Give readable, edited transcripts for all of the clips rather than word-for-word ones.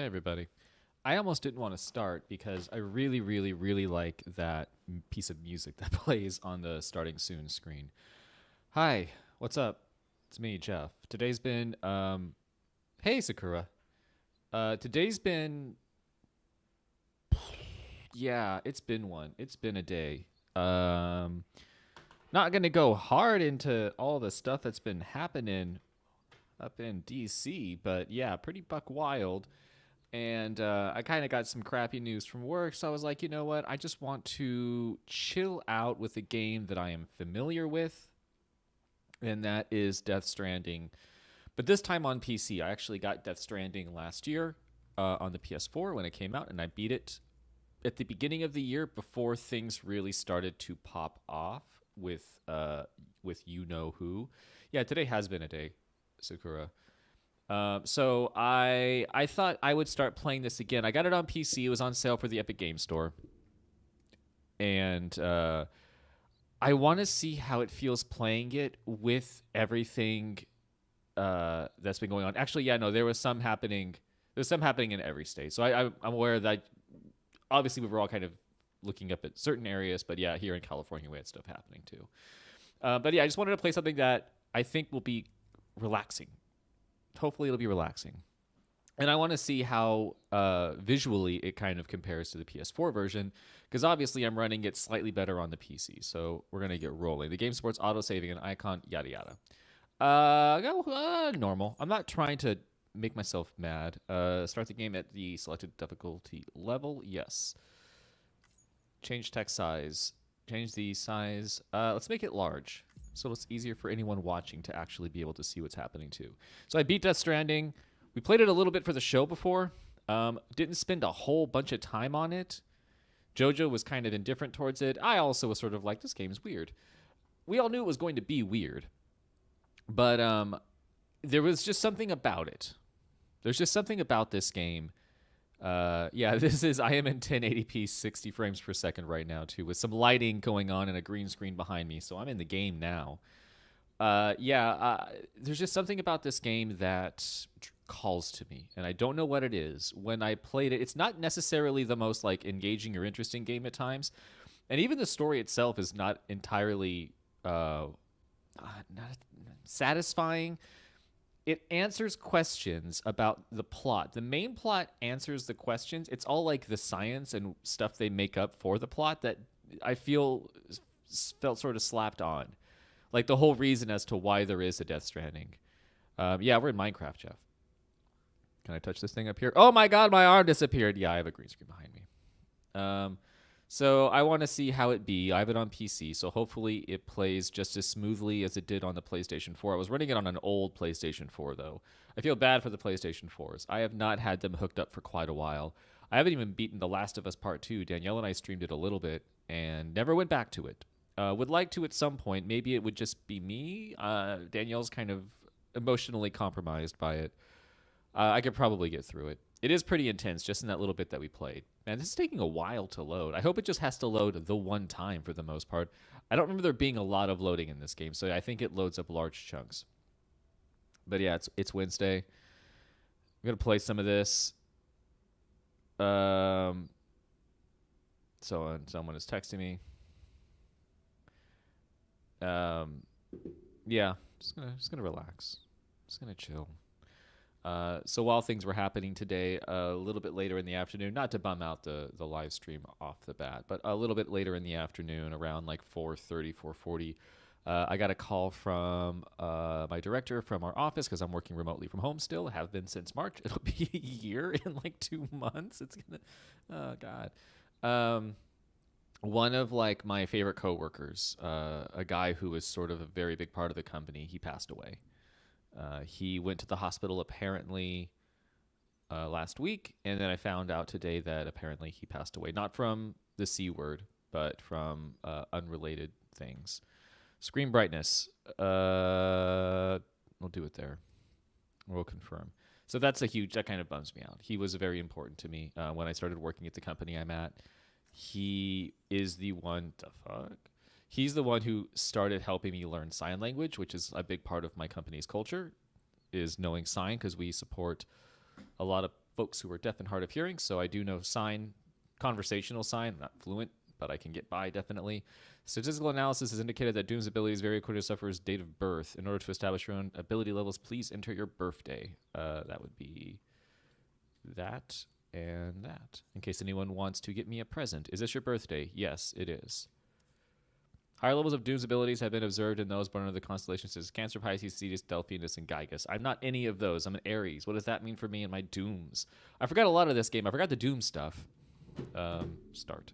everybody. I almost didn't want to start because I really, really, really like that piece of music that plays on the starting soon screen. Hi, what's up? It's me, Jeff. Today's been, hey, Sakura. Today's been, yeah, it's been one. It's been a day. Um, Not gonna go hard into all the stuff that's been happening up in DC, but yeah, pretty buck wild. And I kind of got some crappy news from work, so I was like, you know what? I just want to chill out with a game that I am familiar with, and that is Death Stranding. But this time on PC. I actually got Death Stranding last year on the PS4 when it came out, and I beat it at the beginning of the year before things really started to pop off with you know who. Yeah, today has been a day, Sakura. So I thought I would start playing this again. I got it on PC. It was on sale for the Epic Game Store, and I want to see how it feels playing it with everything that's been going on. Actually, yeah, no, there was some happening. There's some happening in every state. So I'm aware that obviously we were all kind of looking up at certain areas, but yeah, here in California we had stuff happening too. But yeah, I just wanted to play something that I think will be relaxing. Hopefully it'll be relaxing. And I want to see how visually it kind of compares to the PS4 version, because obviously I'm running it slightly better on the PC. So we're going to get rolling. The game supports auto-saving and icon, yada yada. Normal. I'm not trying to make myself mad. Start the game at the selected difficulty level. Yes. Change text size. Change the size. Let's make it large, so it's easier for anyone watching to actually be able to see what's happening too. So I beat Death Stranding. We played it a little bit for the show before. Didn't spend a whole bunch of time on it. Jojo was kind of indifferent towards it. I also was sort of like, this game's weird. We all knew it was going to be weird, but there was just something about it. There's just something about this game. Yeah, I am in 1080p 60 frames per second right now too, with some lighting going on and a green screen behind me, so I'm in the game now. There's just something about this game that calls to me, and I don't know what it is. When I played it, it's not necessarily the most like engaging or interesting game at times, and even the story itself is not entirely not satisfying. It answers questions about the plot. The main plot answers the questions. It's all like the science and stuff they make up for the plot that I felt sort of slapped on. Like the whole reason as to why there is a Death Stranding. Yeah, we're in Minecraft, Jeff. Can I touch this thing up here? Oh my god, my arm disappeared. Yeah, I have a green screen behind me. So I want to see how it be. I have it on PC, so hopefully it plays just as smoothly as it did on the PlayStation 4. I was running it on an old PlayStation 4, though. I feel bad for the PlayStation 4s. I have not had them hooked up for quite a while. I haven't even beaten The Last of Us Part 2. Danielle and I streamed it a little bit and never went back to it. Would like to at some point. Maybe it would just be me. Danielle's kind of emotionally compromised by it. I could probably get through it. It is pretty intense just in that little bit that we played. Man, this is taking a while to load. I hope it just has to load the one time for the most part. I don't remember there being a lot of loading in this game, so I think it loads up large chunks. But yeah, it's Wednesday. I'm going to play some of this. Someone is texting me. Yeah, just gonna relax. Just gonna chill. So while things were happening today, a little bit later in the afternoon, not to bum out the live stream off the bat, but a little bit later in the afternoon, around like 4:30, 4:40, I got a call from my director from our office, because I'm working remotely from home still, have been since March. It'll be a year in like 2 months. It's gonna, oh God. One of like my favorite coworkers, a guy who was sort of a very big part of the company, he passed away. He went to the hospital apparently last week, and then I found out today that apparently he passed away, not from the C word, but from unrelated things. Screen brightness. We'll do it there. We'll confirm. So that kind of bums me out. He was very important to me when I started working at the company I'm at. He is the one. The fuck? He's the one who started helping me learn sign language, which is a big part of my company's culture, is knowing sign, because we support a lot of folks who are deaf and hard of hearing, so I do know sign, conversational sign. I'm not fluent, but I can get by definitely. Statistical analysis has indicated that Doom's abilities vary according to sufferer's date of birth. In order to establish your own ability levels, please enter your birthday. That would be that and that. In case anyone wants to get me a present. Is this your birthday? Yes, it is. Higher levels of Doom's abilities have been observed in those born under the constellations as Cancer, Pisces, Cetus, Delphinus, and Gygus. I'm not any of those. I'm an Aries. What does that mean for me and my Dooms? I forgot a lot of this game. I forgot the Doom stuff. Start.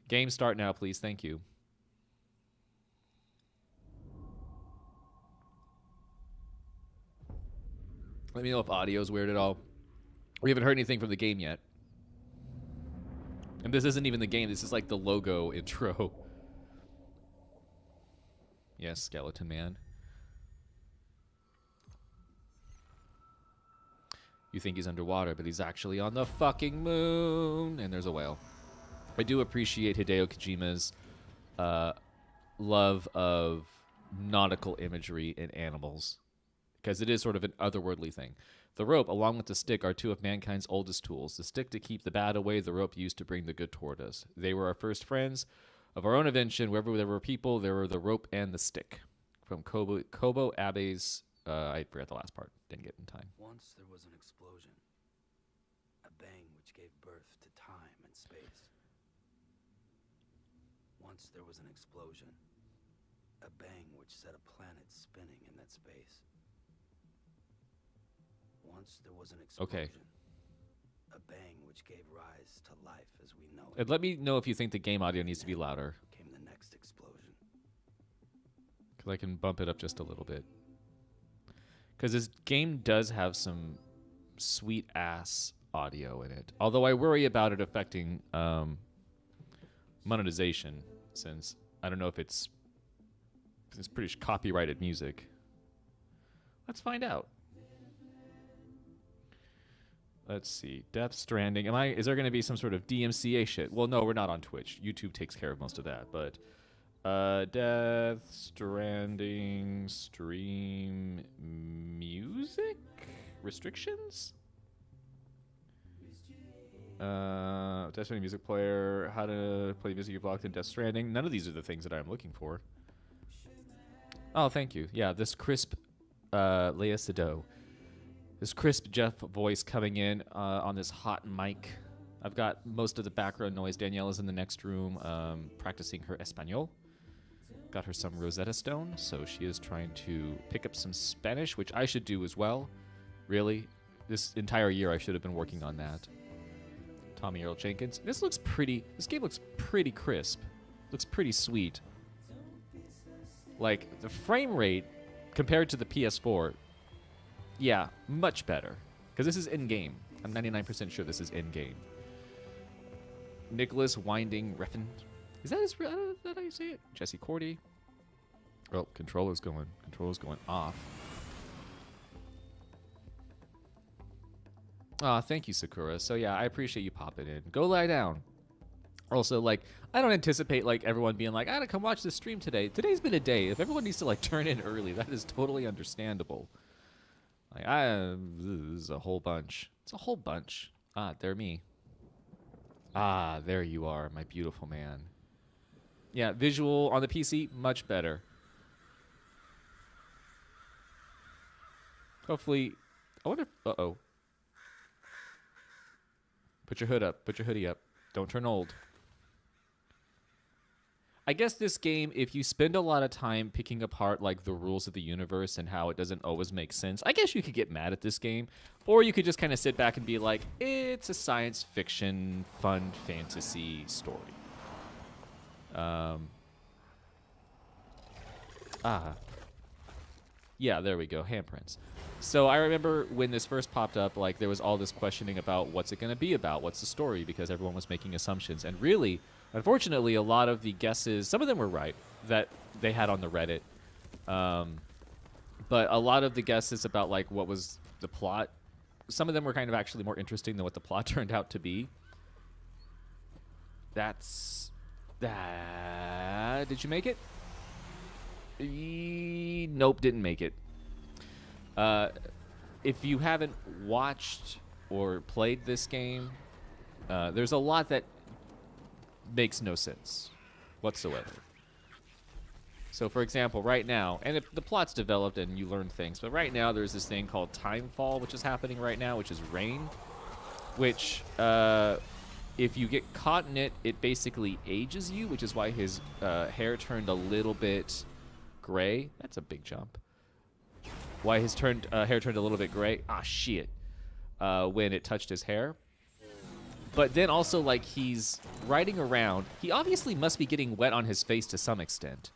Game start now, please. Thank you. Let me know if audio is weird at all. We haven't heard anything from the game yet. And this isn't even the game. This is like the logo intro. Yes, Skeleton Man. You think he's underwater, but he's actually on the fucking moon. And there's a whale. I do appreciate Hideo Kojima's love of nautical imagery in animals, because it is sort of an otherworldly thing. The rope, along with the stick, are two of mankind's oldest tools. The stick to keep the bad away, the rope used to bring the good toward us. They were our first friends. Of our own invention, wherever there were people, there were the rope and the stick. From Kobo Abe's, I forgot the last part. Didn't get in time. Once there was an explosion. A bang which gave birth to time and space. Once there was an explosion. A bang which set a planet spinning in that space. Once there was an explosion. Okay. A bang which gave rise to life as we know it. And let me know if you think the game audio needs to be louder, Came the next explosion. because I can bump it up just a little bit. Because this game does have some sweet-ass audio in it. Although I worry about it affecting monetization, since I don't know if it's pretty copyrighted music. Let's find out. Let's see. Death Stranding. Is there going to be some sort of DMCA shit? Well, no, we're not on Twitch. YouTube takes care of most of that. But Death Stranding stream music restrictions? Death Stranding music player. How to play music you've locked in Death Stranding. None of these are the things that I'm looking for. Oh, thank you. Yeah, this crisp Lea Sado. This crisp Jeff voice coming in on this hot mic. I've got most of the background noise. Danielle is in the next room practicing her Espanol. Got her some Rosetta Stone, so she is trying to pick up some Spanish, which I should do as well. Really, this entire year I should have been working on that. Tommy Earl Jenkins. This looks pretty. This game looks pretty crisp. Looks pretty sweet. Like, the frame rate compared to the PS4, yeah, much better. Because this is in-game. I'm 99% sure this is in-game. Nicholas Winding Refn. Is that how you say it? Jesse Cordy. Oh, controller's going off. Aw, thank you, Sakura. So yeah, I appreciate you popping in. Go lie down. Also, like, I don't anticipate, like, everyone being like, I gotta come watch this stream today. Today's been a day. If everyone needs to, like, turn in early, that is totally understandable. Like, this is a whole bunch. It's a whole bunch. Ah, they're me. Ah, there you are, my beautiful man. Yeah, visual on the PC, much better. Hopefully, I wonder if, uh-oh. Put your hood up. Put your hoodie up. Don't turn old. I guess this game, if you spend a lot of time picking apart like the rules of the universe and how it doesn't always make sense, I guess you could get mad at this game. Or you could just kind of sit back and be like, it's a science fiction, fun fantasy story. Yeah, there we go, handprints. So I remember when this first popped up, like there was all this questioning about what's it going to be about, what's the story, because everyone was making assumptions. And really, unfortunately, a lot of the guesses, some of them were right, that they had on the Reddit. But a lot of the guesses about like what was the plot, some of them were kind of actually more interesting than what the plot turned out to be. That's that. Did you make it? Nope, didn't make it. If you haven't watched or played this game, there's a lot that makes no sense whatsoever. So, for example, right now, and the plot's developed and you learn things, but right now there's this thing called timefall, which is happening right now, which is rain, which, if you get caught in it, it basically ages you, which is why his hair turned a little bit gray. That's a big jump. Why his hair turned a little bit gray. Ah, shit. When it touched his hair. But then also, like, he's riding around. He obviously must be getting wet on his face to some extent.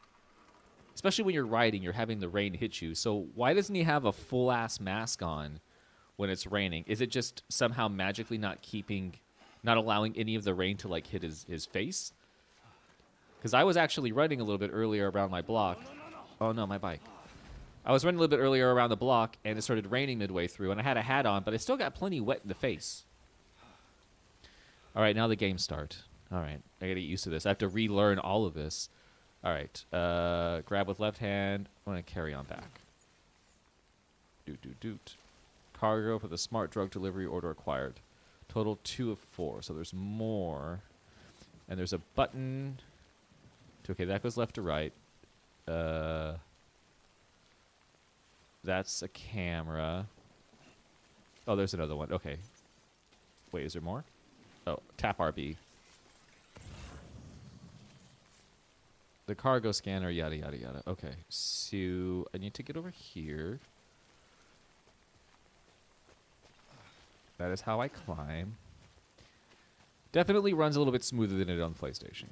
Especially when you're riding, you're having the rain hit you. So why doesn't he have a full-ass mask on when it's raining? Is it just somehow magically not allowing any of the rain to, like, hit his face? Because I was actually running a little bit earlier around my block. Oh, no, my bike. I was running a little bit earlier around the block, and it started raining midway through, and I had a hat on, but I still got plenty wet in the face. All right, now the game start. All right, I gotta get used to this. I have to relearn all of this. All right, grab with left hand. I'm gonna carry on back. Doot. Cargo for the smart drug delivery order acquired. Total 2 of 4, so there's more. And there's a button. Okay, that goes left to right. That's a camera. Oh, there's another one. Okay. Wait, is there more? Oh, tap RB. The cargo scanner, yada, yada, yada. Okay, so I need to get over here. That is how I climb. Definitely runs a little bit smoother than it on PlayStation.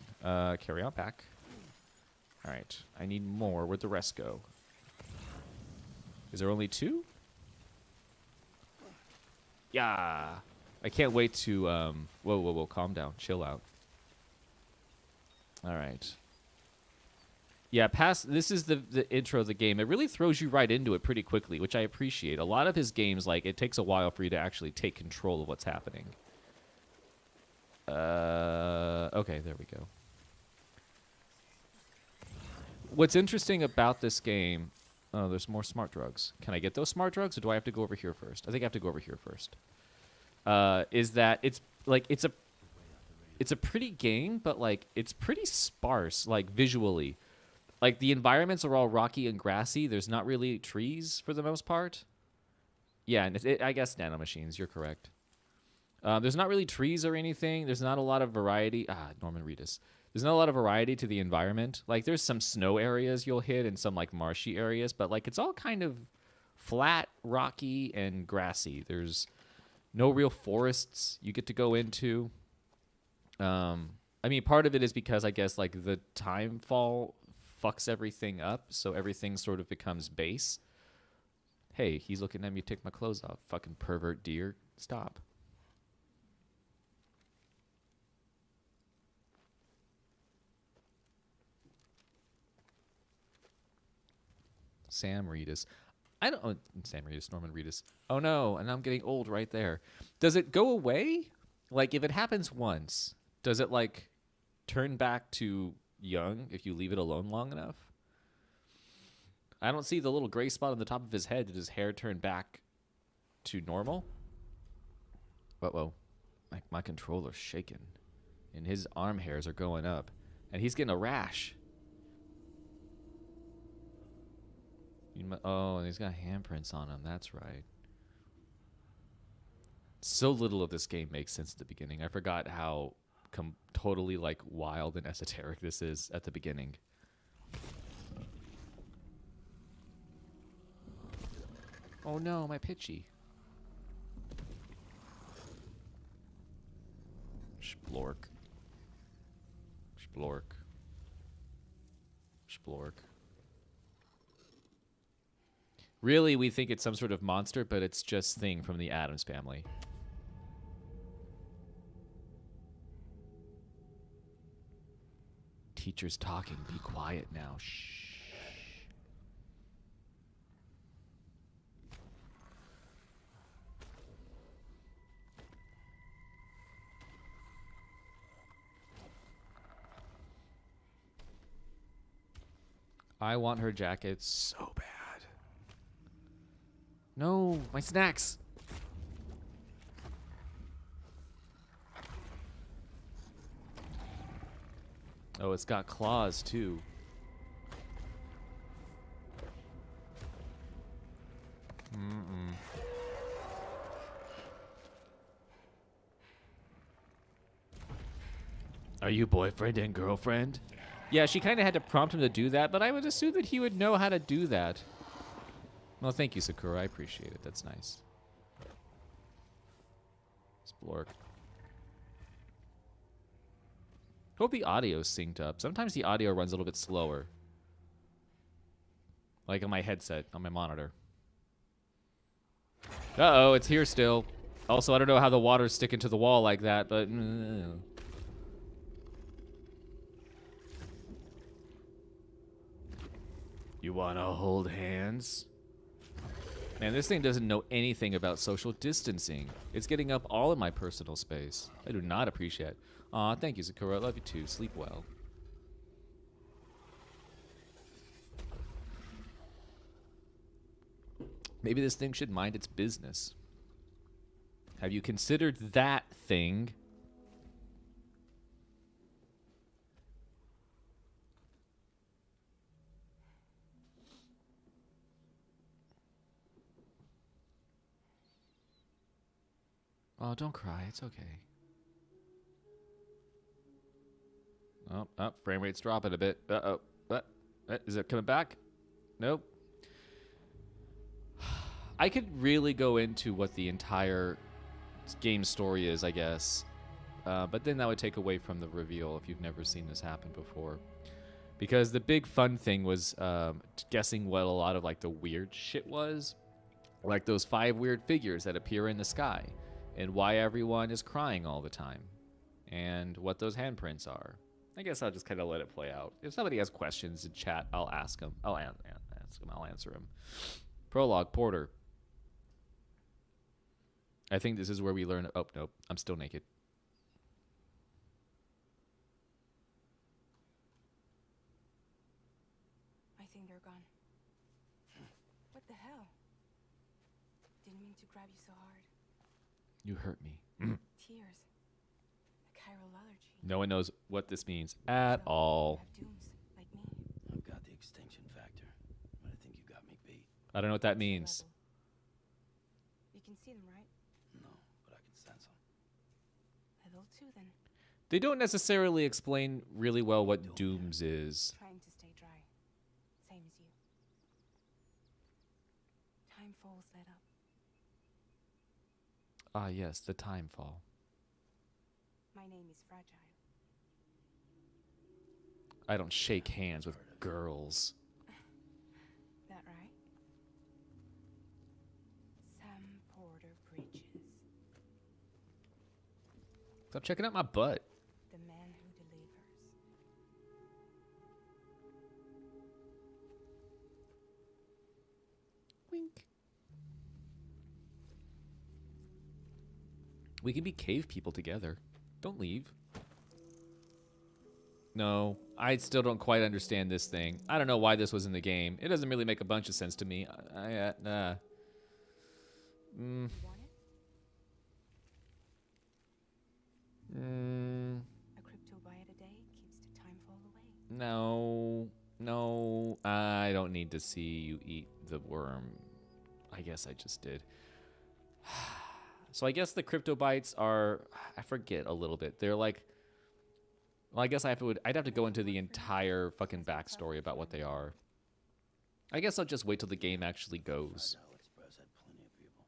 Carry on back. All right, I need more. Where'd the rest go? Is there only 2? Yeah. I can't wait to, whoa, calm down. Chill out. All right. Yeah, this is the intro of the game. It really throws you right into it pretty quickly, which I appreciate. A lot of his games, like, it takes a while for you to actually take control of what's happening. Okay, there we go. What's interesting about this game... Oh, there's more smart drugs. Can I get those smart drugs, or do I have to go over here first? I think I have to go over here first. Is that it's like it's a pretty game, but like it's pretty sparse, like visually. Like the environments are all rocky and grassy. There's not really trees for the most part. Yeah, and I guess nanomachines. You're correct. There's not really trees or anything. There's not a lot of variety. Norman Reedus. There's not a lot of variety to the environment. Like, there's some snow areas you'll hit and some, like, marshy areas. But, like, it's all kind of flat, rocky, and grassy. There's no real forests you get to go into. I mean, part of it is because, I guess, like, the timefall fucks everything up. So everything sort of becomes base. Hey, he's looking at me take my clothes off. Fucking pervert deer. Stop. Sam Reedus. Norman Reedus. Oh no, and I'm getting old right there. Does it go away? Like, if it happens once, does it, like, turn back to young if you leave it alone long enough? I don't see the little gray spot on the top of his head. Did his hair turn back to normal? Uh-oh. My controller's shaking. And his arm hairs are going up. And he's getting a rash. Oh, and he's got handprints on him. That's right. So little of this game makes sense at the beginning. I forgot how totally, like, wild and esoteric this is at the beginning. Oh no, my pitchy. Splork. Splork. Splork. Really, we think it's some sort of monster, but it's just Thing from the Addams Family. Teacher's talking. Be quiet now. Shh. I want her jacket so bad. No, my snacks. Oh, it's got claws too. Mm-mm. Are you boyfriend and girlfriend? Yeah, she kind of had to prompt him to do that, but I would assume that he would know how to do that. Well, thank you, Sakura. I appreciate it. That's nice. Splork. Hope the audio's synced up. Sometimes the audio runs a little bit slower. Like on my headset, on my monitor. Uh-oh, it's here still. Also, I don't know how the water's sticking to the wall like that, but... You wanna hold hands? Man, this thing doesn't know anything about social distancing. It's getting up all in my personal space. I do not appreciate it. Aw, thank you, Sakura. I love you too. Sleep well. Maybe this thing should mind its business. Have you considered that thing? Oh, don't cry. It's okay. Oh, frame rate's dropping a bit. Uh-oh. What? Is it coming back? Nope. I could really go into what the entire game story is, I guess. But then that would take away from the reveal if you've never seen this happen before. Because the big fun thing was guessing what a lot of like the weird shit was. Like those 5 weird figures that appear in the sky. And why everyone is crying all the time. And what those handprints are. I guess I'll just kind of let it play out. If somebody has questions in chat, I'll ask them. I'll ask them. I'll answer them. Prologue, Porter. I think this is where we learn... Oh, nope. I'm still naked. I think they're gone. What the hell? Didn't mean to grab you so hard. You hurt me. Tears. A chiral allergy. No one knows what this means at all. Have dooms, like me. I've got the extinction factor, but I think you got me beat. I don't know what that means. You can see them, right? No, but I can sense them. I will too, then. They don't necessarily explain really well what Dooms is. Trying to stay dry. Same as you. Time falls let up. Ah, yes, the time fall. My name is Fragile. I don't shake hands with girls. That right? Sam Porter Bridges. Stop checking out my butt. The man who delivers. Wink. We can be cave people together. Don't leave. No, I still don't quite understand this thing. I don't know why this was in the game. It doesn't really make a bunch of sense to me. Want it? A crypto bite a day keeps the time fall away. No, I don't need to see you eat the worm. I guess I just did. So I guess the crypto bites are, I forget a little bit. They're like, well, I guess I'd have to go into the entire fucking backstory about what they are. I guess I'll just wait till the game actually goes. Fragile Express had plenty of people.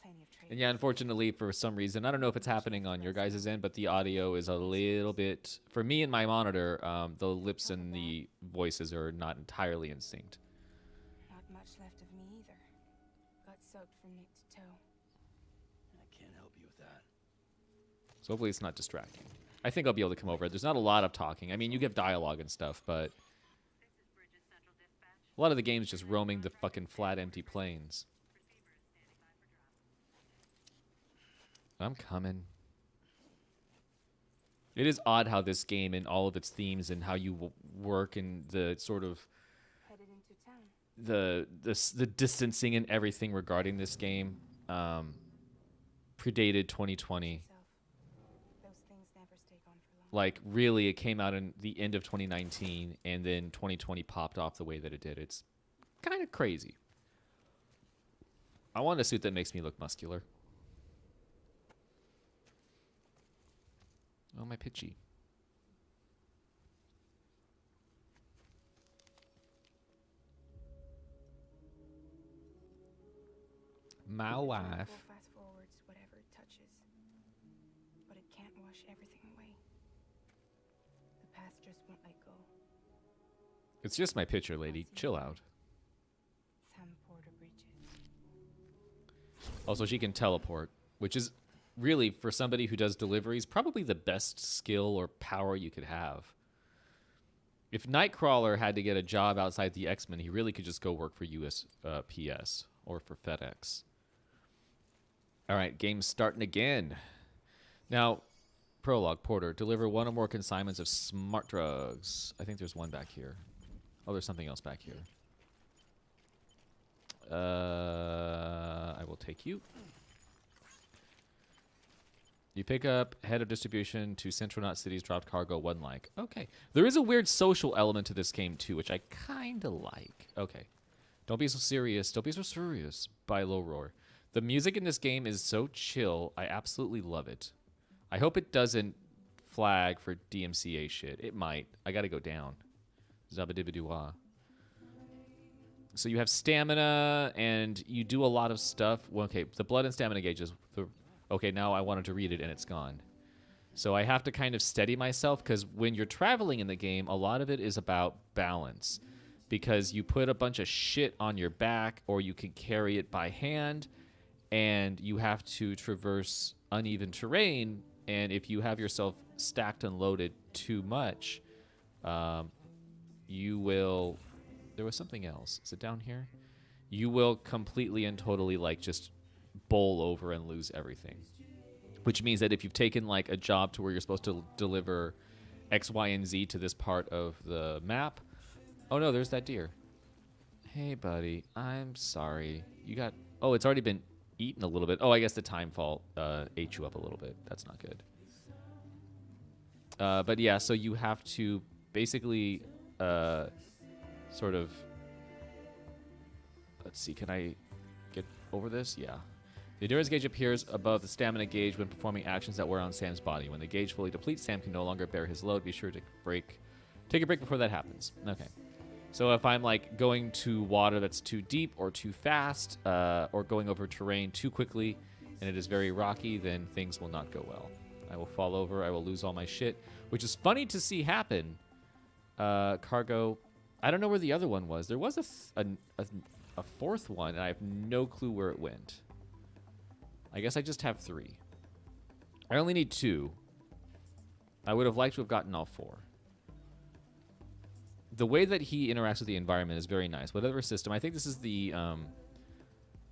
Plenty of trade. And yeah, unfortunately, for some reason, I don't know if it's happening on your guys' end, but the audio is a little bit, for me and my monitor, the lips and the voices are not entirely in sync. Not much left of me either. Got soaked from neck to toe. And I can't help you with that. So hopefully it's not distracting. I think I'll be able to come over. There's not a lot of talking. I mean, you get dialogue and stuff, but a lot of the game's just roaming the fucking flat, empty plains. I'm coming. It is odd how this game and all of its themes and how you work and the sort of Headed into town. the distancing and everything regarding this game predated 2020. Yourself. Those things never stay gone for Like, really, it came out in the end of 2019, and then 2020 popped off the way that it did. It's kind of crazy. I want a suit that makes me look muscular. Oh, my pitchy. My wife. Fast forwards whatever it touches, but it can't wash everything away. The past just won't let go. It's just my picture, lady. Chill out. Sam Porter Bridges. Also, she can teleport, which is really, for somebody who does deliveries, probably the best skill or power you could have. If Nightcrawler had to get a job outside the X-Men, he really could just go work for USPS or for FedEx. All right, game's starting again. Now, prologue, Porter, deliver one or more consignments of smart drugs. I think there's one back here. Oh, there's something else back here. I will take you. You pick up head of distribution to Central Knot City's dropped cargo, one like. Okay. There is a weird social element to this game, too, which I kind of like. Okay. Don't be so serious. Don't be so serious. By Low Roar. The music in this game is so chill. I absolutely love it. I hope it doesn't flag for DMCA shit. It might. I gotta go down. Zabadibadoo-wah. So you have stamina, and you do a lot of stuff. Well, okay, the blood and stamina gauges. Okay, now I wanted to read it, and it's gone. So I have to kind of steady myself, because when you're traveling in the game, a lot of it is about balance. Because you put a bunch of shit on your back, or you can carry it by hand, and you have to traverse uneven terrain, and if you have yourself stacked and loaded too much, you will... There was something else. Is it down here? You will completely and totally, like, just bowl over and lose everything. Which means that if you've taken, like, a job to where you're supposed to deliver X, Y, and Z to this part of the map... Oh, no, there's that deer. Hey, buddy. I'm sorry. You got... Oh, it's already been eaten a little bit. Oh, I guess the time fall ate you up a little bit. That's not good. But, yeah, so you have to basically sort of... Let's see. Can I get over this? Yeah. The endurance gauge appears above the stamina gauge when performing actions that wear on Sam's body. When the gauge fully depletes, Sam can no longer bear his load. Be sure to take a break before that happens. Okay. So if I'm like going to water that's too deep or too fast, or going over terrain too quickly, and it is very rocky, then things will not go well. I will fall over. I will lose all my shit, which is funny to see happen. Cargo. I don't know where the other one was. There was a fourth one, and I have no clue where it went. I guess I just have 3. I only need 2. I would have liked to have gotten all 4. The way that he interacts with the environment is very nice. Whatever system, I think this is the,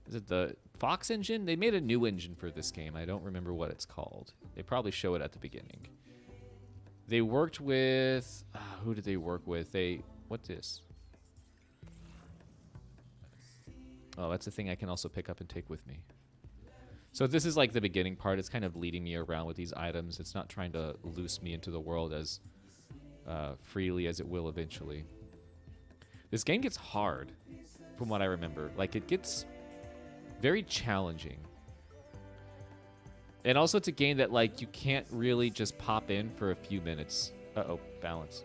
is it the Fox engine? They made a new engine for this game. I don't remember what it's called. They probably show it at the beginning. They worked with, who did they work with? What's this? Oh, that's the thing I can also pick up and take with me. So this is like the beginning part. It's kind of leading me around with these items. It's not trying to loose me into the world as freely as it will eventually. This game gets hard, from what I remember. Like, it gets very challenging. And also, it's a game that, like, you can't really just pop in for a few minutes. Uh-oh, balance.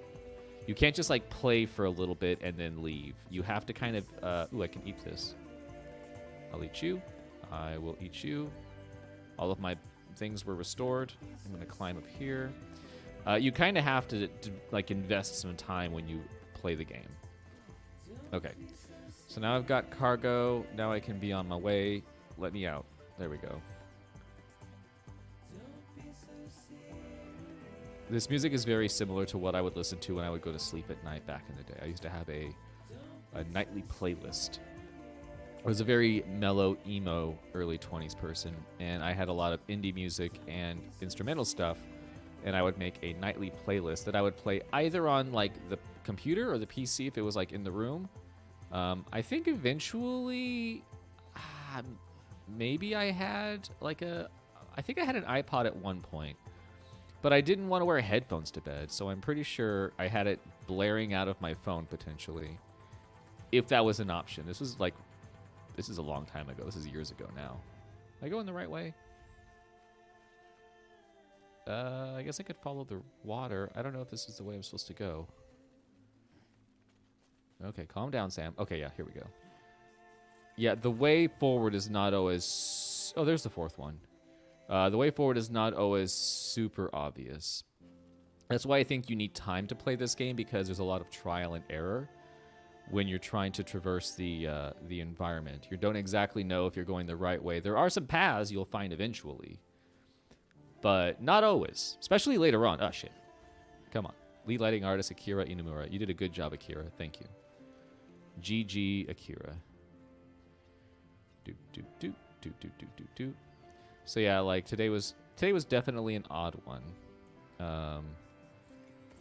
You can't just, like, play for a little bit and then leave. You have to kind of... ooh, I can eat this. I'll eat you. I will eat you. All of my things were restored. I'm going to climb up here. You kind of have to, like, invest some time when you play the game. Okay. So now I've got cargo. Now I can be on my way. Let me out. There we go. This music is very similar to what I would listen to when I would go to sleep at night back in the day. I used to have a nightly playlist. I was a very mellow, emo, early 20s person, and I had a lot of indie music and instrumental stuff, and I would make a nightly playlist that I would play either on, like, the computer or the PC if it was, like, in the room. I think eventually, maybe I had, like, I think I had an iPod at one point, But I didn't want to wear headphones to bed, so I'm pretty sure I had it blaring out of my phone potentially, if that was an option. This is a long time ago. This is years ago now. Am I going the right way? I guess I could follow the water. I don't know if this is the way I'm supposed to go. Okay, calm down, Sam. Okay, yeah, here we go. Yeah, the way forward is not always... Oh, there's the fourth one. The way forward is not always super obvious. That's why I think you need time to play this game, because there's a lot of trial and error when you're trying to traverse the environment. You don't exactly know if you're going the right way. There are some paths you'll find eventually, but not always, especially later on. Oh, shit. Come on. Lead lighting artist Akira Inamura. You did a good job, Akira. Thank you. GG, Akira. Do. So yeah, like today was definitely an odd one.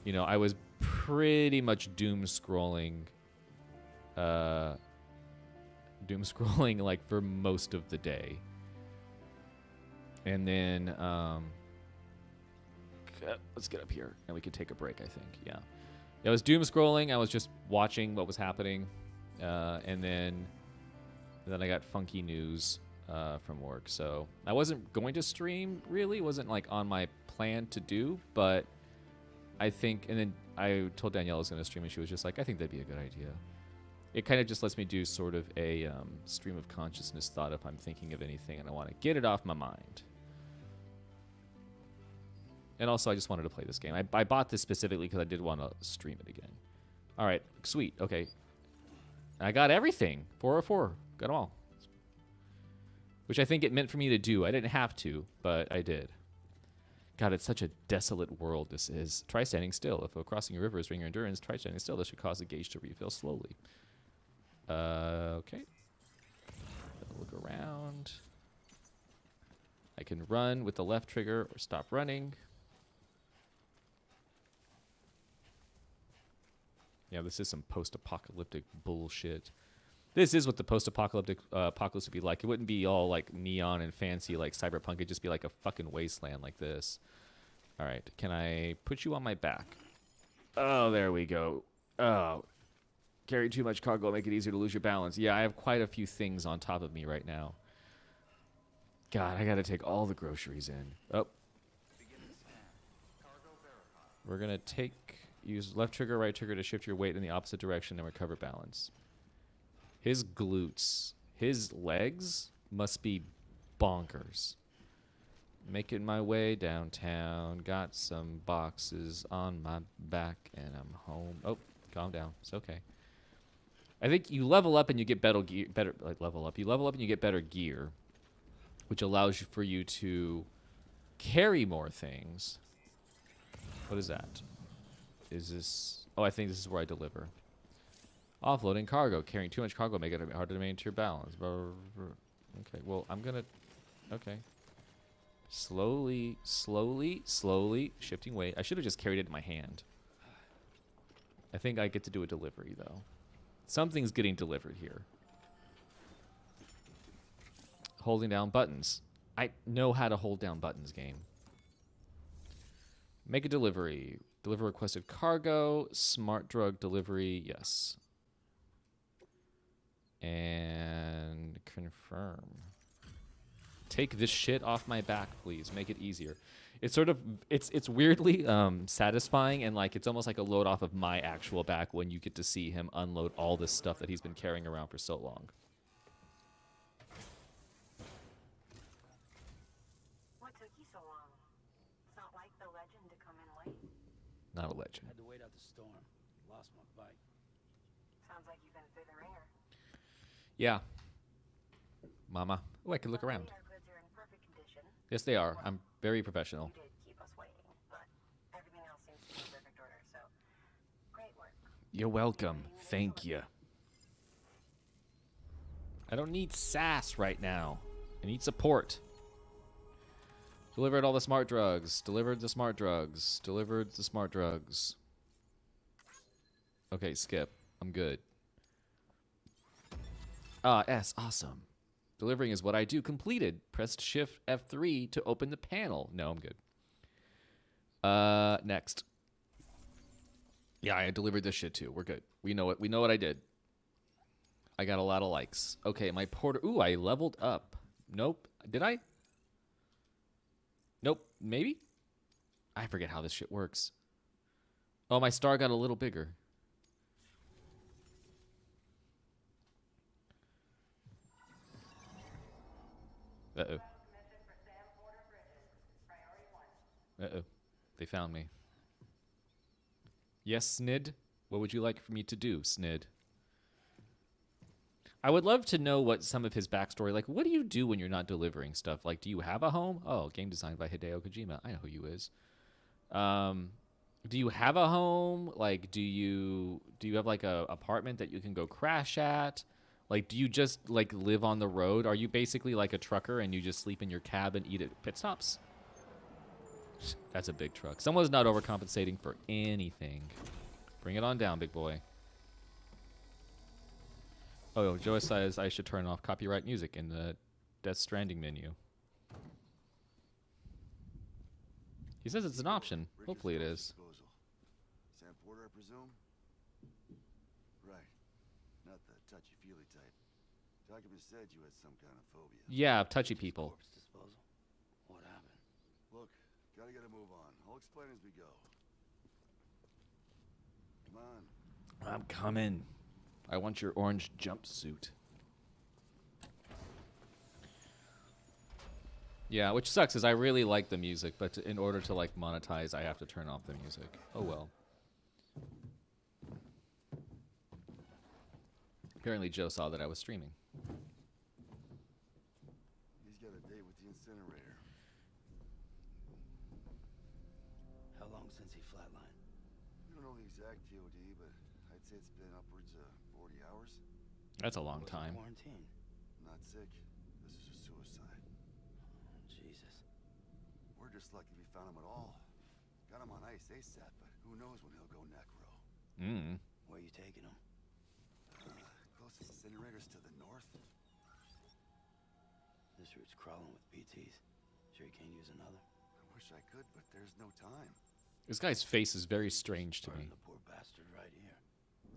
You know, I was pretty much doom scrolling like for most of the day. And then let's get up here and we can take a break, I think. Yeah. I was doom scrolling. I was just watching what was happening. And then I got funky news from work. So I wasn't going to stream, really. It wasn't like on my plan to do, but I think, and then I told Danielle I was going to stream and she was just like, I think that'd be a good idea. It kind of just lets me do sort of a stream of consciousness thought if I'm thinking of anything and I want to get it off my mind. And also I just wanted to play this game. I bought this specifically because I did want to stream it again. All right, sweet, okay. I got everything, 404, got them all. Which I think it meant for me to do. I didn't have to, but I did. God, it's such a desolate world this is. Try standing still. If crossing a river is draining your endurance, try standing still. This should cause the gauge to refill slowly. Okay. Look around. I can run with the left trigger or stop running. Yeah, this is some post-apocalyptic bullshit. This is what the post-apocalyptic apocalypse would be like. It wouldn't be all like neon and fancy like cyberpunk. It'd just be like a fucking wasteland like this. All right, can I put you on my back? Oh, there we go. Oh, carry too much cargo, make it easier to lose your balance. Yeah, I have quite a few things on top of me right now. God, I gotta take all the groceries in. Oh. We're gonna use left trigger, right trigger to shift your weight in the opposite direction and recover balance. His glutes, his legs must be bonkers. Making my way downtown, got some boxes on my back, and I'm home. Oh, calm down. It's okay. I think you level up and you get better gear. You level up and you get better gear, which allows for you to carry more things. What is that? Is this? Oh, I think this is where I deliver. Offloading cargo. Carrying too much cargo make it hard to maintain your balance. Okay, well, I'm gonna... Okay. Slowly shifting weight. I should have just carried it in my hand. I think I get to do a delivery, though. Something's getting delivered here. Holding down buttons. I know how to hold down buttons, game. Make a delivery. Deliver requested cargo. Smart drug delivery. Yes. And confirm. Take this shit off my back, please. Make it easier. It's sort of, it's weirdly satisfying, and like it's almost like a load off of my actual back when you get to see him unload all this stuff that he's been carrying around for so long. What took you so long? It's not like the legend to come in late. Not a legend. Had to wait out the storm. Lost my bike. Sounds like you've been through the ringer. Yeah. Mama. Oh, I could look around. Our goods are in perfect condition. Yes, they are. I'm very professional. You did keep us waiting, but everything else seems to be in perfect order, so great work. You're welcome. Thank you. I don't need sass right now. I need support. Delivered all the smart drugs. Delivered the smart drugs. Delivered the smart drugs. Okay, skip. I'm good. S. Awesome. Delivering is what I do. Completed. Pressed Shift F3 to open the panel. No, I'm good. Next. Yeah, I delivered this shit too. We're good. We know it. We know what I did. I got a lot of likes. Okay, my porter. Ooh, I leveled up. Nope. Did I? Nope. Maybe? I forget how this shit works. Oh, my star got a little bigger. Uh-oh. Uh-oh. They found me. Yes, Snid? What would you like for me to do, Snid? I would love to know what some of his backstory, like, what do you do when you're not delivering stuff? Like, do you have a home? Oh, game designed by Hideo Kojima. I know who you is. Do you have a home? Like, do you have like a apartment that you can go crash at? Like, do you just like live on the road? Are you basically like a trucker and you just sleep in your cab and eat at pit stops? That's a big truck. Someone's not overcompensating for anything. Bring it on down, big boy. Oh, Joe says I should turn off copyright music in the Death Stranding menu. He says it's an option. Hopefully it is. Sam Porter, I presume? Right. Not the touchy-feely type. Document said you had some kind of phobia. Yeah, touchy people. Corpse disposal. What happened? Look, gotta get a move on. I'll explain as we go. Come on. I'm coming. I want your orange jumpsuit. Yeah, which sucks is I really like the music, but in order to like monetize, I have to turn off the music. Oh well. Apparently Joe saw that I was streaming. He's got a date with the incinerator. How long since he flatlined? We don't know the exact TOD, but I'd say it's been upwards of 40 hours. That's a long Was he time. Quarantine. Not sick. This is a suicide. Jesus. We're just lucky we found him at all. Got him on ice ASAP, but who knows when he'll go necro. Where you taking him? Closest incinerators to the north. This route's crawling with PTs. Sure you can't use another? I wish I could, but there's no time. This guy's face is very strange to Burn me. the poor bastard right here.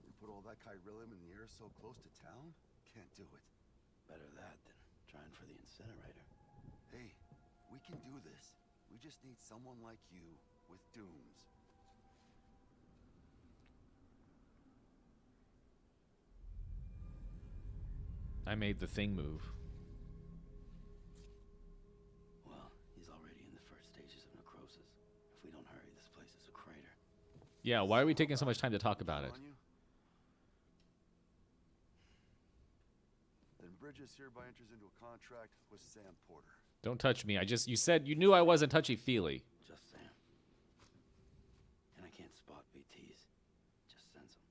We put all that chiralium in the air so close to town? Can't do it. Better that than trying for the incinerator. Hey, we can do this. We just need someone like you with dooms. I made the thing move. Well, he's already in the first stages of necrosis. If we don't hurry, this place is a crater. Yeah, why are we taking so much time to talk about it? On you? Then Bridges hereby enters into a contract with Sam Porter. Don't touch me. You said you knew I wasn't touchy-feely. Just Sam. And I can't spot BTs. Just sense them.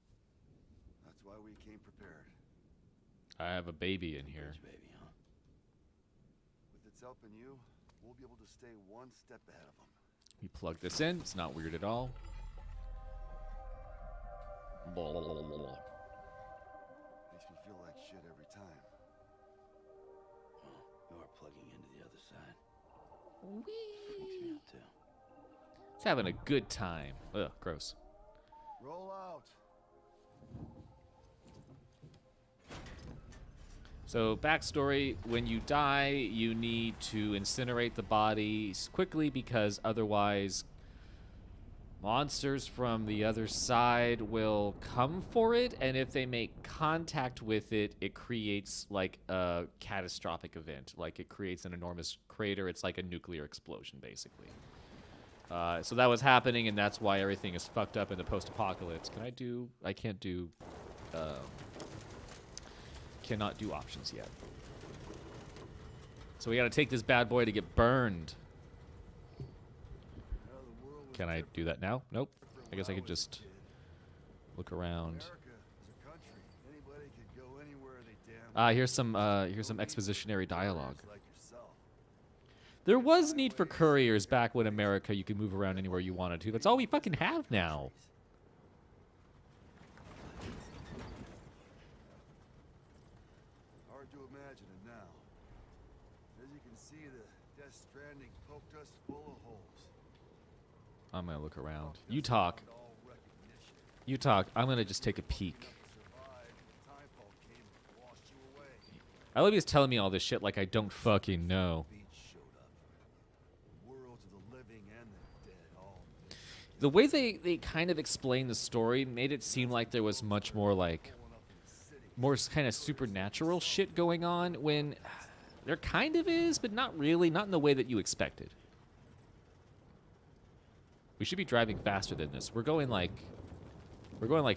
That's why we came prepared. I have a baby in here. Bridge baby, huh? With its help and you, we'll be able to stay one step ahead of them. We plug this in. It's not weird at all. Blah, blah, blah, blah, blah. Makes me feel like shit every time. Well, you are plugging into the other side. Freaks me out too. It's having a good time. Ugh, gross. Roll out. So, backstory, when you die, you need to incinerate the body quickly because otherwise monsters from the other side will come for it, and if they make contact with it, it creates like a catastrophic event. Like it creates an enormous crater. It's like a nuclear explosion, basically. So that was happening, and that's why everything is fucked up in the post-apocalypse. I can't do... cannot do options yet. So we gotta take this bad boy to get burned. Can I do that now? Nope. I guess I could just look around. Here's some expositionary dialogue. There was need for couriers back when America you could move around anywhere you wanted to. That's all we fucking have now. Hard to imagine it now. As you can see, the Death Stranding poked us full of holes. I'm gonna look around. You talk. You talk. I'm gonna just take a peek. I love you telling me all this shit like I don't fucking know. The way they kind of explained the story made it seem like there was much more like more kind of supernatural shit going on when there kind of is, but not really, not in the way that you expected. We should be driving faster than this. We're going like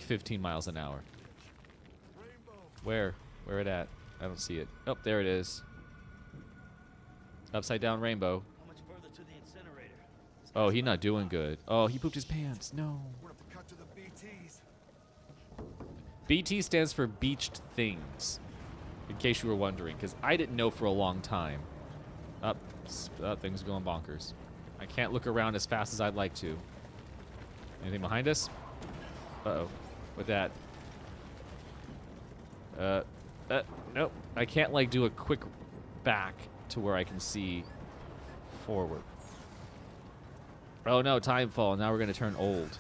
15 miles an hour. Where? Where it at? I don't see it. Oh, there it is. Upside down rainbow. How much further to the incinerator? Oh, he's not doing good. Oh, he pooped his pants. No. We're gonna cut to the BTs. BT stands for beached things. In case you were wondering, because I didn't know for a long time. Up, things are going bonkers. I can't look around as fast as I'd like to. Anything behind us? Uh-oh. With that. Nope. I can't, like, do a quick back to where I can see forward. Oh, no, time fall. Now we're going to turn old.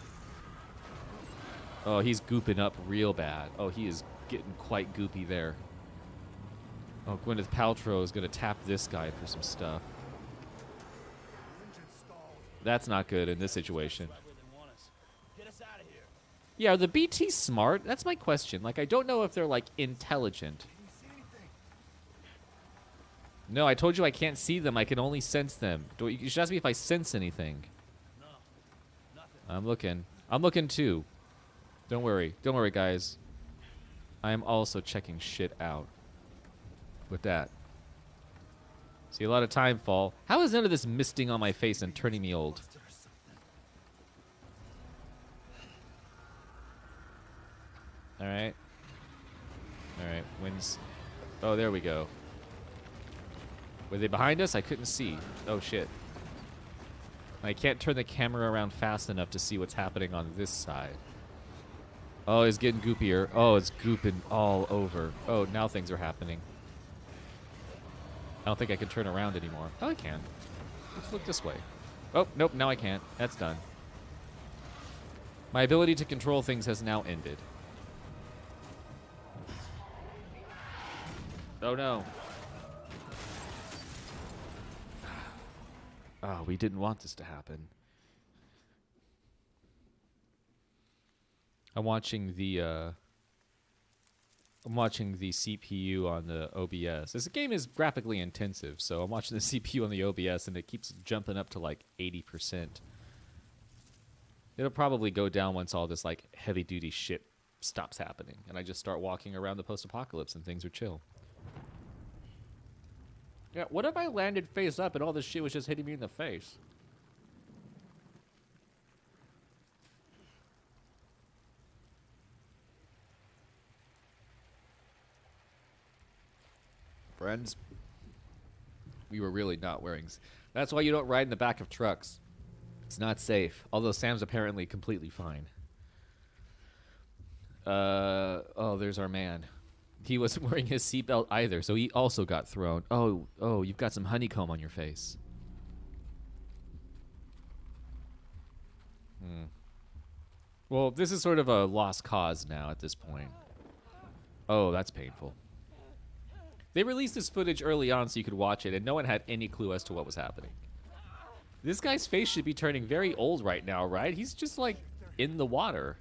Oh, he's gooping up real bad. Oh, he is getting quite goopy there. Oh, Gwyneth Paltrow is going to tap this guy for some stuff. That's not good in this situation. Yeah, are the BT smart? That's my question. Like, I don't know if they're, like, intelligent. No, I told you I can't see them. I can only sense them. You should ask me if I sense anything. No, nothing. I'm looking. I'm looking, too. Don't worry. Don't worry, guys. I am also checking shit out. With that. See a lot of time fall. How is none of this misting on my face and turning me old? Alright. Alright, winds. Oh, there we go. Were they behind us? I couldn't see. Oh, shit. I can't turn the camera around fast enough to see what's happening on this side. Oh, it's getting goopier. Oh, it's gooping all over. Oh, now things are happening. I don't think I can turn around anymore. Oh, I can. Let's look this way. Oh, nope, now I can't. That's done. My ability to control things has now ended. Oh, no. Oh, we didn't want this to happen. I'm watching the CPU on the OBS. This game is graphically intensive, so I'm watching the CPU on the OBS, and it keeps jumping up to like 80%. It'll probably go down once all this like heavy-duty shit stops happening, and I just start walking around the post-apocalypse, and things are chill. Yeah, what if I landed face up and all this shit was just hitting me in the face? Friends, we were really not wearing... That's why you don't ride in the back of trucks. It's not safe. Although Sam's apparently completely fine. Oh, there's our man. He wasn't wearing his seatbelt either, so he also got thrown. Oh, you've got some honeycomb on your face. Well, this is sort of a lost cause now at this point. Oh, that's painful. They released this footage early on so you could watch it, and no one had any clue as to what was happening. This guy's face should be turning very old right now, right? He's just, like, in the water.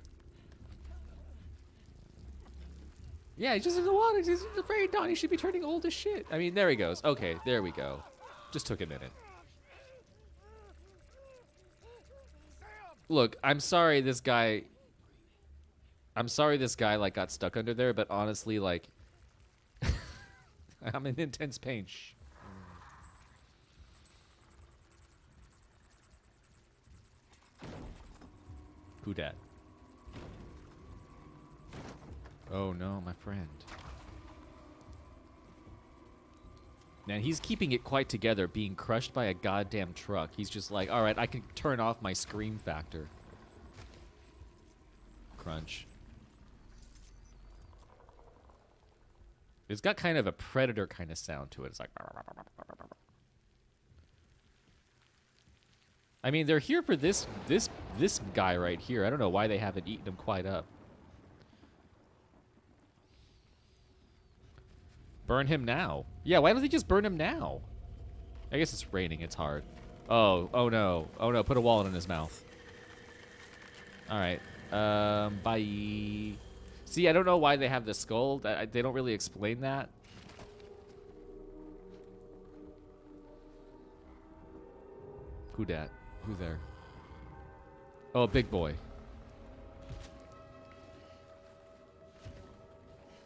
Yeah, he's just in the water. He's at the very dawn. He should be turning old as shit. I mean, there he goes. Okay, there we go. Just took a minute. Look, I'm sorry this guy, like, got stuck under there, but honestly, like... I'm in intense pain. Shh. Who dat? Oh no, my friend. Man, he's keeping it quite together, being crushed by a goddamn truck. He's just like, alright, I can turn off my scream factor. Crunch. It's got kind of a Predator kind of sound to it. It's like... I mean, they're here for this guy right here. I don't know why they haven't eaten him quite up. Burn him now. Yeah, why don't they just burn him now? I guess it's raining. It's hard. Oh no. Oh no, put a wallet in his mouth. All right. Bye. See, I don't know why they have the skull. They don't really explain that. Who dat? Who there? Oh, big boy.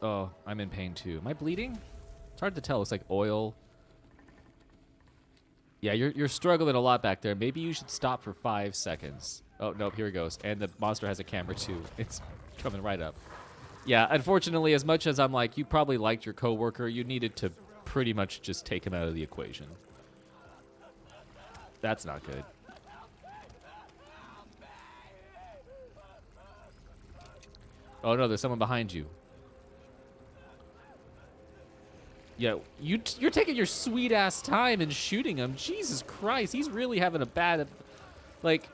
Oh, I'm in pain too. Am I bleeding? It's hard to tell. It's like oil. Yeah, you're struggling a lot back there. Maybe you should stop for 5 seconds. Oh, nope, here it goes. And the monster has a camera too. It's coming right up. Yeah, unfortunately, as much as I'm like, you probably liked your coworker, you needed to pretty much just take him out of the equation. That's not good. Oh no, there's someone behind you. Yeah, you're taking your sweet ass time and shooting him. Jesus Christ, he's really having a bad, like,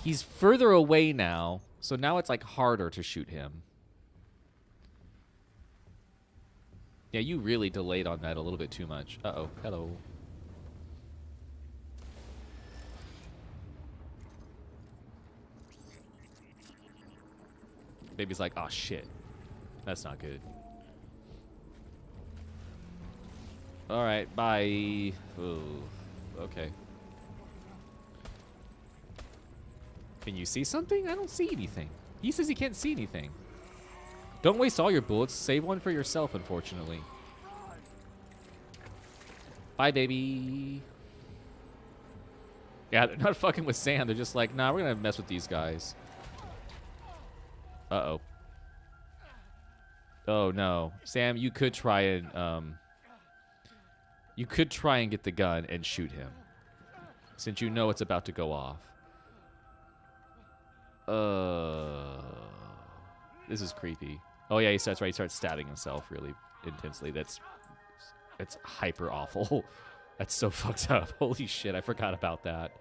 he's further away now, so now it's like harder to shoot him. Yeah, you really delayed on that a little bit too much. Uh-oh, hello. Baby's like, oh shit, that's not good. All right, bye. Ooh, okay. Can you see something? I don't see anything. He says he can't see anything. Don't waste all your bullets. Save one for yourself, unfortunately. Bye, baby. Yeah, they're not fucking with Sam. They're just like, nah, we're gonna mess with these guys. Uh-oh. Oh, no. Sam, you could try and, you could try and get the gun and shoot him, since you know it's about to go off. This is creepy. Oh yeah, he starts stabbing himself really intensely. That's hyper awful. That's so fucked up. Holy shit, I forgot about that.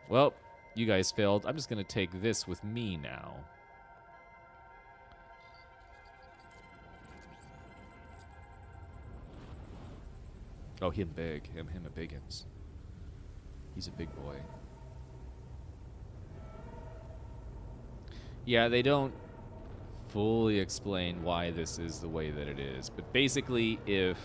Well, you guys failed. I'm just gonna take this with me now. Oh, him big. Him a biggins. He's a big boy. Yeah, they don't fully explain why this is the way that it is. But basically, if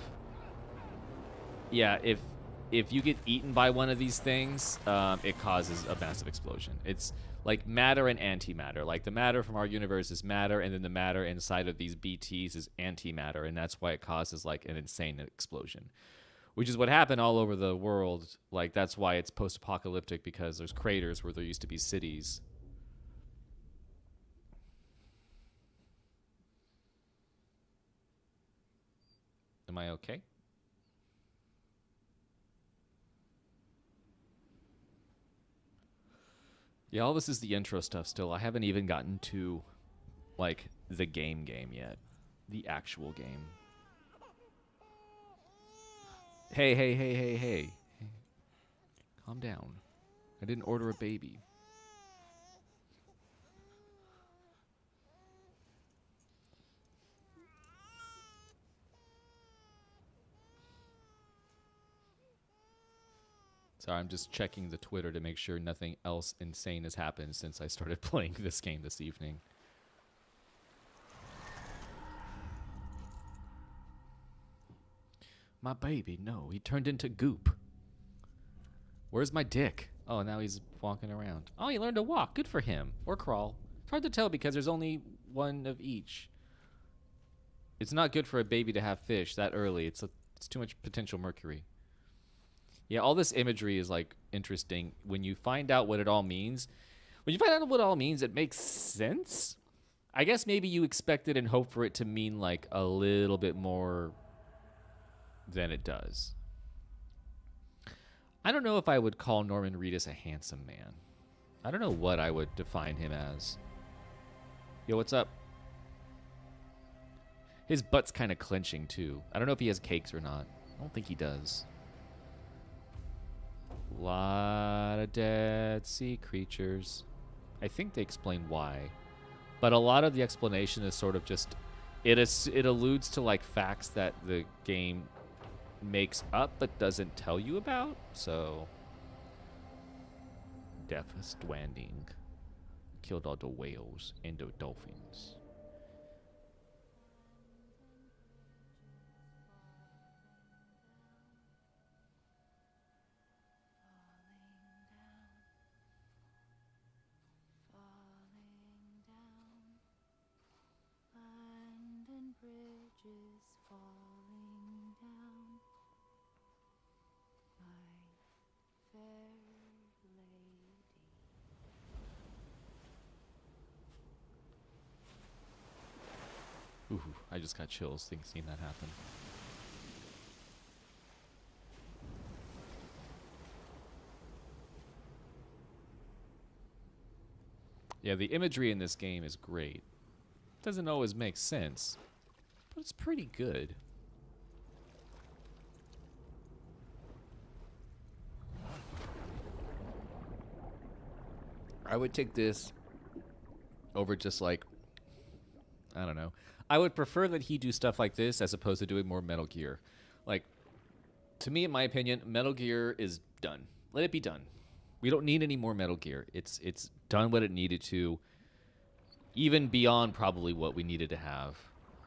you get eaten by one of these things, it causes a massive explosion. It's like matter and antimatter. Like the matter from our universe is matter, and then the matter inside of these BTs is antimatter, and that's why it causes like an insane explosion. Which is what happened all over the world. Like, that's why it's post-apocalyptic, because there's craters where there used to be cities. Am I okay? Yeah, all this is the intro stuff still. I haven't even gotten to, like, the game yet. The actual game. Hey. Calm down. I didn't order a baby. Sorry, I'm just checking the Twitter to make sure nothing else insane has happened since I started playing this game this evening. My baby, no, he turned into goop. Where's my dick? Oh, now he's walking around. Oh, he learned to walk. Good for him. Or crawl. It's hard to tell because there's only one of each. It's not good for a baby to have fish that early. It's too much potential mercury. Yeah, all this imagery is like interesting. When you find out what it all means, it makes sense. I guess maybe you expected and hope for it to mean like a little bit more than it does. I don't know if I would call Norman Reedus a handsome man. I don't know what I would define him as. Yo, what's up? His butt's kind of clenching too. I don't know if he has cakes or not. I don't think he does. Lot of dead sea creatures. I think they explain why, but a lot of the explanation is sort of just it alludes to like facts that the game makes up but doesn't tell you about. So, Death Stranding killed all the whales and the dolphins. London Bridge is falling down, my fair lady. Ooh, I just got chills seeing that happen. Yeah, the imagery in this game is great. Doesn't always make sense, but it's pretty good. I would take this over just like, I don't know. I would prefer that he do stuff like this as opposed to doing more Metal Gear. Like, to me, in my opinion, Metal Gear is done. Let it be done. We don't need any more Metal Gear. It's done what it needed to, even beyond probably what we needed to have.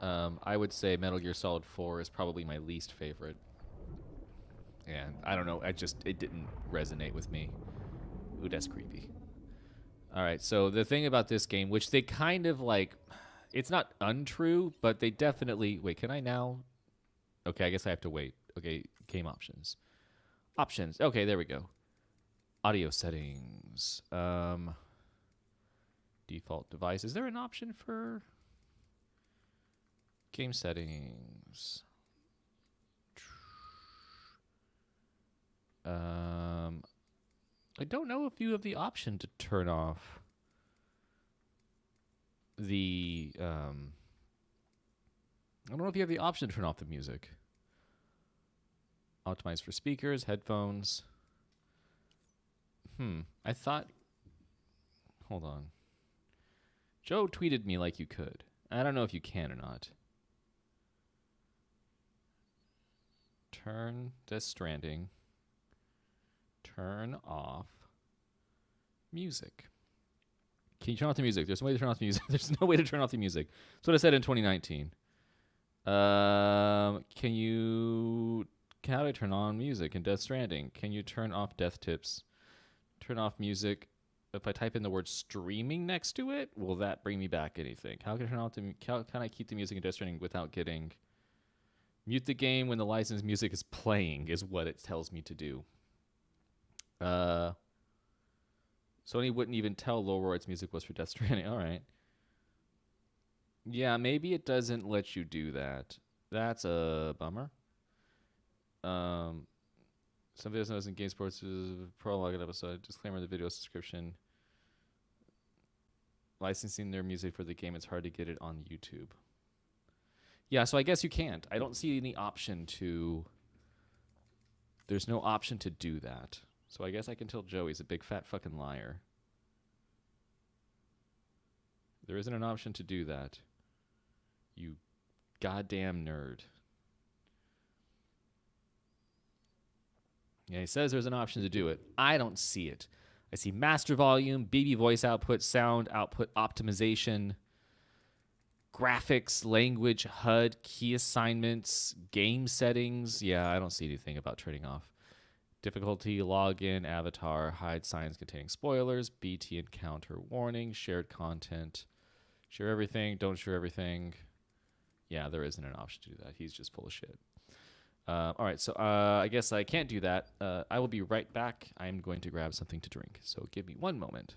I would say Metal Gear Solid 4 is probably my least favorite. And I don't know, it didn't resonate with me. Ooh, that's creepy. Alright, so the thing about this game, which they kind of like, it's not untrue, but they definitely, wait, can I now? Okay, I guess I have to wait. Okay, game options. Options, okay, there we go. Audio settings. Default device. Is there an option for game settings? I don't know if you have the option to turn off the I don't know if you have the option to turn off the music. Optimize for speakers, headphones. I thought, hold on. Joe tweeted me like you could. I don't know if you can or not. Turn Death Stranding. Turn off music. Can you turn off the music? There's no way to turn off the music. There's no way to turn off the music. That's what I said in 2019. How do I turn on music in Death Stranding? Can you turn off death tips? Turn off music. If I type in the word streaming next to it, will that bring me back anything? How can I turn off how can I keep the music in Death Stranding without getting mute the game when the licensed music is playing is what it tells me to do. Sony wouldn't even tell Loroyd's music was for Death Stranding. All right. Yeah, maybe it doesn't let you do that. That's a bummer. Some videos notice in Game Sports prologue an episode. Disclaimer in the video subscription. Licensing their music for the game, it's hard to get it on YouTube. Yeah, so I guess you can't. I don't see any option to... There's no option to do that. So I guess I can tell Joey he's a big fat fucking liar. There isn't an option to do that. You goddamn nerd. Yeah, he says there's an option to do it. I don't see it. I see master volume, BB voice output, sound output optimization, graphics, language, HUD, key assignments, game settings. Yeah, I don't see anything about turning off. Difficulty, login, avatar, hide signs containing spoilers, BT encounter warning, shared content. Share everything, don't share everything. Yeah, there isn't an option to do that. He's just full of shit. All right, so I guess I can't do that. I will be right back. I'm going to grab something to drink, so give me one moment.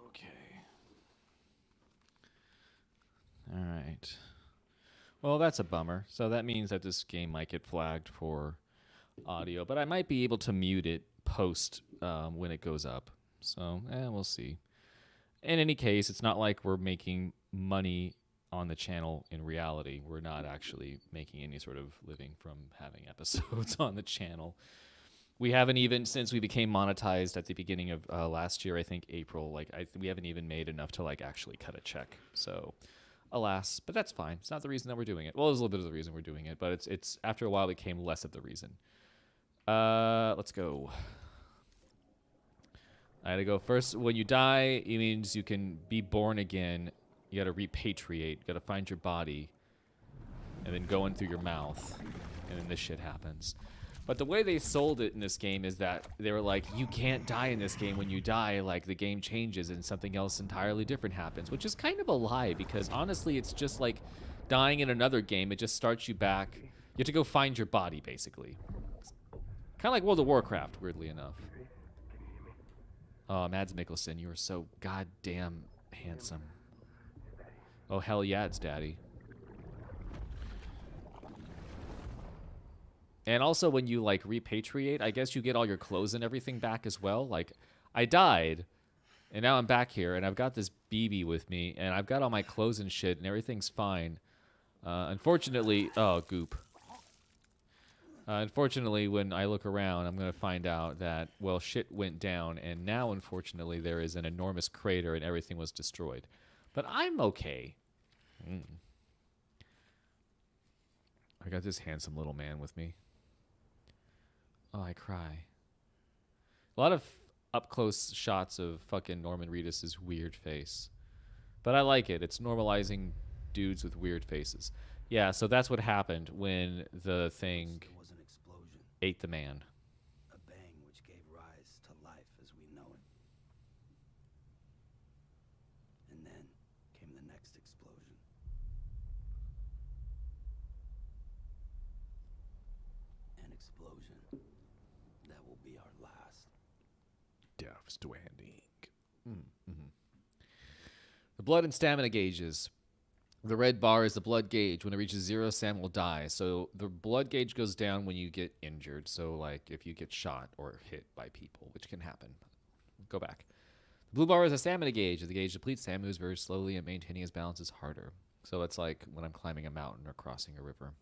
Okay. All right. Well, that's a bummer. So that means that this game might get flagged for audio, but I might be able to mute it post when it goes up. So, we'll see. In any case, it's not like we're making money on the channel in reality. We're not actually making any sort of living from having episodes on the channel. We haven't even, since we became monetized at the beginning of last year, I think April, we haven't even made enough to actually cut a check. So, alas, but that's fine. It's not the reason that we're doing it. Well, it's a little bit of the reason we're doing it, but it's after a while it became less of the reason. Let's go. I gotta go first. When you die, it means you can be born again. You gotta repatriate. You gotta find your body, and then go in through your mouth, and then this shit happens. But the way they sold it in this game is that they were like, you can't die in this game. When you die, the game changes and something else entirely different happens, which is kind of a lie because honestly, it's just like dying in another game. It just starts you back. You have to go find your body, basically. Kind of like World of Warcraft, weirdly enough. Oh, Mads Mikkelsen, you are so goddamn handsome. Oh, hell yeah, it's Daddy. And also, when you, repatriate, I guess you get all your clothes and everything back as well. I died, and now I'm back here, and I've got this BB with me, and I've got all my clothes and shit, and everything's fine. Unfortunately, oh, goop. Unfortunately, when I look around, I'm going to find out that, well, shit went down, and now, unfortunately, there is an enormous crater, and everything was destroyed. But I'm okay. I got this handsome little man with me. Oh, I cry. A lot of up-close shots of fucking Norman Reedus' weird face. But I like it. It's normalizing dudes with weird faces. Yeah, so that's what happened when the thing There was an explosion, ate the man. a bang which gave rise to life as we know it. And then came the next explosion. An explosion that will be our last. Death Stranding. The blood and stamina gauges. The red bar is the blood gauge. When it reaches 0, Sam will die. So the blood gauge goes down when you get injured. So, if you get shot or hit by people, which can happen. Go back. The blue bar is a stamina gauge. As the gauge depletes, Sam moves very slowly, and maintaining his balance is harder. So it's like when I'm climbing a mountain or crossing a river.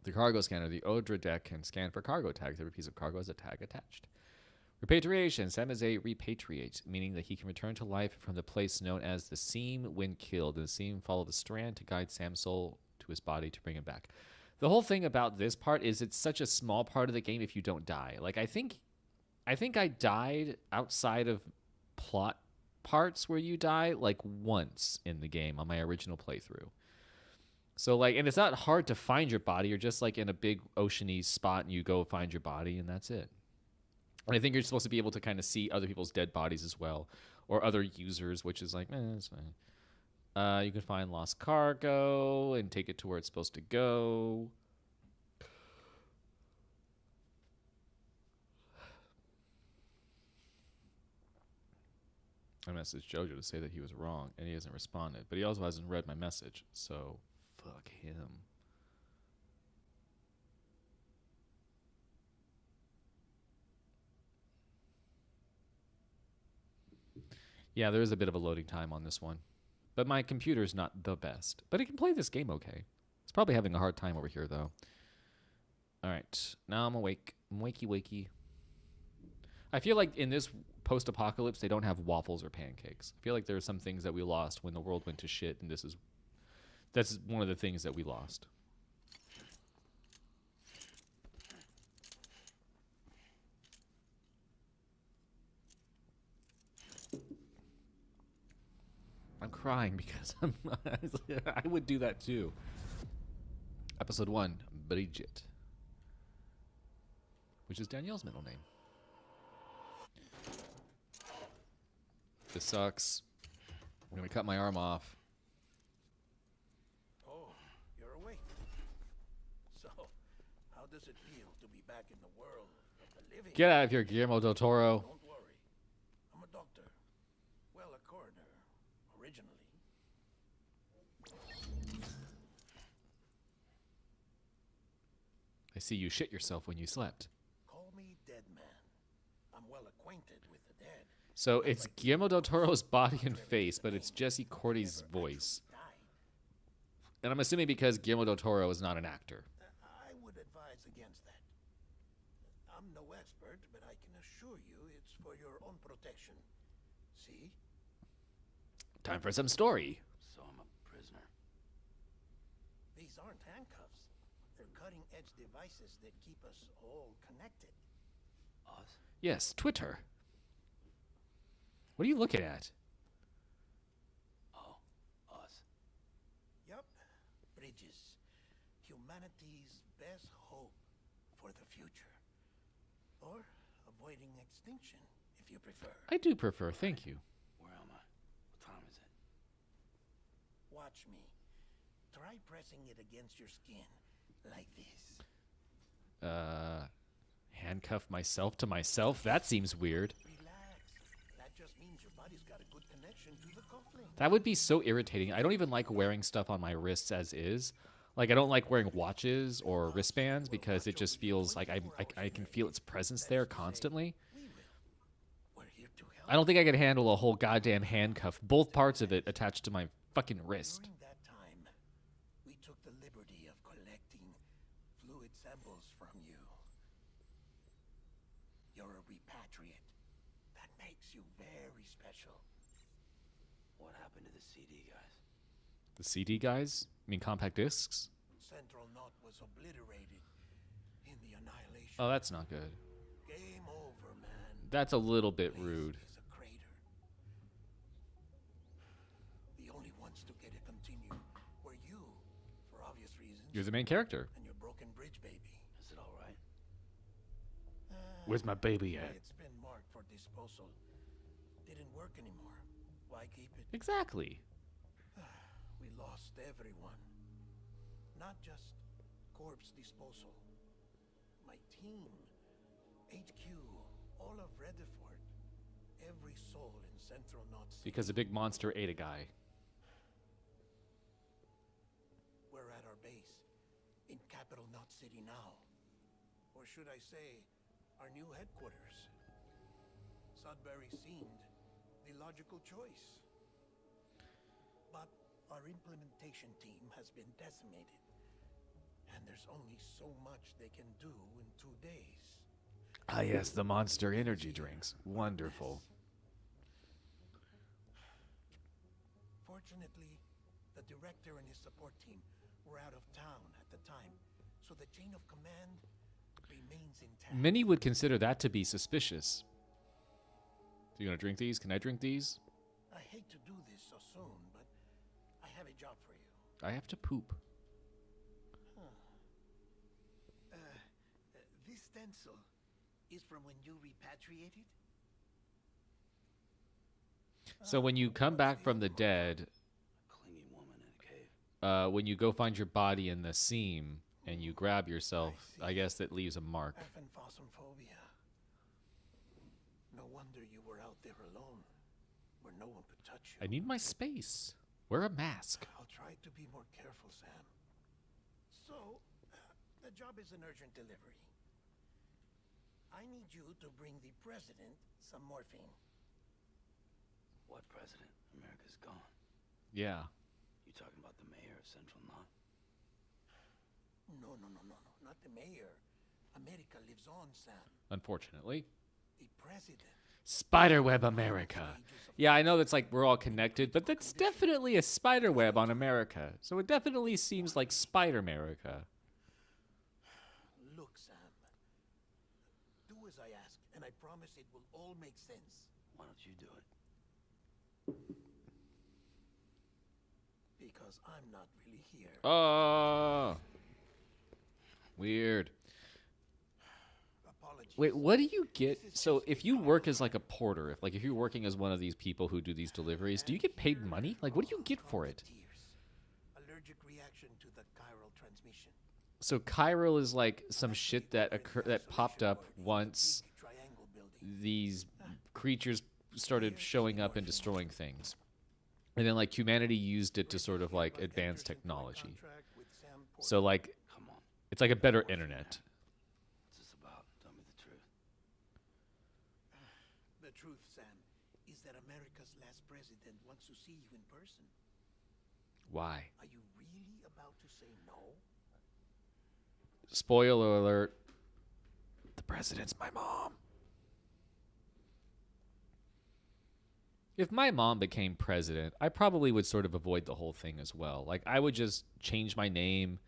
The cargo scanner. The Odra deck can scan for cargo tags. Every piece of cargo has a tag attached. Repatriation. Sam is a repatriate, meaning that he can return to life from the place known as the Seam when killed. And the Seam follow the strand to guide Sam's soul to his body to bring him back. The whole thing about this part is it's such a small part of the game if you don't die. I think I died outside of plot parts where you die once in the game on my original playthrough. So and it's not hard to find your body. You're just in a big oceany spot and you go find your body and that's it. And I think you're supposed to be able to kind of see other people's dead bodies as well, or other users, which is it's fine. You can find lost cargo and take it to where it's supposed to go. I messaged Jojo to say that he was wrong, and he hasn't responded. But he also hasn't read my message, so fuck him. Yeah, there is a bit of a loading time on this one. But my computer's not the best. But it can play this game okay. It's probably having a hard time over here, though. Alright, now I'm awake. I'm wakey. I feel like in this post-apocalypse, they don't have waffles or pancakes. I feel like there are some things that we lost when the world went to shit, and that's one of the things that we lost. I'm crying because I would do that too. Episode 1, Bridget. Which is Danielle's middle name. This sucks. I'm gonna cut my arm off. Oh, you're awake. So, does it feel to be back in the world of the living? Get out of here, Guillermo del Toro. Don't worry. see you shit yourself when you slept. Call me dead man. I'm well acquainted with the dead. So it's Guillermo del Toro's body and face, but it's Jesse Cordy's voice. Died. And I'm assuming because Guillermo del Toro is not an actor. I would advise against that. I'm no expert, but I can assure you it's for your own protection. See? Time for some story. So I'm a prisoner. These aren't handcuffs. They're cutting-edge devices that keep us all connected. Us? Yes, Twitter. What are you looking at? Oh, us. Yup. Bridges. Humanity's best hope for the future. Or avoiding extinction, if you prefer. I do prefer, thank you. Where am I? What time is it? Watch me. Try pressing it against your skin, like this. Handcuff myself to myself? That seems weird. Relax. That just means your body's got a good connection to the cufflink. That would be so irritating. I don't even like wearing stuff on my wrists as is. Like, I don't like wearing watches or wristbands because it just feels like I can feel its presence there constantly. We will. We're here to help. I don't think I could handle a whole goddamn handcuff, both parts of it attached to my fucking wrist. During that time, we took the liberty of collecting fluid samples from you. You're a repatriate. That makes you very special. What happened to the CD guys? The CD guys? I mean compact discs? Central Knot was obliterated in the annihilation. Oh, that's not good. Game over, man. That's a little bit This rude. is a crater. The only ones to get it continue were you, for obvious reasons, You're the main character. and your broken bridge baby. Is it all right? Where's my baby at? It's been marked for disposal. Didn't work anymore. Why keep it? Exactly. We lost everyone. Not just corpse disposal. My team, HQ, all of Redefort, every soul in Central Knot City. Because a big monster ate a guy. We're at our base, in capital Knot City now. Or should I say, our new headquarters. Sudbury seemed the logical choice. But our implementation team has been decimated. And there's only so much they can do in 2 days. Ah, yes, the monster energy drinks. Wonderful. Fortunately, the director and his support team were out of town at the time, so the chain of command remains intact. Many would consider that to be suspicious. So you gonna drink these? Can I drink these? I hate to do this so soon, but I have a job for you. I have to poop. This stencil is from when you repatriated? So when you come back from the dead, Clingy woman in a cave. when you go find your body in the seam and you grab yourself, I guess that leaves a mark. Aphanphosmphobia. No wonder you were out there alone, where no one could touch you. I need my space. Wear a mask. I'll try to be more careful, Sam. So, the job is an urgent delivery. I need you to bring the president some morphine. What president? America's gone. Yeah. You talking about the mayor of Central Knot? No, not the mayor. America lives on, Sam. Unfortunately. The president. Spiderweb America. Yeah, I know that's like we're all connected, but that's definitely a spiderweb on America. So it definitely seems like Spider-America. Look, Sam. Do as I ask, and I promise it will all make sense. Why don't you do it? Because I'm not really here. Oh. Weird. Apologies. Wait, what do you get? So if you work as like a porter, if you're working as one of these people who do these deliveries, do you get paid money? Like, what do you get for it? Tears. Allergic reaction to the chiral transmission. So chiral is like some shit that popped up once Big triangle building. these creatures started showing up and destroying things. And then like humanity used it to sort of like advance technology. Contract with Sam Porter. So like Come on. it's like a better internet. Why? Are you really about to say no? Spoiler alert. The president's my mom. If my mom became president, I probably would sort of avoid the whole thing as well. Like, I would just change my name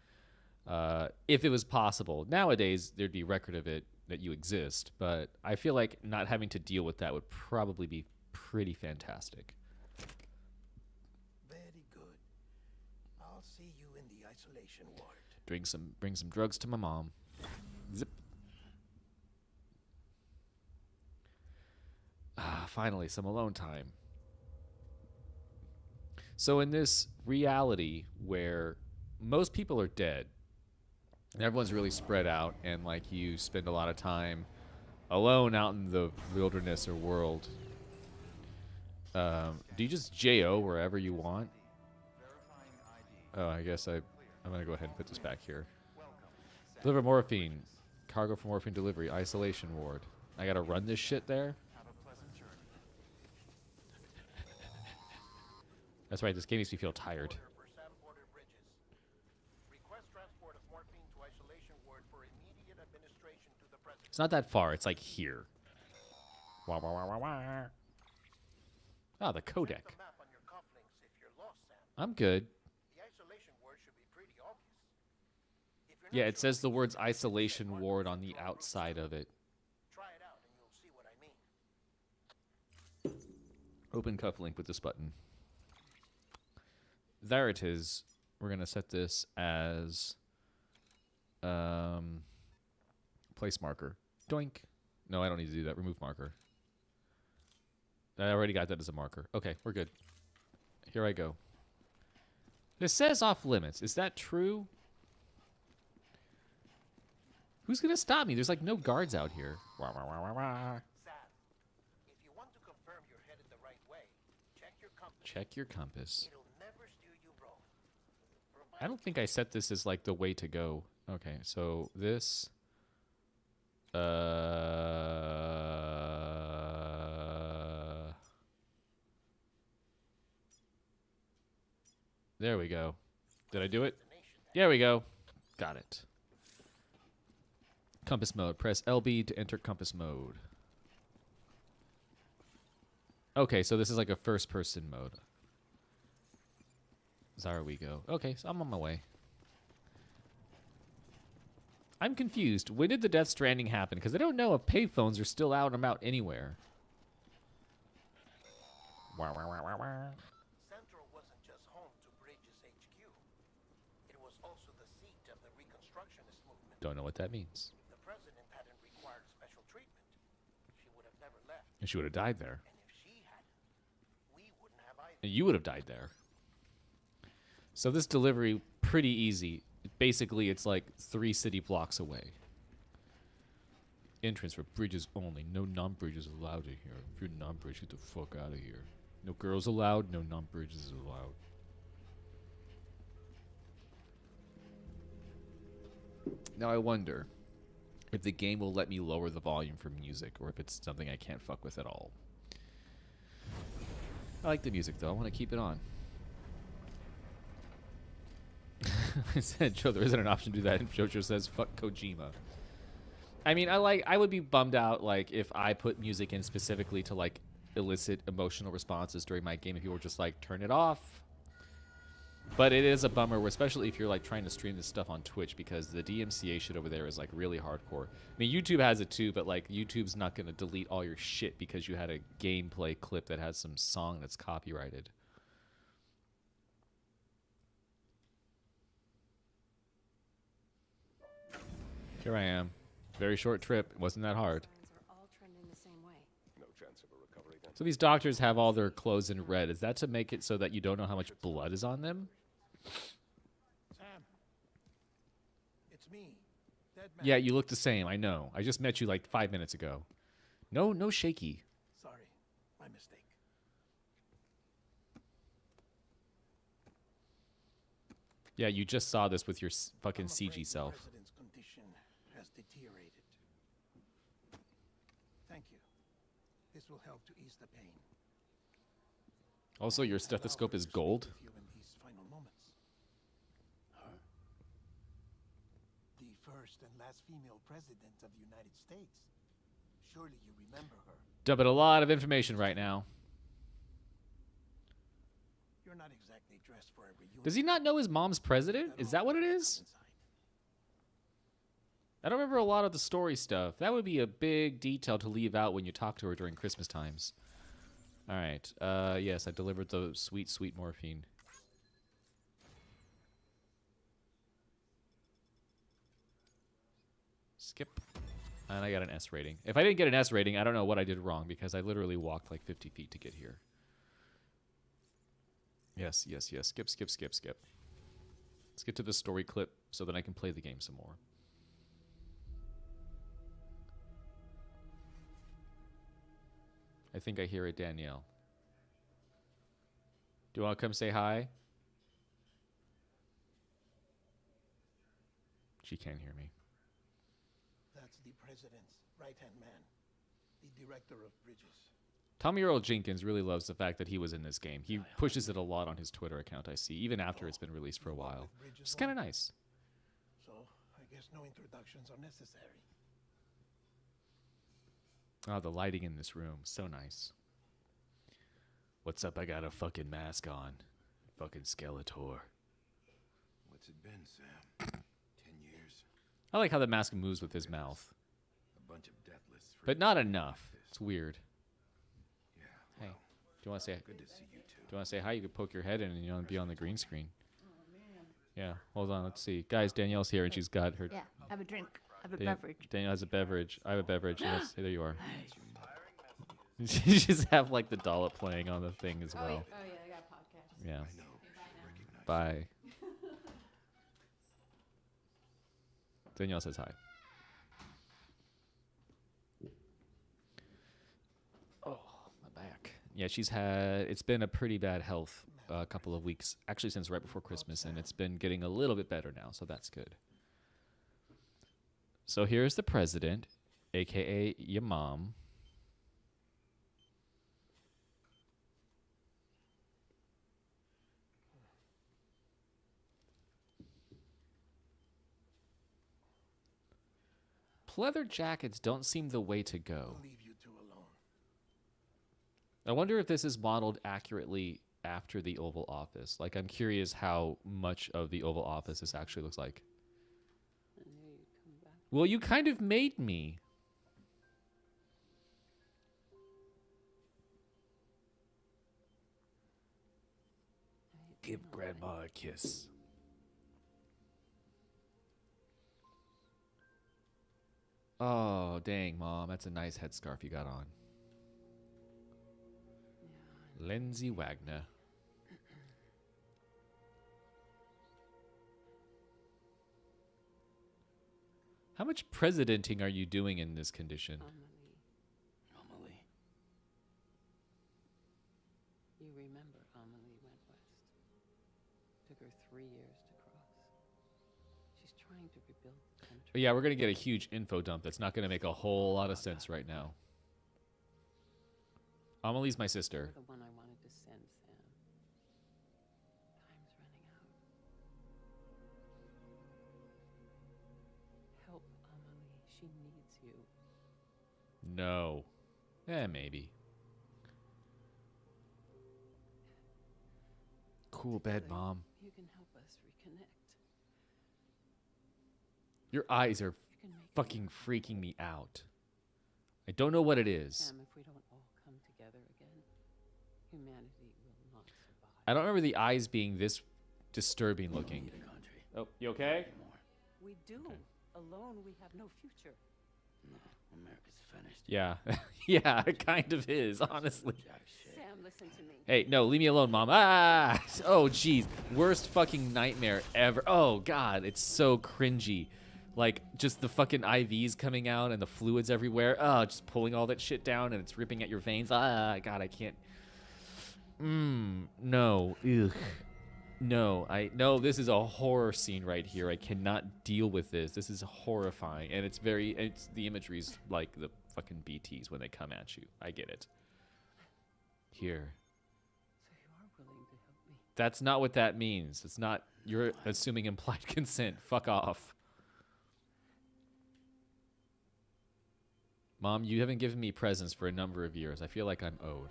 if it was possible. Nowadays, there'd be record of it that you exist, but I feel like not having to deal with that would probably be pretty fantastic. Very good. I'll see you in the isolation ward. Bring some drugs to my mom. Zip. Finally, some alone time. So in this reality where most people are dead, and everyone's really spread out, and like you spend a lot of time alone out in the wilderness or world, do you just JO wherever you want? Oh, I guess I'm gonna go ahead and put this back here. Deliver morphine. Cargo for morphine delivery. Isolation ward. I gotta run this shit there? That's right, this game makes me feel tired. Order for Sam Porter Bridges. Request transport of morphine to isolation ward for immediate administration to the president. It's not that far, it's like here. Wah, wah, wah, wah, wah. Ah, the codec. Check the map on your cufflinks if you're lost, Sam. I'm good. The isolation ward should be pretty obvious. If you're not Yeah, it sure says the which words one, isolation one ward is on the control room outside of it. Try it out and you'll see what I mean. Open cufflink with this button. There it is. We're gonna set this as place marker. Doink. No, I don't need to do that. Remove marker. I already got that as a marker. Okay, we're good. Here I go. This says off limits. Is that true? Who's gonna stop me? There's like no guards out here. Wah, wah, wah, wah, wah. Sam, if you want to confirm you're headed the right way, check your compass. Check your compass. It'll never steer you wrong. I don't think I set this as like the way to go. Okay, so this. There we go. Did I do it? There we go. Got it. Compass mode. Press LB to enter compass mode. Okay, so this is like a first-person mode. There we go. Okay, so I'm on my way. I'm confused. When did the Death Stranding happen? Because I don't know if payphones are still out and about anywhere. Wah, wah, wah, wah, wah. Central wasn't just home to Bridges HQ. It was also the seat of the Reconstructionist movement. Don't know what that means. If the president hadn't required special treatment, she would have never left. And she would have died there. And if she hadn't, we wouldn't have either. And you would have died there. So this delivery, pretty easy. Basically, it's like 3 city blocks away. Entrance for bridges only. No non-bridges allowed in here. If you're non-bridge, get the fuck out of here. No girls allowed, no non-bridges allowed. Now I wonder if the game will let me lower the volume for music, or if it's something I can't fuck with at all. I like the music though, I want to keep it on. I said, Joe, there isn't an option to do that. And Jojo says, fuck Kojima. I mean, I would be bummed out, like, if I put music in specifically to, like, elicit emotional responses during my game, if people were just like, turn it off. But it is a bummer, especially if you're, like, trying to stream this stuff on Twitch, because the DMCA shit over there is, like, really hardcore. I mean, YouTube has it too, but, like, YouTube's not going to delete all your shit because you had a gameplay clip that has some song that's copyrighted. Here I am. Very short trip. It wasn't that hard. Are all trending the same way. No chance of a recovery then. So these doctors have all their clothes in red. Is that to make it so that you don't know how much blood is on them? Sam, it's me, Dead Man. Yeah, you look the same. I know. I just met you like 5 minutes ago. No shaky. Sorry, my mistake. Yeah, you just saw this with your fucking I'm afraid CG the self. president's condition has deteriorated. Thank you. This will help to ease the pain. Also, your Allow stethoscope me is to speak gold. with you in these final moments. first and last female president of the United States. Surely you remember her. Dumping a lot of information right now. You're not exactly dressed for a reunion. Does he not know his mom's president? Is that what it is? I don't remember a lot of the story stuff. That would be a big detail to leave out when you talk to her during Christmas times. All right. Yes, I delivered the sweet, sweet morphine. Skip. And I got an S rating. If I didn't get an S rating, I don't know what I did wrong because I literally walked like 50 feet to get here. Yes, yes, yes. Skip, skip, skip, skip. Let's get to the story clip so that I can play the game some more. I think I hear it, Danielle. Do you want to come say hi? She can't hear me. That's the president's right-hand man, the director of bridges. Tommy Earl Jenkins really loves the fact that he was in this game. He pushes it a lot on his Twitter account, I see, even after it's been released for a while. It's kind of nice. So, I guess no introductions are necessary. Oh, the lighting in this room. So nice. What's up? I got a fucking mask on. Fucking Skeletor. What's it been, Sam? 10 years? I like how the mask moves with his mouth. A bunch of deathless. But not enough. It's weird. Yeah, Hey, well, do you want to say... good to see you too. Do you want to say hi? You could poke your head in and, you know, be on the green screen. Yeah, hold on. Let's see. Guys, Danielle's here and she's got her... Yeah, have a drink. Have a Dan- beverage. Danielle has a beverage. I have a beverage. Yes, there you are. You just have like the dollop playing on the thing as well. Oh yeah, I got a podcast. Yeah. I know. Recognize Bye. Danielle says hi. Oh, my back. Yeah, it's been a pretty bad health couple of weeks, actually since right before Christmas, and it's been getting a little bit better now, so that's good. So here's the president, aka your mom. Pleather jackets don't seem the way to go. I'll leave you two alone. I wonder if this is modeled accurately after the Oval Office. Like, I'm curious how much of the Oval Office this actually looks like. Well, you kind of made me. Give Grandma a kiss. Oh, dang, Mom. That's a nice headscarf you got on. Lindsay Wagner. How much presidenting are you doing in this condition? Amelie. You remember Amelie went west. Took her 3 years to cross. She's trying to rebuild the country. But yeah, we're going to get a huge info dump that's not going to make a whole lot of sense right now. Amelie's my sister. You're the one I wanted to send, Sam. Time's running out. Help Amelie. She needs you. No. Maybe. Cool bed, Together, Mom. You can help us reconnect. Your eyes are You can make fucking freaking me out. I don't know what it is. Sam, if we don't all come together again, humanity will not survive. I don't remember the eyes being this disturbing looking. The country. Oh, you okay? Anymore. We do. Alone, we have no future. No, America's finished. Yeah. Yeah, it kind of is, honestly. Jack shit. Sam, listen to me. Hey, no, leave me alone, Mom. Ah! Oh, jeez. Worst fucking nightmare ever. Oh, God. It's so cringy. Like, just the fucking IVs coming out and the fluids everywhere. Oh, just pulling all that shit down and it's ripping at your veins. Ah, God, I can't. No. Ugh. No, this is a horror scene right here. I cannot deal with this. This is horrifying. And it's the imagery's like the fucking BTs when they come at you. I get it. Here. So you are willing to help me. That's not what that means. It's not, you're assuming implied consent. Fuck off. Mom, you haven't given me presents for a number of years. I feel like I'm owed.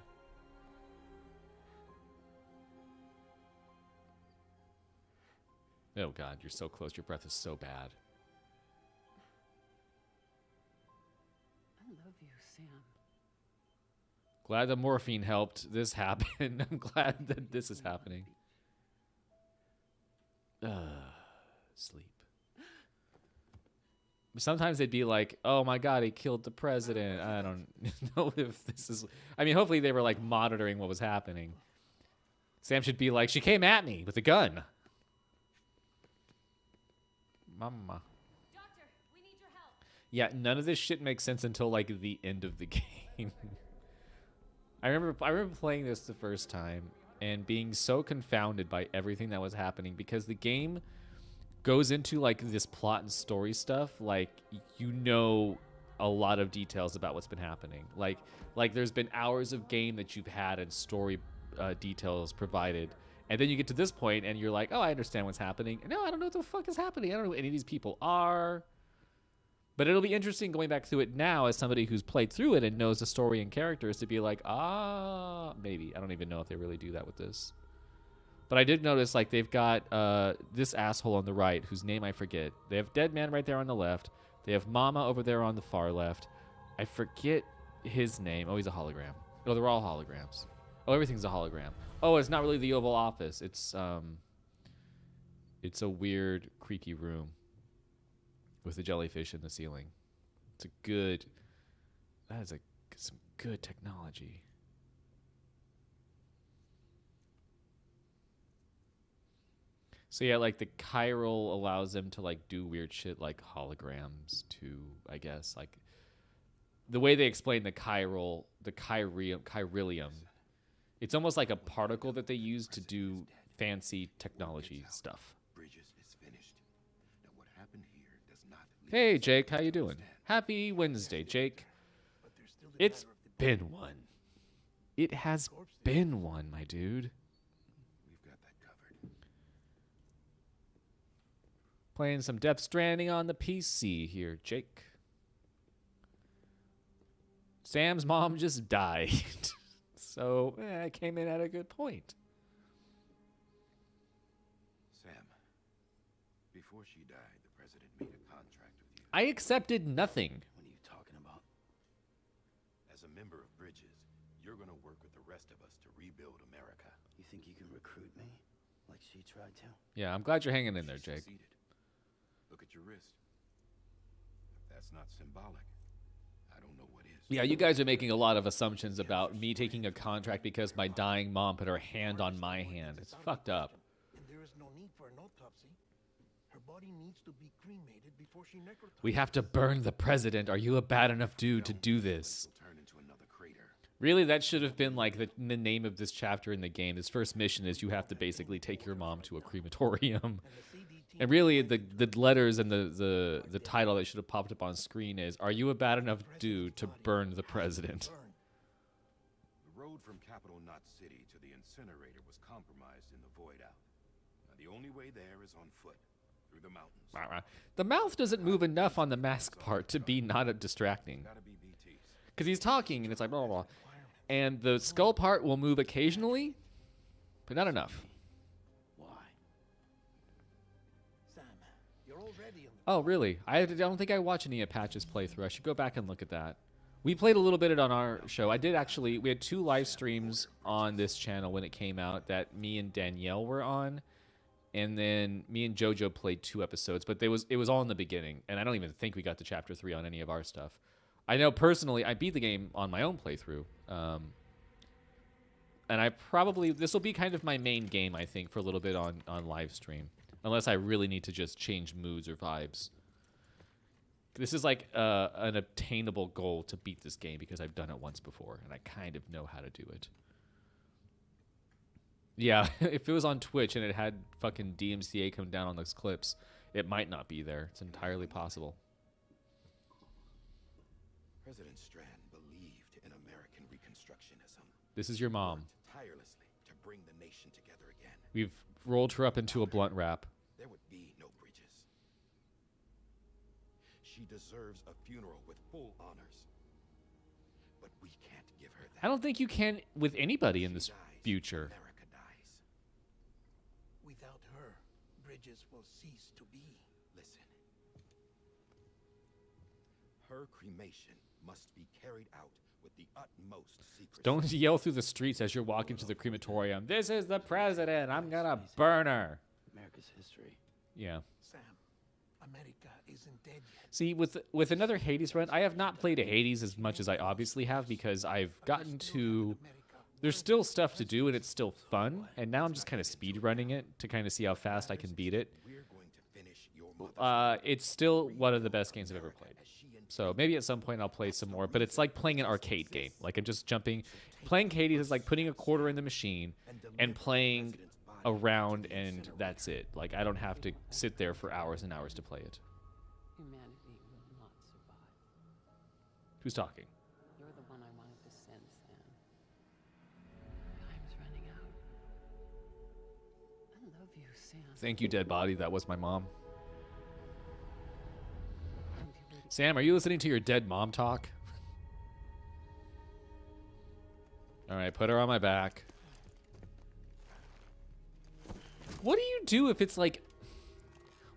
Oh God, you're so close. Your breath is so bad. I love you, Sam. Glad the morphine helped this happen. I'm glad that this is happening. Sleep. Sometimes they'd be like, oh my God, he killed the president. I don't know if this is... I mean, hopefully they were like monitoring what was happening. Sam should be like, she came at me with a gun. Mama. Doctor, we need your help. Yeah, none of this shit makes sense until like the end of the game. I remember playing this the first time and being so confounded by everything that was happening because the game goes into like this plot and story stuff, like you know a lot of details about what's been happening. Like there's been hours of game that you've had and story details provided. And then you get to this point and you're like, oh, I understand what's happening. No, I don't know what the fuck is happening. I don't know who any of these people are. But it'll be interesting going back through it now as somebody who's played through it and knows the story and characters to be like, maybe. I don't even know if they really do that with this. But I did notice, like, they've got this asshole on the right, whose name I forget. They have Dead Man right there on the left. They have Mama over there on the far left. I forget his name. Oh, he's a hologram. Oh, they're all holograms. Oh, everything's a hologram. Oh, it's not really the Oval Office. It's a weird, creaky room with a jellyfish in the ceiling. That is some good technology. So yeah, like the chiral allows them to like do weird shit like holograms too, I guess. Like the way they explain the chiralium, it's almost like a particle that they use to do fancy technology stuff. Bridges is finished. Now what happened here does not leave Hey us Jake, to how you doing? understand. Happy Wednesday, Jake. But there's still the It's matter of the been one. It has been one, my dude. We've got that covered. Playing some Death Stranding on the PC here, Jake. Sam's mom just died. So, I came in at a good point. Sam, before she died, the president made a contract with you. I accepted nothing. What are you talking about? As a member of Bridges, you're gonna work with the rest of us to rebuild America. You think you can recruit me? Like she tried to? Yeah, I'm glad you're hanging in there, She Jake. succeeded. Look at your wrist. If that's not symbolic, I don't know what is. Yeah, you guys are making a lot of assumptions about me taking a contract because my dying mom put her hand on my hand. It's fucked up. And there is no need for an autopsy. Her body needs to be cremated before she necrotizes. We have to burn the president. Are you a bad enough dude to do this? Will turn into another crater. Really, that should have been like the name of this chapter in the game. This first mission is you have to basically take your mom to a crematorium. And really, the letters and the title that should have popped up on screen is, are you a bad enough dude to burn the president? The road from Capital Knot City to the incinerator was compromised in the void out. Now, the only way there is on foot, through the mountains. The mouth doesn't move enough on the mask part to be not distracting. Gotta be BTs. Because he's talking and it's like blah, blah, blah. And the skull part will move occasionally, but not enough. Why? Sam, you're already on the Oh, really? I don't think I watch any of Patch's playthrough. I should go back and look at that. We played a little bit on our show. We had 2 live streams on this channel when it came out that me and Danielle were on. And then me and JoJo played 2 episodes, but it was all in the beginning. And I don't even think we got to chapter 3 on any of our stuff. I know personally, I beat the game on my own playthrough. And this will be kind of my main game, I think, for a little bit on live stream. Unless I really need to just change moods or vibes. This is like an obtainable goal to beat this game because I've done it once before and I kind of know how to do it. Yeah, if it was on Twitch and it had fucking DMCA come down on those clips, it might not be there. It's entirely possible. President Strand believed in American Reconstructionism. This is your mom. Worked tirelessly to bring the nation together again. We've rolled her up into a blunt wrap. There would be no Bridges. She deserves a funeral with full honors. But we can't give her that. I don't think you can with anybody in this She dies, future. America dies. Without her, Bridges will cease to be. Listen. Her cremation must be carried out with the utmost secrecy. Don't yell through the streets as you're walking to the crematorium. This is the president. I'm gonna burn her. America's history. Yeah. Sam, America isn't dead yet. See, with another Hades run, I have not played a Hades as much as I obviously have because I've gotten to. There's still stuff to do and it's still fun, and now I'm just kind of speed running it to kind of see how fast I can beat it. We're going to finish your mother's It's still one of the best games I've ever played. So maybe at some point I'll play some more, but it's like playing an arcade game. Like I'm just jumping. Playing Hades is like putting a quarter in the machine and playing a round, and that's it. Like I don't have to sit there for hours and hours to play it. Humanity will not survive. Who's talking? You're the one I wanted to send, Sam. Time's running out. I love you, Sam. Thank you, dead body. That was my mom. Don't be ready. Sam, are you listening to your dead mom talk? All right, put her on my back. What do you do if it's like...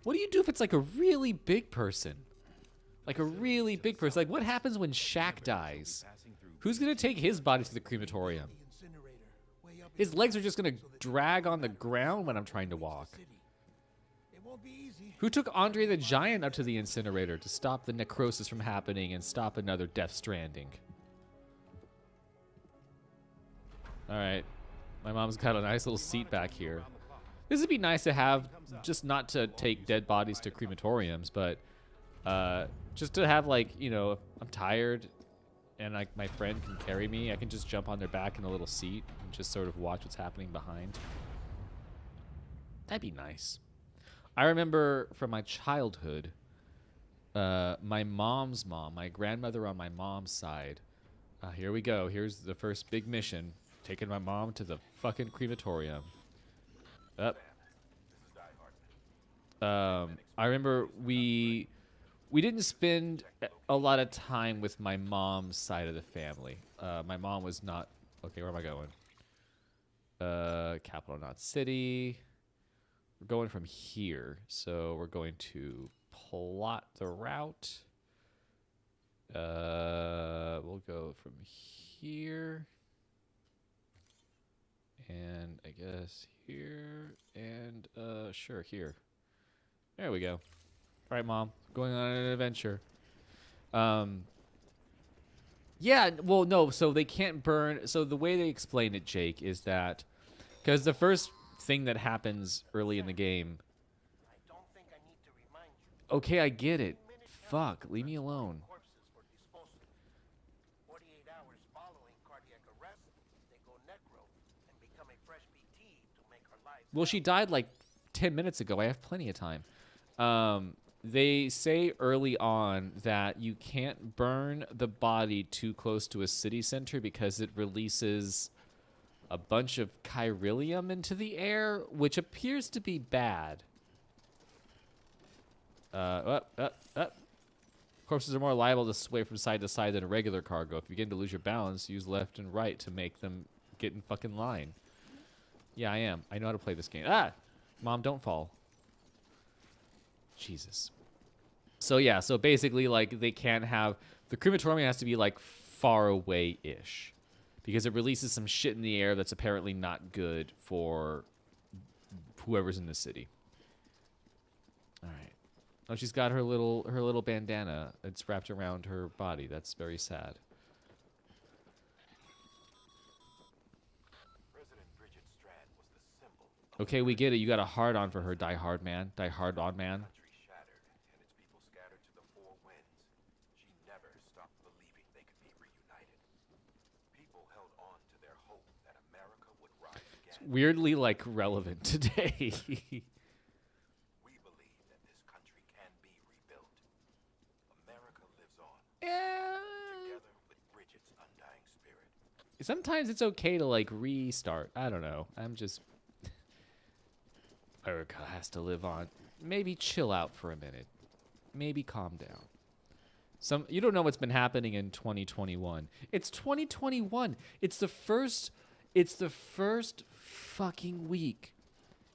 What do you do if it's like a really big person? Like a really big person. Like what happens when Shaq dies? Who's going to take his body to the crematorium? The incinerator, way up His in legs are just going to so that drag on the ground when I'm trying to reach the walk. city. It won't be easy. Who took Andre the Giant up to the incinerator to stop the necrosis from happening and stop another Death Stranding? All right. My mom's got a nice little seat back here. This would be nice to have, just not to take dead bodies to crematoriums, but just to have, like, you know, if I'm tired and like my friend can carry me, I can just jump on their back in a little seat and just sort of watch what's happening behind. That'd be nice. I remember from my childhood, my mom's mom, my grandmother on my mom's side. Here we go. Here's the first big mission. Taking my mom to the fucking crematorium. Up. I remember we didn't spend a lot of time with my mom's side of the family. My mom was not... Okay, where am I going? Capital Knot City. We're going from here. So we're going to plot the route. We'll go from here. And I guess here. And sure, here. There we go. All right, Mom. Going on an adventure. Yeah, well, no. So they can't burn. So the way they explain it, Jake, is that because the first thing that happens early in the game. I don't think I need to remind you. Okay, I get it. Fuck, leave me alone. Corpses for disposal. 48 hours following cardiac arrest, they go necro and become a fresh BT to make our lives. Well, she died like 10 minutes ago. I have plenty of time. They say early on that you can't burn the body too close to a city center because it releases a bunch of chiralium into the air, which appears to be bad. Corpses are more liable to sway from side to side than a regular cargo. If you begin to lose your balance, use left and right to make them get in fucking line. Yeah, I am. I know how to play this game. Ah! Mom, don't fall. Jesus. So yeah, so basically, like, they can't have... The crematorium has to be, like, far away-ish. Because it releases some shit in the air that's apparently not good for whoever's in the city. All right. Oh, she's got her little bandana. It's wrapped around her body. That's very sad. President Bridget Strand was the symbol of Okay, we get it. You got a hard on for her, die hard man. Die hard on man. country shattered and its people scattered to the four winds. She never stopped believing they could be reunited. People held on to their hope that America would rise again. Weirdly, like, relevant today. We believe that this country can be rebuilt. America lives on, together with Bridget's undying spirit. Sometimes it's okay to, like, restart. I don't know. I'm just... America has to live on. Maybe chill out for a minute. Maybe calm down. You don't know what's been happening in 2021. It's 2021. It's the first fucking week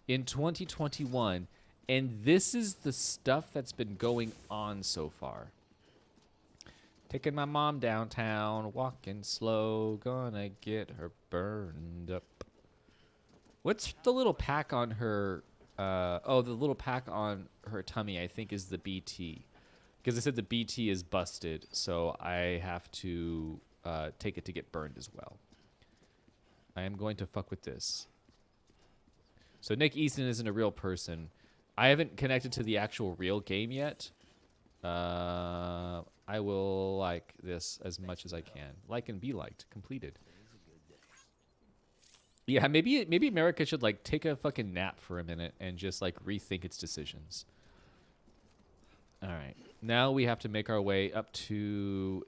in 2021, and this is the stuff that's been going on so far. Taking my mom downtown, walking slow, gonna get her burned up. What's the little pack on her? The little pack on her tummy, I think, is the BT. Because they said the BT is busted, so I have to take it to get burned as well. I am going to fuck with this. So Nick Easton isn't a real person. I haven't connected to the actual real game yet. I will like this as much as I can. Like and be liked. Completed. Yeah, maybe America should like take a fucking nap for a minute and just like rethink its decisions. All right. Now we have to make our way up to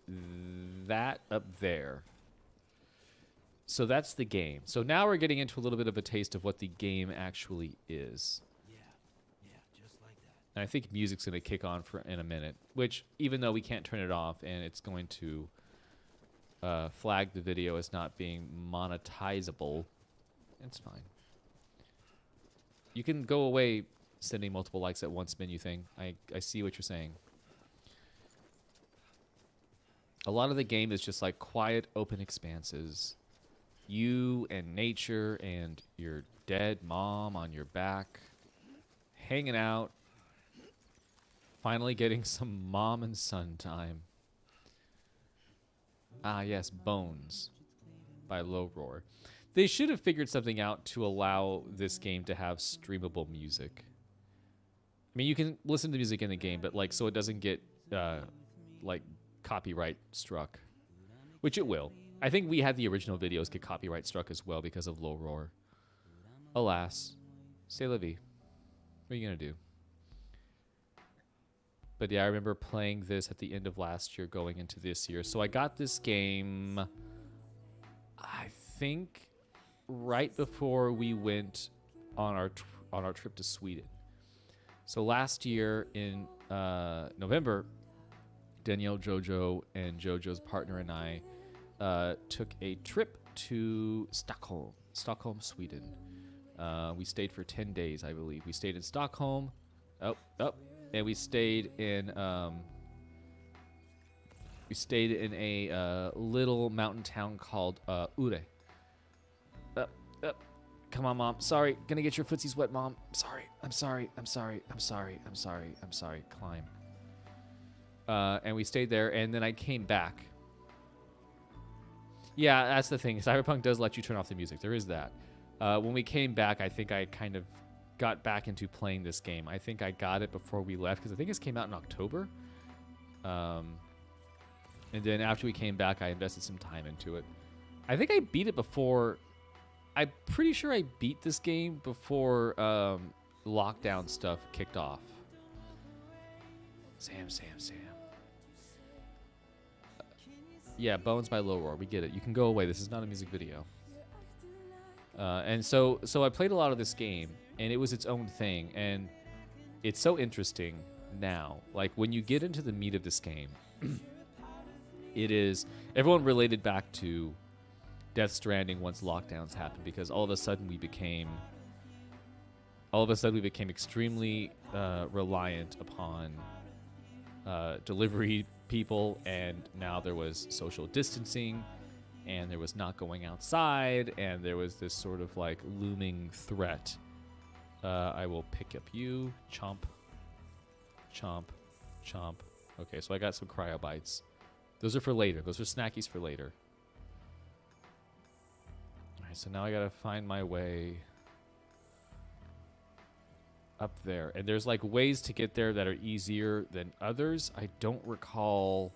that up there. So that's the game. So now we're getting into a little bit of a taste of what the game actually is. Yeah, just like that. And I think music's going to kick on in a minute, which even though we can't turn it off and it's going to flag the video as not being monetizable, it's fine. You can go away sending multiple likes at once menu thing. I see what you're saying. A lot of the game is just like quiet, open expanses. You and nature and your dead mom on your back, hanging out, finally getting some mom and son time. Ah, yes, Bones by Low Roar. They should have figured something out to allow this game to have streamable music. I mean, you can listen to music in the game, but like so it doesn't get like copyright struck, which it will. I think we had the original videos get copyright struck as well because of Low Roar. Alas, c'est la vie. What are you gonna do? But yeah, I remember playing this at the end of last year, going into this year. So I got this game, I think, right before we went on our trip to Sweden. So last year in November, Danielle, Jojo, and Jojo's partner and I took a trip to Stockholm, Sweden. We stayed for 10 days, I believe. We stayed in Stockholm. And we stayed in a little mountain town called Ure. Come on, Mom. Sorry. Gonna get your footsies wet, Mom. I'm sorry. Climb. And we stayed there, and then I came back. Yeah, that's the thing. Cyberpunk does let you turn off the music. There is that. When we came back, I think I kind of got back into playing this game. I think I got it before we left, because I think this came out in October. And then after we came back, I invested some time into it. I think I beat it before... I'm pretty sure I beat this game before lockdown stuff kicked off. Sam. Yeah, Bones by Low Roar. We get it. You can go away. This is not a music video. And so I played a lot of this game, and it was its own thing. And it's so interesting now. Like, when you get into the meat of this game, it is... Everyone related back to Death Stranding once lockdowns happened, because all of a sudden we became extremely reliant upon delivery people, and now there was social distancing, and there was not going outside, and there was this sort of like looming threat. I will pick up you. Chomp. Okay, so I got some cryo bites. Those are for later. Those are snackies for later. Alright, so now I gotta find my way up there. And there's like ways to get there that are easier than others. I don't recall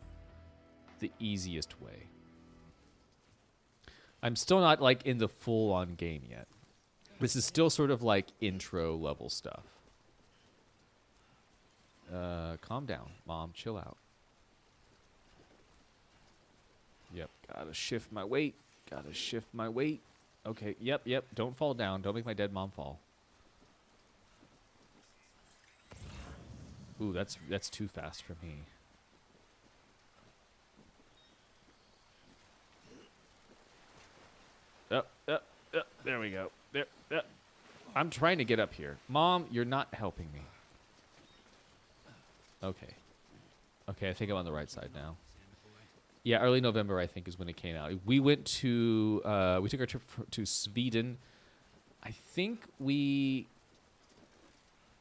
the easiest way. I'm still not like in the full-on game yet. This is still sort of like intro level stuff. Calm down, Mom. Chill out. Yep, gotta shift my weight. Okay, yep. Don't fall down. Don't make my dead mom fall. Ooh, that's too fast for me. There we go. There. I'm trying to get up here. Mom, you're not helping me. Okay. Okay, I think I'm on the right side now. Yeah, early November, I think, is when it came out. We went to, we took our trip to Sweden. I think we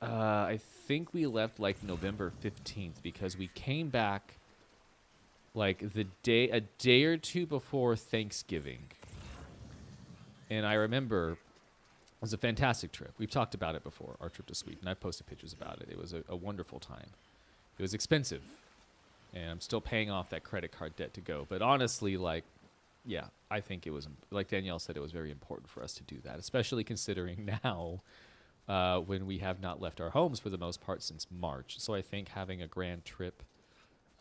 left like November 15th because we came back like a day or two before Thanksgiving. And I remember it was a fantastic trip. We've talked about it before, our trip to Sweden. I posted pictures about it. It was a wonderful time. It was expensive. And I'm still paying off that credit card debt to go. But honestly, like, yeah, I think it was, like Danielle said, it was very important for us to do that, especially considering now when we have not left our homes for the most part since March. So I think having a grand trip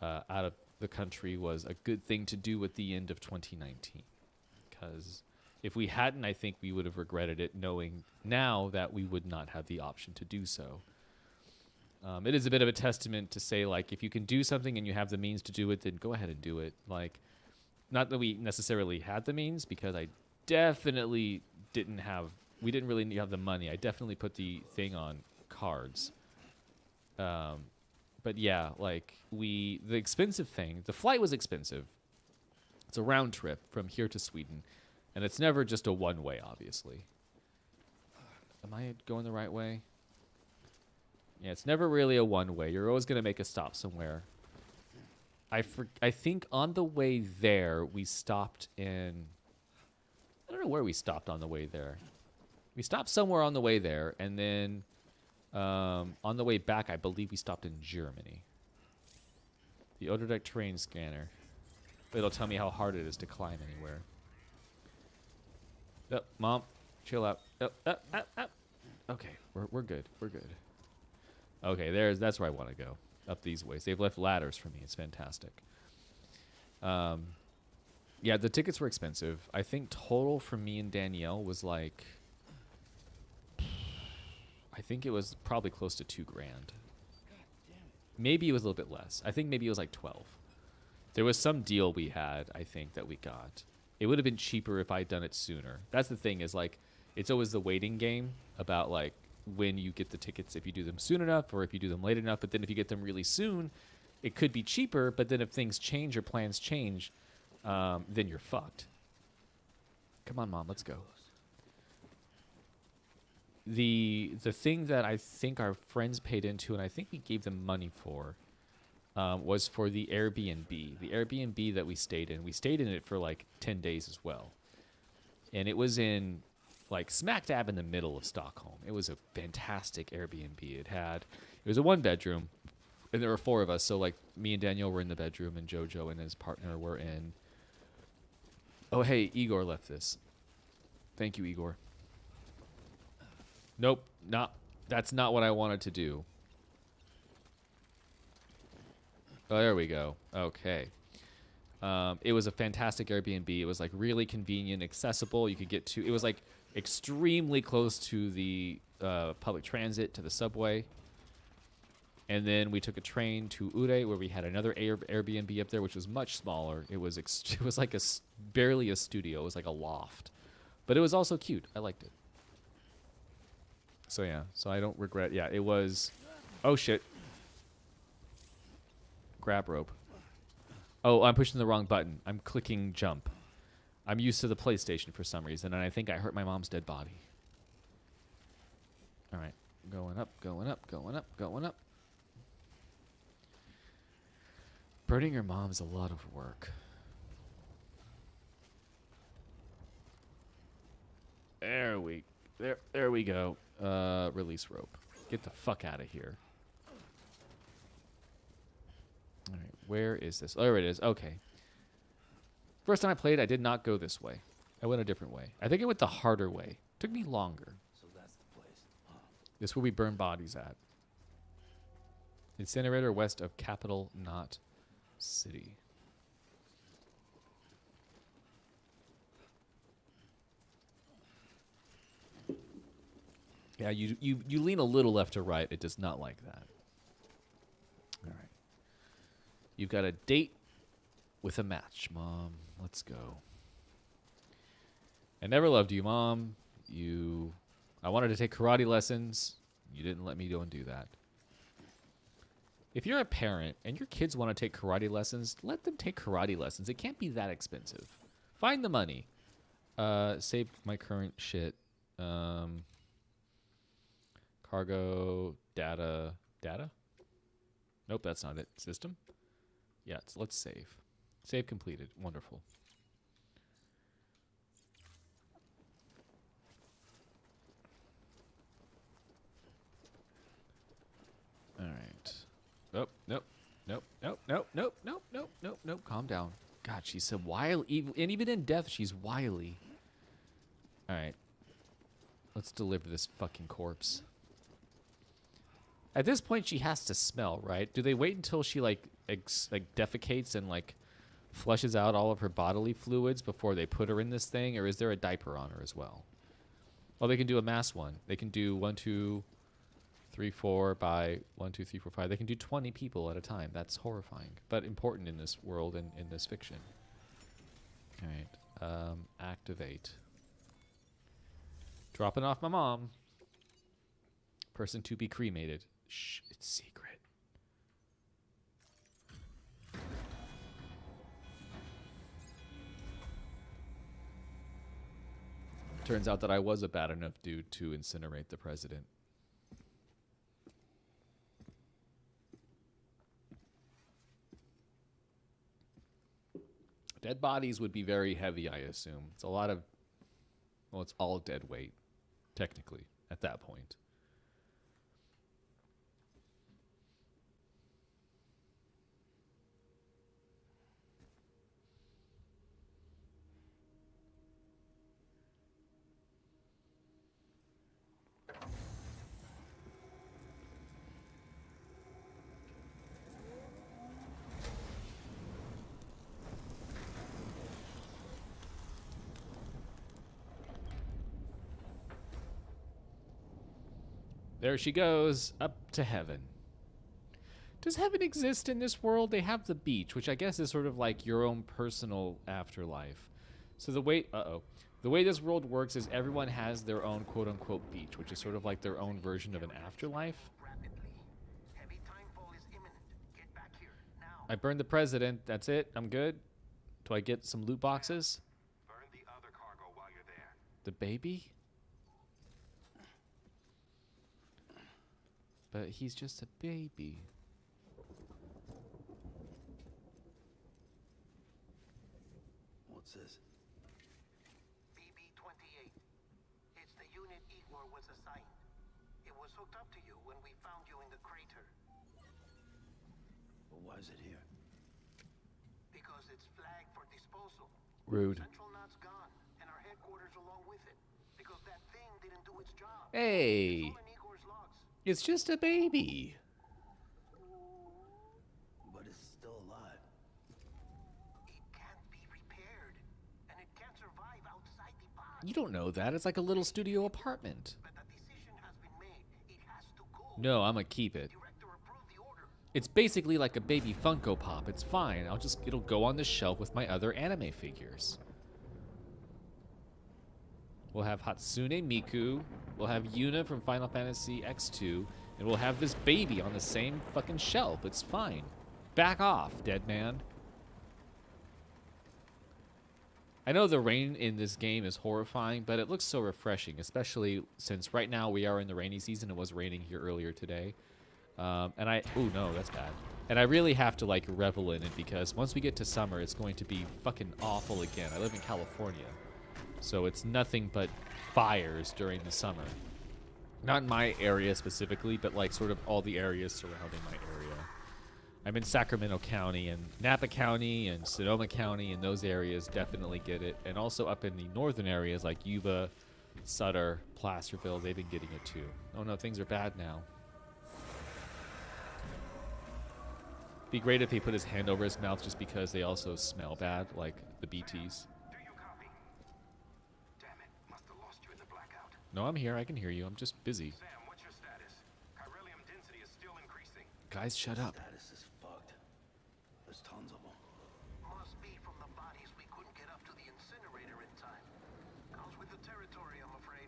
out of the country was a good thing to do at the end of 2019. Because if we hadn't, I think we would have regretted it, knowing now that we would not have the option to do so. It is a bit of a testament to say, like, if you can do something and you have the means to do it, then go ahead and do it. Like, not that we necessarily had the means, because I definitely didn't have, we didn't really have the money. I definitely put the thing on cards. But yeah, like, the expensive thing, the flight was expensive. It's a round trip from here to Sweden, and it's never just a one-way, obviously. Am I going the right way? Yeah, it's never really a one-way. You're always going to make a stop somewhere. I think on the way there, we stopped in... I don't know where we stopped on the way there. We stopped somewhere on the way there, and then on the way back, I believe we stopped in Germany. The Oderdek terrain scanner. It'll tell me how hard it is to climb anywhere. Oh, Mom, chill out. Oh, okay, we're good. We're good. Okay, that's where I want to go. Up these ways. They've left ladders for me. It's fantastic. Yeah, the tickets were expensive. I think total for me and Danielle was like, I think it was probably close to $2,000. Maybe it was a little bit less. I think maybe it was like 12. There was some deal we had, I think, that we got. It would have been cheaper if I'd done it sooner. That's the thing, is like, it's always the waiting game about like when you get the tickets, if you do them soon enough or if you do them late enough. But then if you get them really soon, it could be cheaper. But then if things change or plans change, then you're fucked. Come on, Mom, let's go. The thing that I think our friends paid into, and I think we gave them money for, was for the Airbnb. The Airbnb that we stayed in. We stayed in it for like 10 days as well. And it was in like smack dab in the middle of Stockholm. It was a fantastic Airbnb. It was a 1-bedroom, and there were 4 of us. So like me and Daniel were in the bedroom, and Jojo and his partner were in. Oh, hey, Igor left this. Thank you, Igor. Nope, that's not what I wanted to do. Oh, there we go. Okay. It was a fantastic Airbnb. It was like really convenient, accessible. You could get to, it was like extremely close to the public transit, to the subway. And then we took a train to Ure, where we had another Airbnb up there, which was much smaller. It was it was like barely a studio. It was like a loft. But it was also cute. I liked it. So yeah, so I don't regret. Yeah, it was. Oh shit. Grab rope. Oh, I'm pushing the wrong button. I'm clicking jump. I'm used to the PlayStation for some reason, and I think I hurt my mom's dead body. All right, going up, going up, going up, going up. Burning your mom is a lot of work. There we go. Release rope. Get the fuck out of here. All right, where is this? Oh, there it is. Okay. First time I played, I did not go this way. I went a different way. I think I went the harder way. Took me longer. So that's the place. This is where we burn bodies at. Incinerator west of Capital Knot City. Yeah, you lean a little left to right. It does not like that. All right. You've got a date with a match, Mom. Let's go. I never loved you, Mom. I wanted to take karate lessons. You didn't let me go and do that. If you're a parent and your kids want to take karate lessons, let them take karate lessons. It can't be that expensive. Find the money. Save my current shit. Cargo, data. Nope, that's not it. System? Yeah, let's save. Save completed. Wonderful. All right. Oh, nope. Nope. Calm down. God, she's so wily. And even in death, she's wily. All right. Let's deliver this fucking corpse. At this point, she has to smell, right? Do they wait until she like defecates and like flushes out all of her bodily fluids before they put her in this thing, or is there a diaper on her as well? Well, they can do a mass one. They can do 1, 2, 3, 4 by 1, 2, 3, 4, 5. They can do 20 people at a time. That's horrifying, but important in this world and in this fiction. All right, activate. Dropping off my mom. Person to be cremated. Shh, it's secret. Turns out that I was a bad enough dude to incinerate the president. Dead bodies would be very heavy, I assume. It's a lot of... Well, it's all dead weight, technically, at that point. There she goes, up to heaven. Does heaven exist in this world? They have the beach, which I guess is sort of like your own personal afterlife. So the way, the way this world works is everyone has their own quote-unquote beach, which is sort of like their own version of an afterlife. I burned the president. That's it. I'm good. Do I get some loot boxes? Burn the other cargo while you're there. The baby? But he's just a baby. What's this? BB-28. It's the unit Igor was assigned. It was hooked up to you when we found you in the crater. But why is it here? Because it's flagged for disposal. Rude. Central Knot's gone, and our headquarters along with it. Because that thing didn't do its job. Hey, It's all in Igor's logs. it's just a baby. But it's still alive. It can't be repaired, and it can't survive outside the pod. You don't know that. It's like a little studio apartment. But the decision has been made. It has to go. No, I'm gonna keep it. Director approved the order. It's basically like a baby Funko Pop. It's fine. It'll go on the shelf with my other anime figures. We'll have Hatsune Miku. We'll have Yuna from Final Fantasy X2. And we'll have this baby on the same fucking shelf. It's fine. Back off, dead man. I know the rain in this game is horrifying, but it looks so refreshing, especially since right now we are in the rainy season. It was raining here earlier today. Oh no, that's bad. And I really have to like revel in it because once we get to summer, it's going to be fucking awful again. I live in California, so it's nothing but fires during the summer. Not in my area specifically, but like sort of all the areas surrounding my area. I'm in Sacramento County and Napa County and Sonoma County, and those areas definitely get it. And also up in the northern areas like Yuba, Sutter, Placerville, they've been getting it too. Oh no, things are bad now. Be great if he put his hand over his mouth just because they also smell bad, like the BTs. Do you copy? Damn it, must have lost you in the blackout. No, I'm here. I can hear you. I'm just busy. Sam, what's your status? Chiralium density is still increasing. Guys, shut up. Status is fucked. There's tons of them. Must be from the bodies we couldn't get up to the incinerator in time. Comes with the territory, I'm afraid.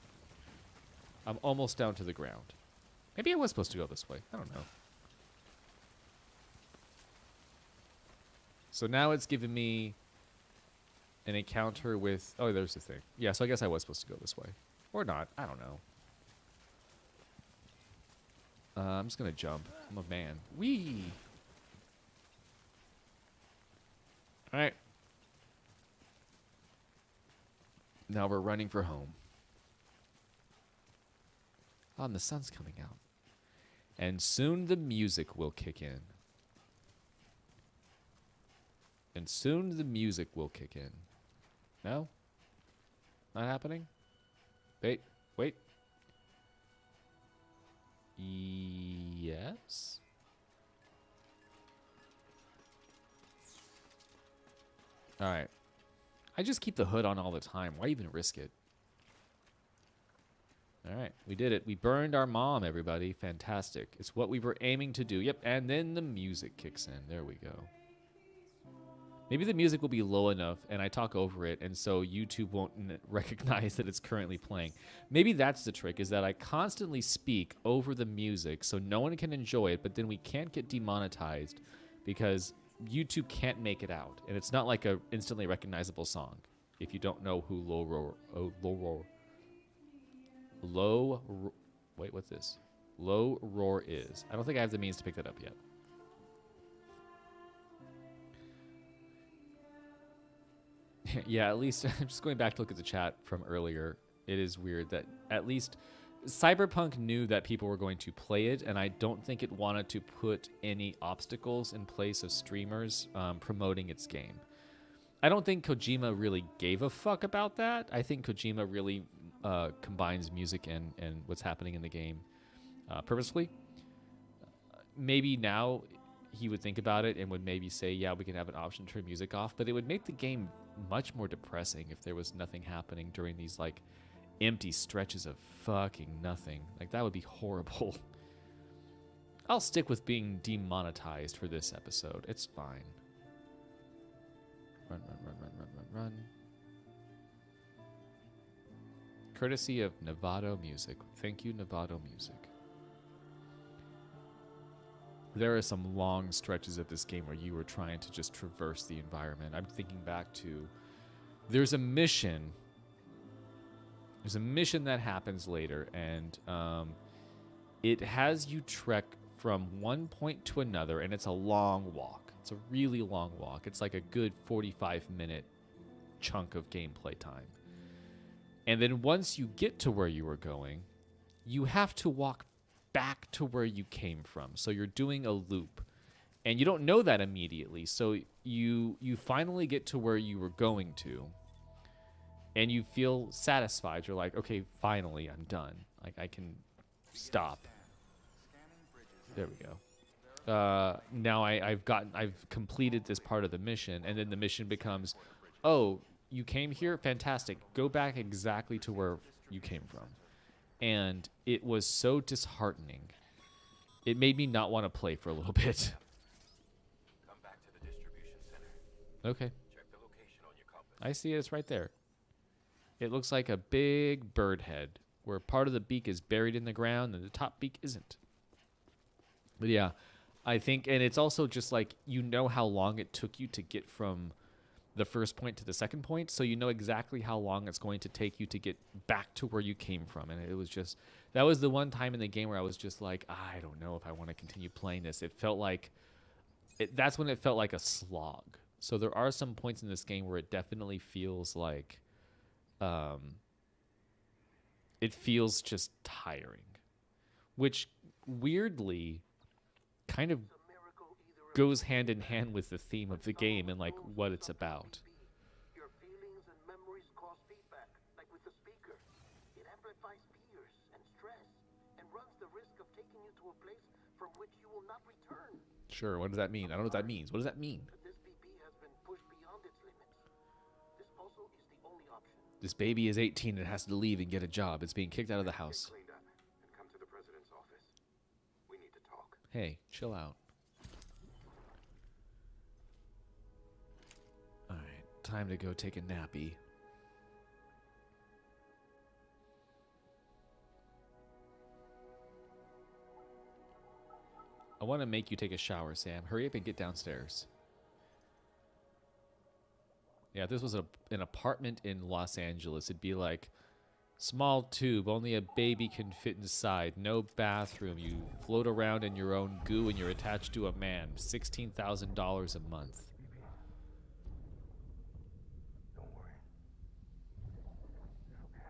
I'm almost down to the ground. Maybe I was supposed to go this way. I don't know. So now it's giving me an encounter with... Oh, there's the thing. Yeah, so I guess I was supposed to go this way. Or not. I don't know. I'm just going to jump. I'm a man. Whee! Alright. Now we're running for home. Oh, and the sun's coming out. And soon the music will kick in. And soon the music will kick in. No? Not happening? Wait. Wait. Yes? Alright. I just keep the hood on all the time. Why even risk it? Alright, we did it. We burned our mom, everybody. Fantastic. It's what we were aiming to do. Yep, and then the music kicks in. There we go. Maybe the music will be low enough and I talk over it, and so YouTube won't recognize that it's currently playing. Maybe that's the trick, is that I constantly speak over the music so no one can enjoy it, but then we can't get demonetized because YouTube can't make it out. And it's not like a instantly recognizable song if you don't know who wait, what's this? Low Roar is. I don't think I have the means to pick that up yet. Yeah, at least I'm just going back to look at the chat from earlier. It is weird that at least Cyberpunk knew that people were going to play it, and I don't think it wanted to put any obstacles in place of streamers promoting its game. I don't think Kojima really gave a fuck about that. I think Kojima really combines music and what's happening in the game purposefully. Maybe now he would think about it and would maybe say, yeah, we can have an option to turn music off, but it would make the game much more depressing if there was nothing happening during these like empty stretches of fucking nothing. Like, that would be horrible. I'll stick with being demonetized for this episode. It's fine. Run, run, run, run, run, run, run. Courtesy of Novato Music. Thank you, Novato Music. There are some long stretches of this game where you were trying to just traverse the environment. I'm thinking back to... There's a mission that happens later, and it has you trek from one point to another, and it's a long walk. It's a really long walk. It's like a good 45-minute chunk of gameplay time. And then once you get to where you were going, you have to walk back to where you came from. So you're doing a loop. And you don't know that immediately. So you finally get to where you were going to. And you feel satisfied. You're like, okay, finally, I'm done. Like, I can stop. There we go. Now I've completed this part of the mission, and then the mission becomes, oh, you came here? Fantastic. Go back exactly to where you came from. And it was so disheartening. It made me not want to play for a little bit. Come back to the distribution center. Okay. Check the location on your compass. I see it. It's right there. It looks like a big bird head, where part of the beak is buried in the ground and the top beak isn't. But yeah, I think, and it's also just like, you know how long it took you to get from the first point to the second point, so you know exactly how long it's going to take you to get back to where you came from. And it was just, that was the one time in the game where I was just like, I don't know if I want to continue playing this. It felt like, that's when it felt like a slog. So there are some points in this game where it definitely feels like, it feels just tiring, which weirdly kind of goes hand in hand with the theme of the game and like what it's about. Your feelings and memories cause feedback, like with the speaker. It amplifies fears and stress and runs the risk of taking you to a place from which you will not return. Sure, what does that mean? I don't know what that means. What does that mean? This BB has been pushed beyond its limits. This puzzle is the only option. This baby is 18 and has to leave and get a job. It's being kicked out of the house. Cleaned up and come to the president's office. We need to talk. Hey, chill out. Alright, time to go take a nappy. I want to make you take a shower, Sam. Hurry up and get downstairs. Yeah, if this was an apartment in Los Angeles, it'd be like, small tube, only a baby can fit inside, no bathroom, you float around in your own goo and you're attached to a man, $16,000 a month. Don't worry. It's okay.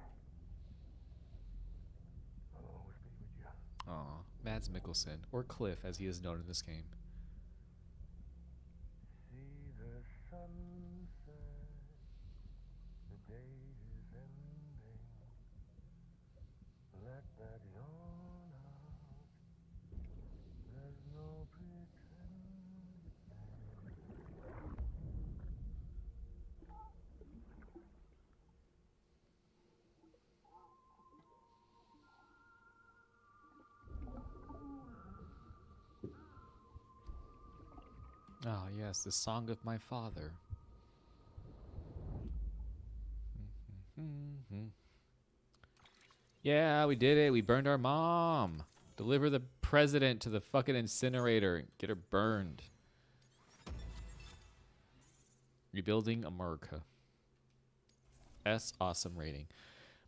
I'll always be with you. Aw, Mads Mikkelsen, or Cliff as he is known in this game. See the sunset. The day is ending. Let that yawn out. There's no pretending. Ah, yes, the song of my father. Yeah, we did it. We burned our mom. Deliver the president to the fucking incinerator. Get her burned. Rebuilding America. S awesome rating.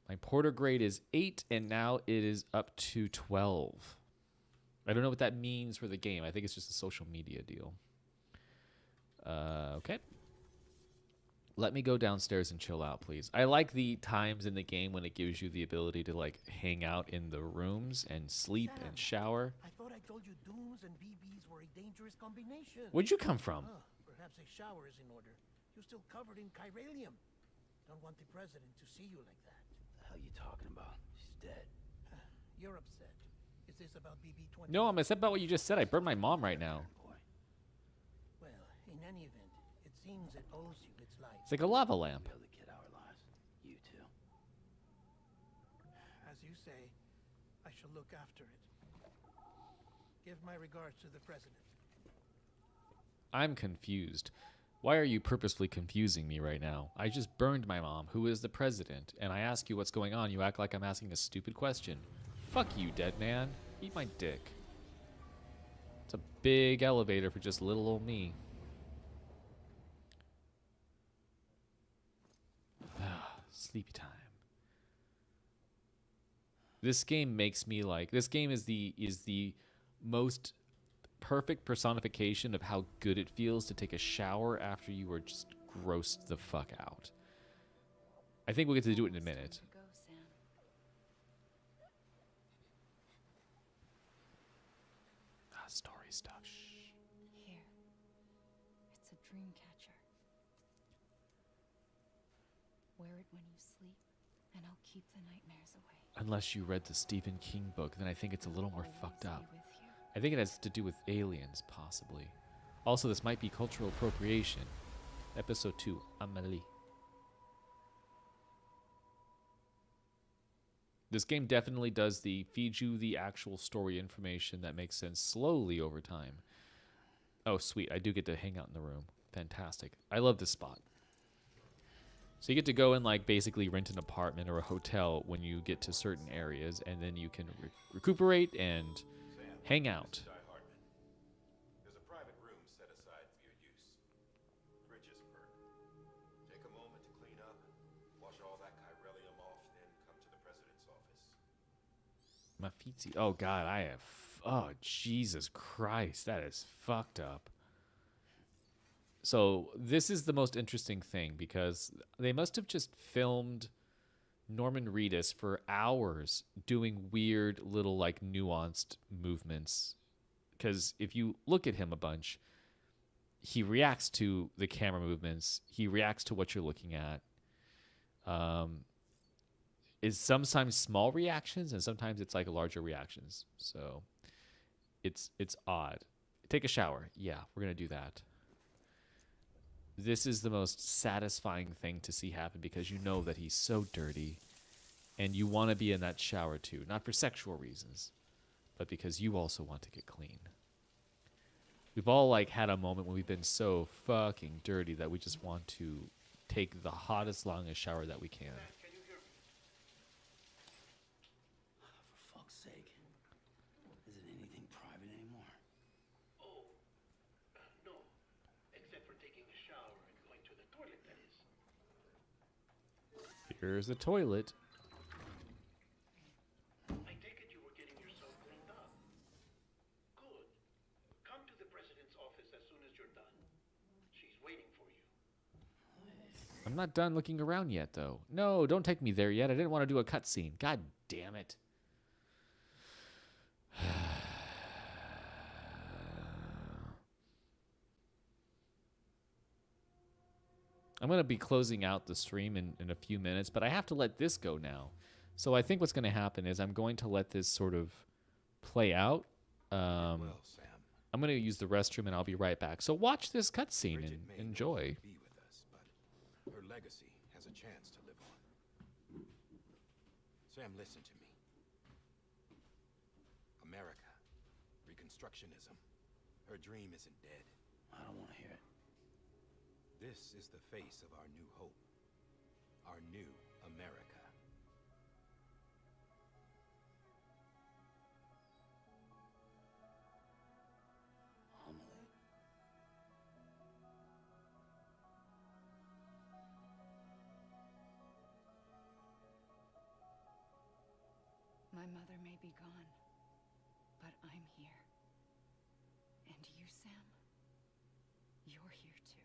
My Porter grade is 8, and now it is up to 12. I don't know what that means for the game. I think it's just a social media deal. Okay. Let me go downstairs and chill out, please. I like the times in the game when it gives you the ability to, like, hang out in the rooms and sleep Sam, and shower. I thought I told you dooms and BBs were a dangerous combination. Where'd you come from? Perhaps a shower is in order. You're still covered in chiralium. Don't want the president to see you like that. The hell you talking about? She's dead. You're upset. Is this about BB-20? No, I'm upset about what you just said. I burned my mom right now. Boy. Well, in any event, it seems it owes you its life. It's like a lava lamp. Be able to kid our lives. You too. As you say, I shall look after it. Give my regards to the president. I'm confused. Why are you purposefully confusing me right now? I just burned my mom, who is the president, and I ask you what's going on. You act like I'm asking a stupid question. Fuck you, dead man. Eat my dick. It's a big elevator for just little old me. Sleepy time. This game makes me like, this game is the most perfect personification of how good it feels to take a shower after you were just grossed the fuck out. I think we'll get to do it in a minute. Go, Sam. Story stuff. Here. It's a dream catcher. Wear it when you sleep, and I'll keep the nightmares away. Unless you read the Stephen King book, then I think it's a little more Always fucked be up. with you. I think it has to do with aliens, possibly. Also, this might be cultural appropriation. Episode 2, Amelie. This game definitely does the feed you the actual story information that makes sense slowly over time. Oh, sweet. I do get to hang out in the room. Fantastic. I love this spot. So you get to go and like basically rent an apartment or a hotel when you get to certain areas, and then you can recuperate and hang out. There's a private room set aside for your use. Bridges perk. Take a moment to clean up, wash all that chiralium off, then come to the president's office. Mafiti. Oh God, I have. Oh Jesus Christ, that is fucked up. So this is the most interesting thing because they must have just filmed Norman Reedus for hours doing weird little like nuanced movements. Because if you look at him a bunch, he reacts to the camera movements. He reacts to what you're looking at. Is sometimes small reactions and sometimes it's like larger reactions. So it's odd. Take a shower. Yeah, we're gonna do that. This is the most satisfying thing to see happen because you know that he's so dirty and you want to be in that shower too. Not for sexual reasons, but because you also want to get clean. We've all like had a moment when we've been so fucking dirty that we just want to take the hottest, longest shower that we can. For fuck's sake. Isn't anything private anymore? Here's the toilet. I take it you were getting yourself cleaned up. Good. Come to the president's office as soon as you're done. She's waiting for you. I'm not done looking around yet, though. No, don't take me there yet. I didn't want to do a cutscene. God damn it. I'm going to be closing out the stream in a few minutes, but I have to let this go now. So I think what's going to happen is I'm going to let this sort of play out. Well, Sam. I'm going to use the restroom, and I'll be right back. So watch this cutscene Bridget and may no enjoy. longer be with us, but her legacy has a chance to live on. Sam, listen to me. America, Reconstructionism. Her dream isn't dead. I don't want to hear it. This is the face of our new hope. Our new America. Homily. My mother may be gone, but I'm here. And you, Sam, you're here too.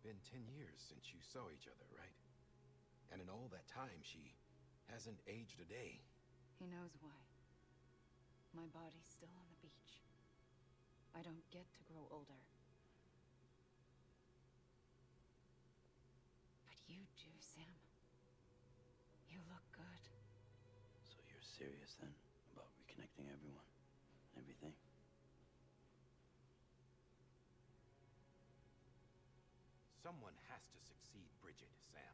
Been 10 years since you saw each other, right? And in all that time, she hasn't aged a day. He knows why. My body's still on the beach. I don't get to grow older. But you do, Sam. You look good. So you're serious then about reconnecting everyone? Everything? Someone has to succeed Bridget, Sam.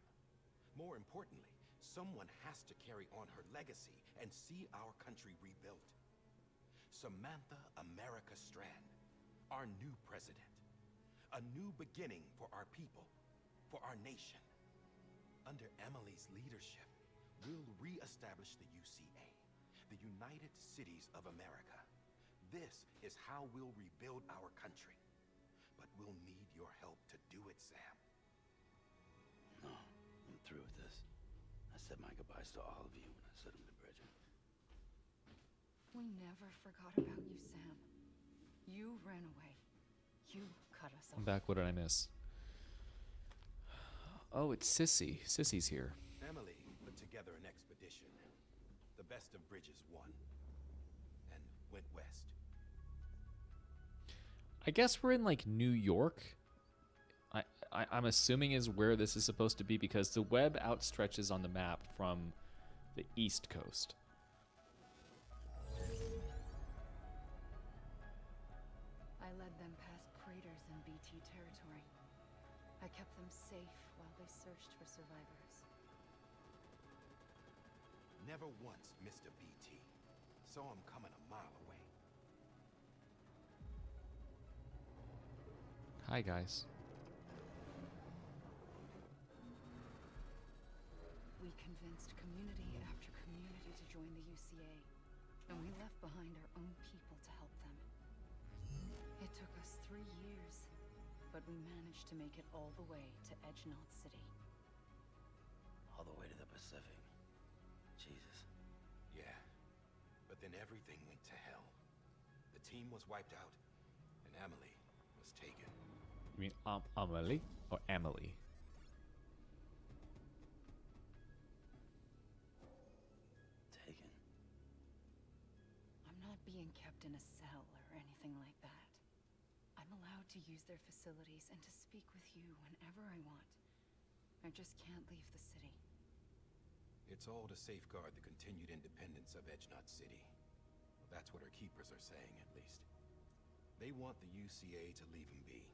More importantly, someone has to carry on her legacy and see our country rebuilt. Samantha America Strand, our new president. A new beginning for our people, for our nation. Under Emily's leadership, we'll re-establish the UCA, the United Cities of America. This is how we'll rebuild our country. But we'll need your help to do it, Sam. No, I'm through with this. I said my goodbyes to all of you when I said them to Bridget. We never forgot about you, Sam. You ran away. You cut us I'm off. back. What did I miss? Oh, it's Sissy. Sissy's here. Emily put together an expedition. The best of Bridges won. And went west. I guess we're in like New York. I'm assuming is where this is supposed to be because the web outstretches on the map from the East Coast. I led them past craters in BT territory. I kept them safe while they searched for survivors. Never once missed a BT. Saw him coming a mile away. Hi, guys. We convinced community after community to join the UCA, and we left behind our own people to help them. It took us 3 years, but we managed to make it all the way to Edgenaut City. All the way to the Pacific. Jesus. Yeah. But then everything went to hell. The team was wiped out, and Emily was taken. You mean Amelie or Emily? Taken. I'm not being kept in a cell or anything like that. I'm allowed to use their facilities and to speak with you whenever I want. I just can't leave the city. It's all to safeguard the continued independence of Edgenaut City. Well, that's what our keepers are saying, at least. They want the UCA to leave him be.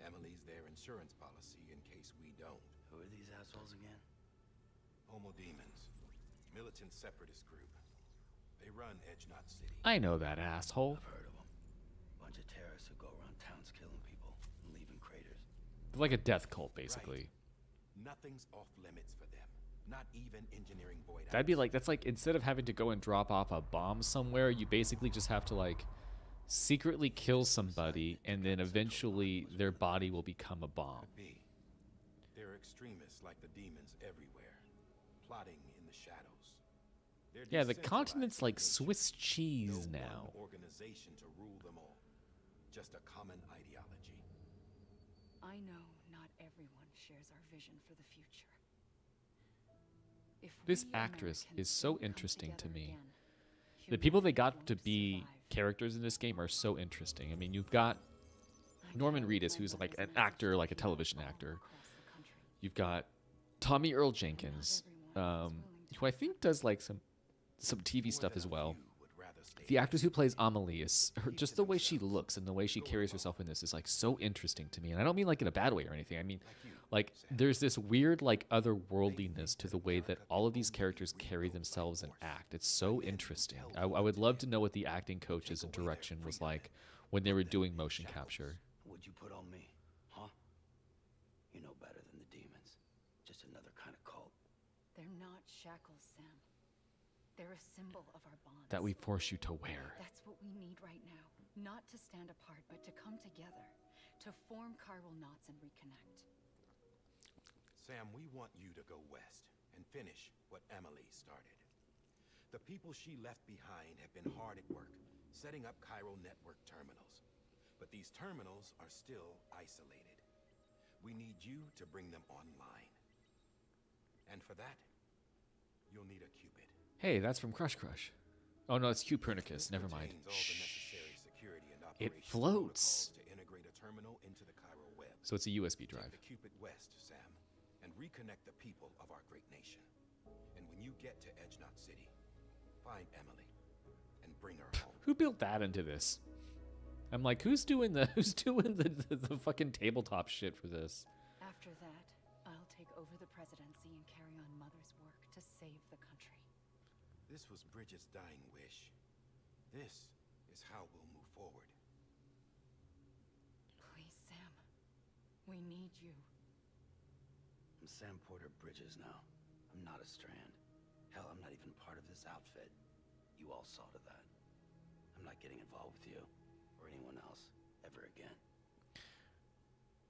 Emily's their insurance policy in case we don't. Who are these assholes again? Homo Demons. Militant separatist group. They run Edgenaut City. I know that asshole. I've heard of them. Bunch of terrorists who go around towns killing people and leaving craters. Like a death cult, basically. Right. Nothing's off limits for them. Not even engineering void. That'd be like, that's like instead of having to go and drop off a bomb somewhere, you basically just have to like secretly kill somebody, and then eventually their body will become a bomb. Could be. There are extremists like the demons everywhere, plotting in the shadows. They're Yeah, the decentralized continent's in like nature. Swiss cheese No now. one organization to rule them all. Just a common ideology. I know not everyone shares our vision for the future. If This we actress Americans is so don't come interesting to together me. again, The people they humanity got won't to be survive. characters in this game are so interesting. I mean, you've got I Norman carry Reedus, my who's like mother's an message actor, to like a people television all actor. across the country. You've got Tommy Earl Not Jenkins, everyone is willing to who I think does like some TV More stuff than as a well. few would rather stay The actress who plays isolated. Amelie is just the way she looks and the way she carries herself in this is like so interesting to me. And I don't mean like in a bad way or anything. I mean like there's this weird like otherworldliness to the way that all of these characters carry themselves and act. It's so interesting. I would love to know what the acting coaches and direction was like when they were doing motion capture. What'd you put on me? Huh? You know better than the demons. Just another kind of cult. They're not shackles, Sam. They're a symbol of our bonds. That we force you to wear. That's what we need right now. Not to stand apart, but to come together. To form chiral knots and reconnect. Sam, we want you to go west and finish what Emily started. The people she left behind have been hard at work, setting up chiral network terminals. But these terminals are still isolated. We need you to bring them online. And for that, you'll need a Cupid. Hey, that's from Crush Crush. Oh no, it's Copernicus. Never mind. Contains all the necessary security and It operations floats. protocols to integrate a terminal into the chiral web. So it's a USB drive. Take the Cupid west, Sam, and reconnect the people of our great nation. And when you get to Edge Knot City, find Emily and bring her home. Who built that into this? I'm like, who's doing the the fucking tabletop shit for this? After that, I'll take over the presidency and carry on Mother's work to save the country. This was Bridget's dying wish. This is how we'll move forward. Please, Sam. We need you. I'm Sam Porter Bridges now. I'm not a Strand. Hell, I'm not even part of this outfit. You all saw to that. I'm not getting involved with you or anyone else ever again.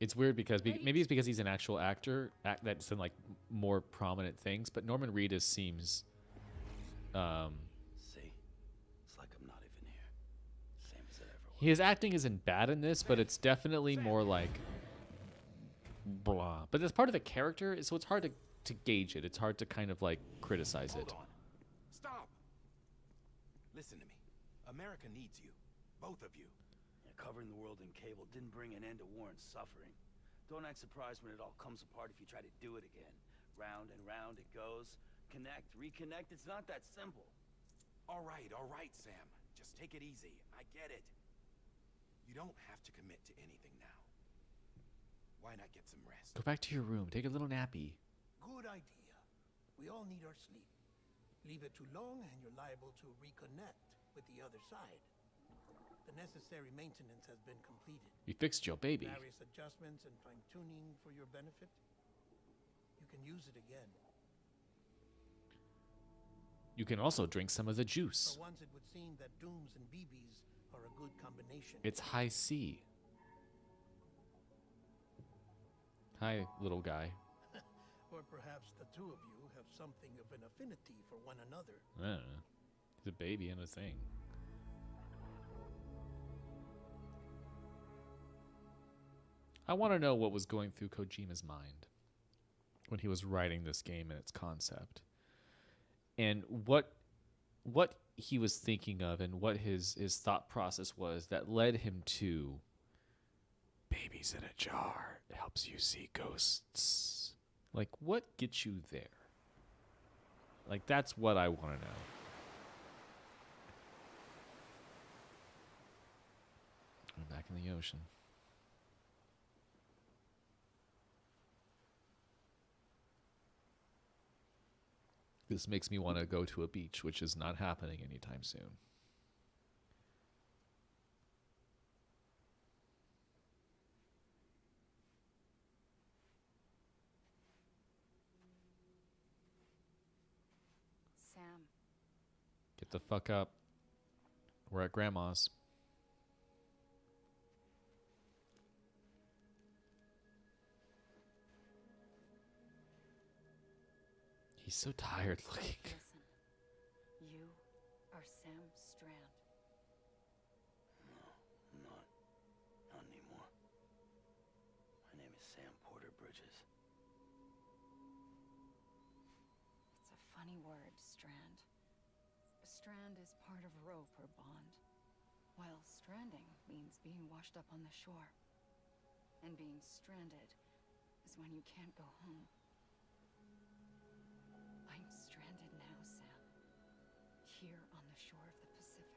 It's weird because maybe it's because he's an actual actor that's in like more prominent things, but Norman Reedus seems See? It's like I'm not even here. Same as it ever was. his acting isn't bad in this, but it's definitely more like blah. But that's part of the character, so it's hard to gauge it. It's hard to kind of like criticize it. Hold on. Stop. Listen to me. America needs you. Both of you. Yeah, covering the world in cable didn't bring an end to war and suffering. Don't act surprised when it all comes apart if you try to do it again. Round and round it goes. Connect, reconnect, it's not that simple. All right, Sam. Just take it easy. I get it. You don't have to commit to anything now. Why not get some rest? Go back to your room. Take a little nappy. Good idea. We all need our sleep. Leave it too long and you're liable to reconnect with the other side. The necessary maintenance has been completed. You fixed your baby. Various adjustments and fine-tuning for your benefit. You can use it again. You can also drink some of the juice. For once, it would seem that Dooms and BBs are a good combination. It's high C. Hi, little guy. Or perhaps the two of you have something of an affinity for one another. I don't know. He's a baby and a thing. I want to know what was going through Kojima's mind when he was writing this game and its concept. And what he was thinking of and what his thought process was that led him to babies in a jar. It helps you see ghosts. Like, what gets you there? Like, that's what I want to know. I'm back in the ocean. This makes me want to go to a beach, which is not happening anytime soon. Sam, Get the fuck up. We're at Grandma's. He's so tired looking. Listen, you are Sam Strand. No, I'm not. Not anymore. My name is Sam Porter Bridges. It's a funny word, Strand. Strand is part of rope or bond, while stranding means being washed up on the shore. And being stranded is when you can't go home. I'm stranded now, Sam. Here on the shore of the Pacific.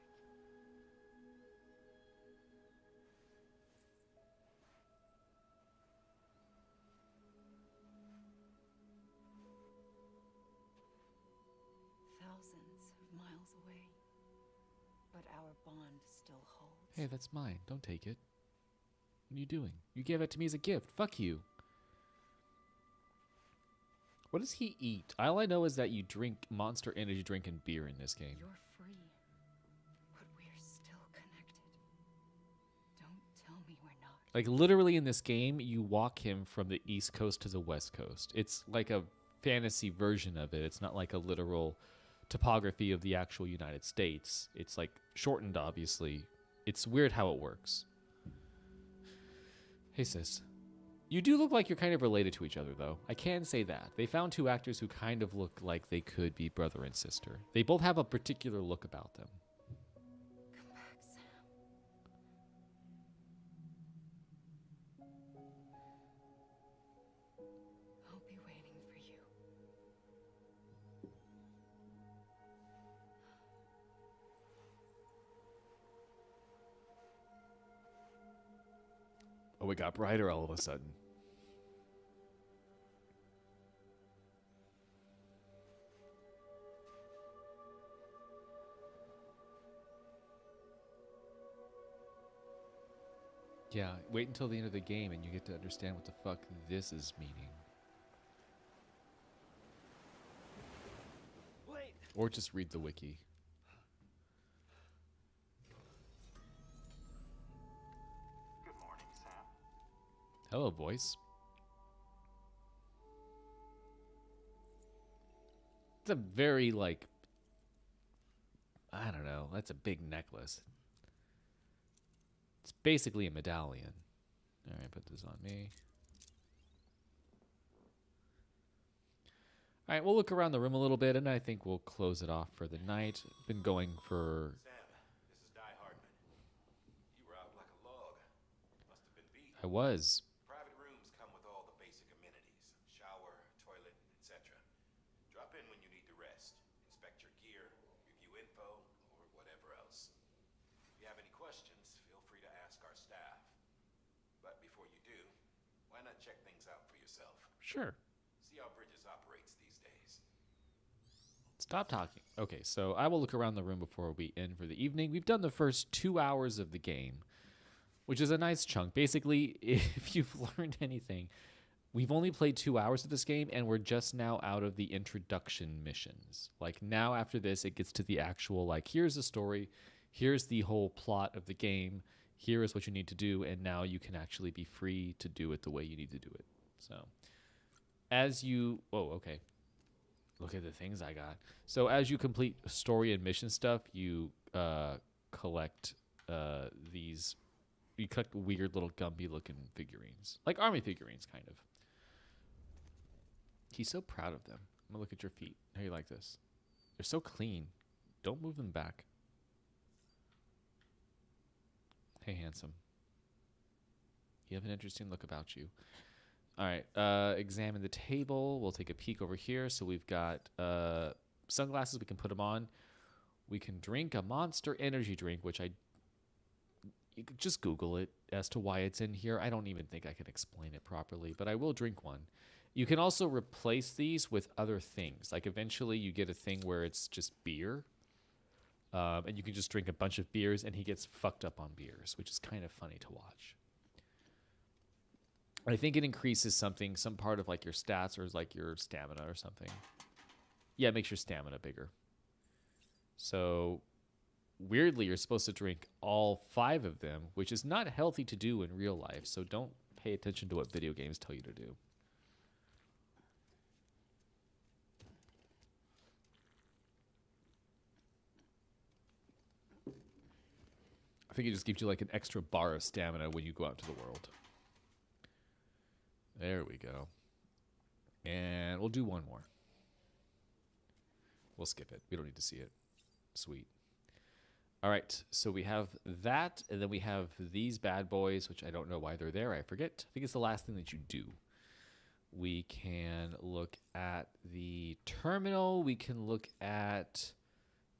Thousands of miles away. But our bond still holds. Hey, that's mine. Don't take it. What are you doing? You gave it to me as a gift. Fuck you. What does he eat? All I know is that you drink Monster Energy drink and beer in this game. You're free, but we're still connected. Don't tell me we're not. Like, literally in this game, you walk him from the East Coast to the West Coast. It's like a fantasy version of it. It's not like a literal topography of the actual United States. It's like shortened, obviously. It's weird how it works. Hey, sis. You do look like you're kind of related to each other, though. I can say that. They found two actors who kind of look like they could be brother and sister. They both have a particular look about them. Come back, Sam. I'll be waiting for you. Oh, it got brighter all of a sudden. Yeah, wait until the end of the game and you get to understand what the fuck this is meaning. Wait! Or just read the wiki. Good morning, Sam. Hello, voice. It's a very, like, I don't know, that's a big necklace. It's basically a medallion. All right, put this on me. All right, we'll look around the room a little bit, and I think we'll close it off for the night. Been going for... Sam, this is Di Hardman. You were out like a log. Must have been beat. I was. Private rooms come with all the basic amenities. Shower, toilet, etc. Drop in when you need to rest. Inspect your gear, review info, or whatever else. If you have any questions, feel free to ask our staff. But before you do, why not check things out for yourself? Sure. See how Bridges operates these days. Stop talking. Okay, so I will look around the room before we end for the evening. We've done the first 2 hours of the game, which is a nice chunk. Basically, if you've learned anything, we've only played 2 hours of this game, and we're just now out of the introduction missions. Like, now after this, it gets to the actual, like, here's the story, here's the whole plot of the game, here is what you need to do, and now you can actually be free to do it the way you need to do it. So, as you... Oh, okay. Look at the things I got. So as you complete story and mission stuff, you collect these... You collect weird little Gumby-looking figurines. Like army figurines, kind of. He's so proud of them. I'm going to look at your feet. How you like this? They're so clean. Don't move them back. Hey, handsome. You have an interesting look about you. All right, examine the table. We'll take a peek over here. So we've got sunglasses. We can put them on. We can drink a Monster Energy drink, which you could just Google it as to why it's in here. I don't even think I can explain it properly, but I will drink one. You can also replace these with other things. Like eventually you get a thing where it's just beer, and you can just drink a bunch of beers, and he gets fucked up on beers, which is kind of funny to watch. I think it increases something, some part of like your stats or like your stamina or something. Yeah, it makes your stamina bigger. So weirdly, you're supposed to drink all 5 of them, which is not healthy to do in real life. So don't pay attention to what video games tell you to do. I think it just gives you like an extra bar of stamina when you go out to the world. There we go. And we'll do one more. We'll skip it. We don't need to see it. Sweet. All right, so we have that, and then we have these bad boys, which I don't know why they're there. I forget. I think it's the last thing that you do. We can look at the terminal. We can look at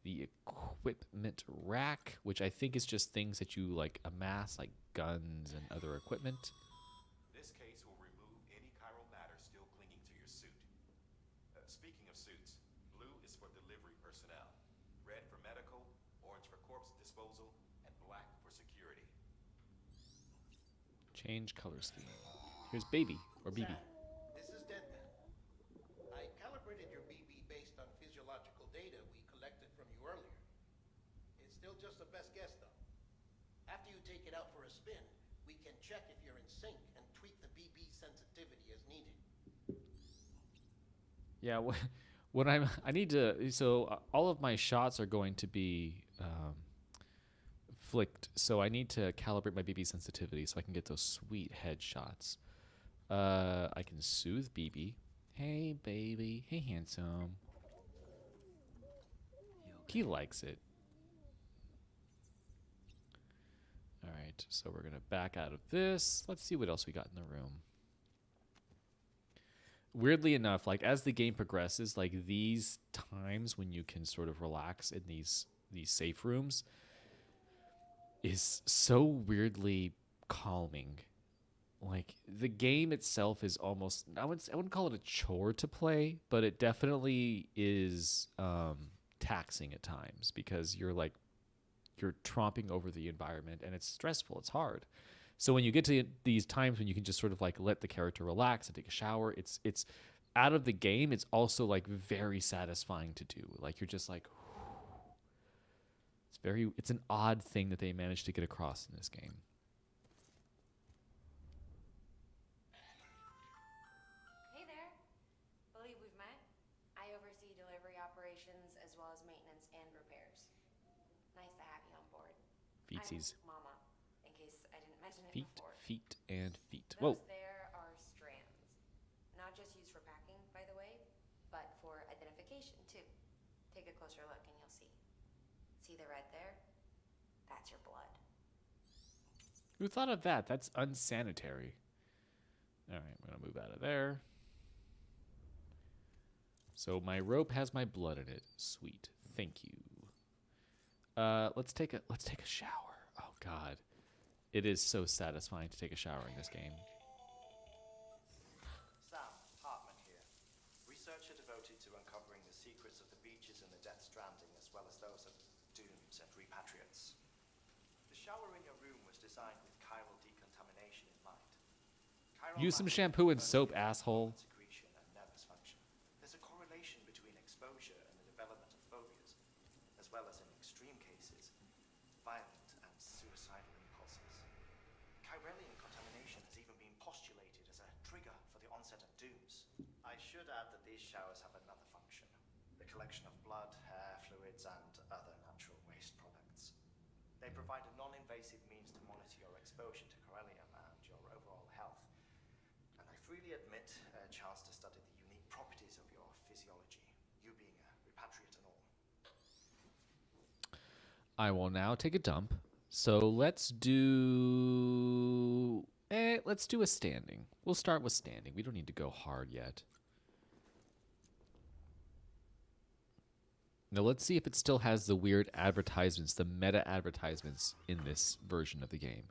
the equipment rack, which I think is just things that you like amass, like guns and other equipment. This case will remove any chiral matter still clinging to your suit. Speaking of suits, blue is for delivery personnel, red for medical, orange for corpse disposal, and black for security. Change color scheme. Here's baby or BB. This is Deadman. I calibrated your BB based on physiological data we collected from you earlier. It's still just a best guess, though. After you take it out for a spin, we can check if you're in sync and tweak the BB sensitivity as needed. Yeah, what I need to, so all of my shots are going to be flicked, so I need to calibrate my BB sensitivity so I can get those sweet headshots. I can soothe BB. Hey, baby. Hey, handsome. He likes it. All right, so we're going to back out of this. Let's see what else we got in the room. Weirdly enough, like as the game progresses, like these times when you can sort of relax in these safe rooms is so weirdly calming. Like the game itself is almost, I wouldn't call it a chore to play, but it definitely is taxing at times because you're tromping over the environment and it's stressful, it's hard. So when you get to these times when you can just sort of like let the character relax and take a shower, it's out of the game, it's also like very satisfying to do. Like you're just like, it's an odd thing that they managed to get across in this game. Hey there. Believe we've met. I oversee delivery operations as well as maintenance and repairs. Nice to have you on board. Feetsies. I'm Mama, in case I didn't mention it Feet, before. feet, and feet. Those Whoa. there are strands. Not just used for packing, by the way, but for identification too. Take a closer look and you'll see. See the red there? That's your blood. Who thought of that? That's unsanitary. All right, I'm going to move out of there. So my rope has my blood in it. Sweet. Thank you. Let's take a shower. Oh god. It is so satisfying to take a shower in this game. Sam, Hartman here. Researcher devoted to uncovering the secrets of the beaches and the Death Stranding, as well as those of dooms and repatriates. The shower in your room was designed with chiral decontamination in mind. Chiral Use some matter shampoo and refers soap, to asshole. secretion and nervous function. There's a correlation between exposure and the development of phobias, as well as in extreme cases, violent and suicidal impulses. Chiralian contamination has even been postulated as a trigger for the onset of dooms. I should add that these showers have another function: the collection of blood, hair, fluids, and other natural waste products. They provide a non-invasive means to monitor your exposure to chiralium and your overall health. And I freely admit a chance to study the unique properties of your physiology, you being a repatriate and all. I will now take a dump. So let's do a standing. We'll start with standing. We don't need to go hard yet. Now let's see if it still has the weird advertisements, the meta advertisements in this version of the game.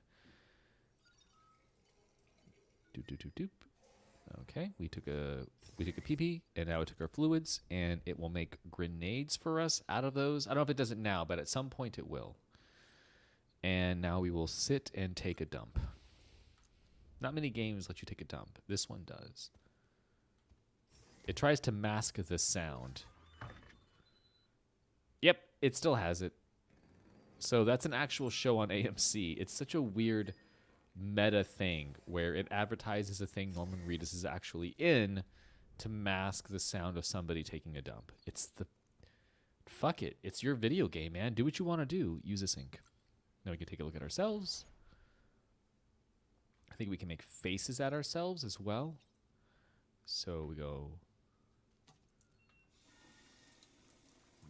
Doop doop doop doop. Okay, we took a pee-pee, and now we took our fluids, and it will make grenades for us out of those. I don't know if it does it now, but at some point it will. And now we will sit and take a dump. Not many games let you take a dump. This one does. It tries to mask the sound. Yep, it still has it. So that's an actual show on AMC. It's such a weird meta thing where it advertises a thing Norman Reedus is actually in to mask the sound of somebody taking a dump. It's the... Fuck it. It's your video game, man. Do what you want to do. Use a sink. Now we can take a look at ourselves. I think we can make faces at ourselves as well. So we go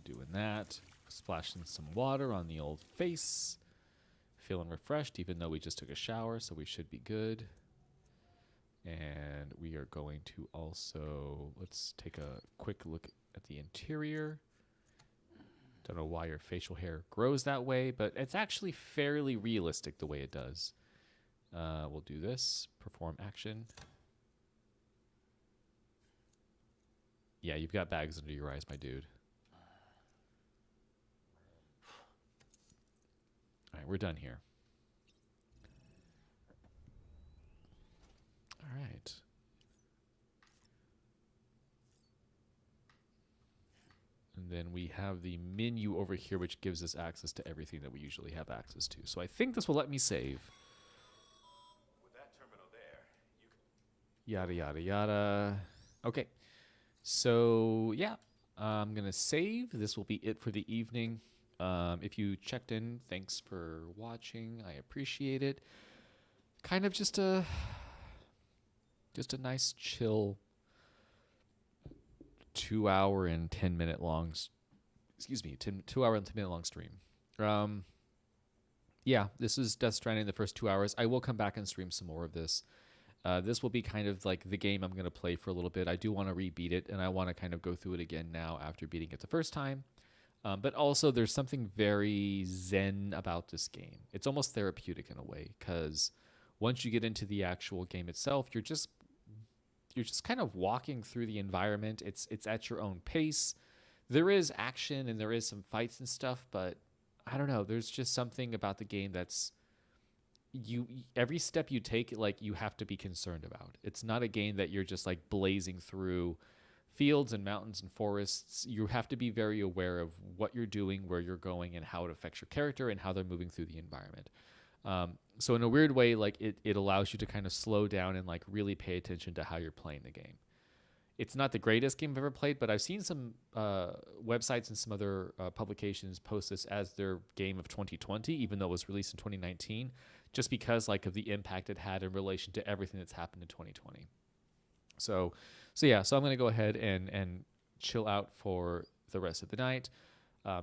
doing that, splashing some water on the old face, feeling refreshed even though we just took a shower, so we should be good. And we are going to also, let's take a quick look at the interior. Don't know why your facial hair grows that way, but it's actually fairly realistic the way it does. We'll do this, perform action. Yeah, you've got bags under your eyes, my dude. All right, we're done here. All right. And then we have the menu over here, which gives us access to everything that we usually have access to. So I think this will let me save. With that terminal there, you can... Yada, yada, yada. Okay. So, yeah. I'm going to save. This will be it for the evening. If you checked in, thanks for watching. I appreciate it. Kind of just a nice, chill 2 hour and 10 minute long, 2 hour and 10 minute long stream. Yeah, this is Death Stranding, the first 2 hours. I will come back and stream some more of this. This will be kind of like the game I'm going to play for a little bit. I do want to rebeat it, and I want to kind of go through it again now after beating it the first time. But also, there's something very zen about this game. It's almost therapeutic in a way, because once you get into the actual game itself, you're just kind of walking through the environment. It's at your own pace. There is action and there is some fights and stuff, but I don't know. There's just something about the game that's every step you take, like, you have to be concerned about. It's not a game that you're just like blazing through fields and mountains and forests. You have to be very aware of what you're doing, where you're going, and how it affects your character and how they're moving through the environment. So in a weird way, like it allows you to kind of slow down and like really pay attention to how you're playing the game. It's not the greatest game I've ever played, but I've seen some websites and some other publications post this as their game of 2020, even though it was released in 2019, just because like of the impact it had in relation to everything that's happened in 2020. So I'm going to go ahead and chill out for the rest of the night.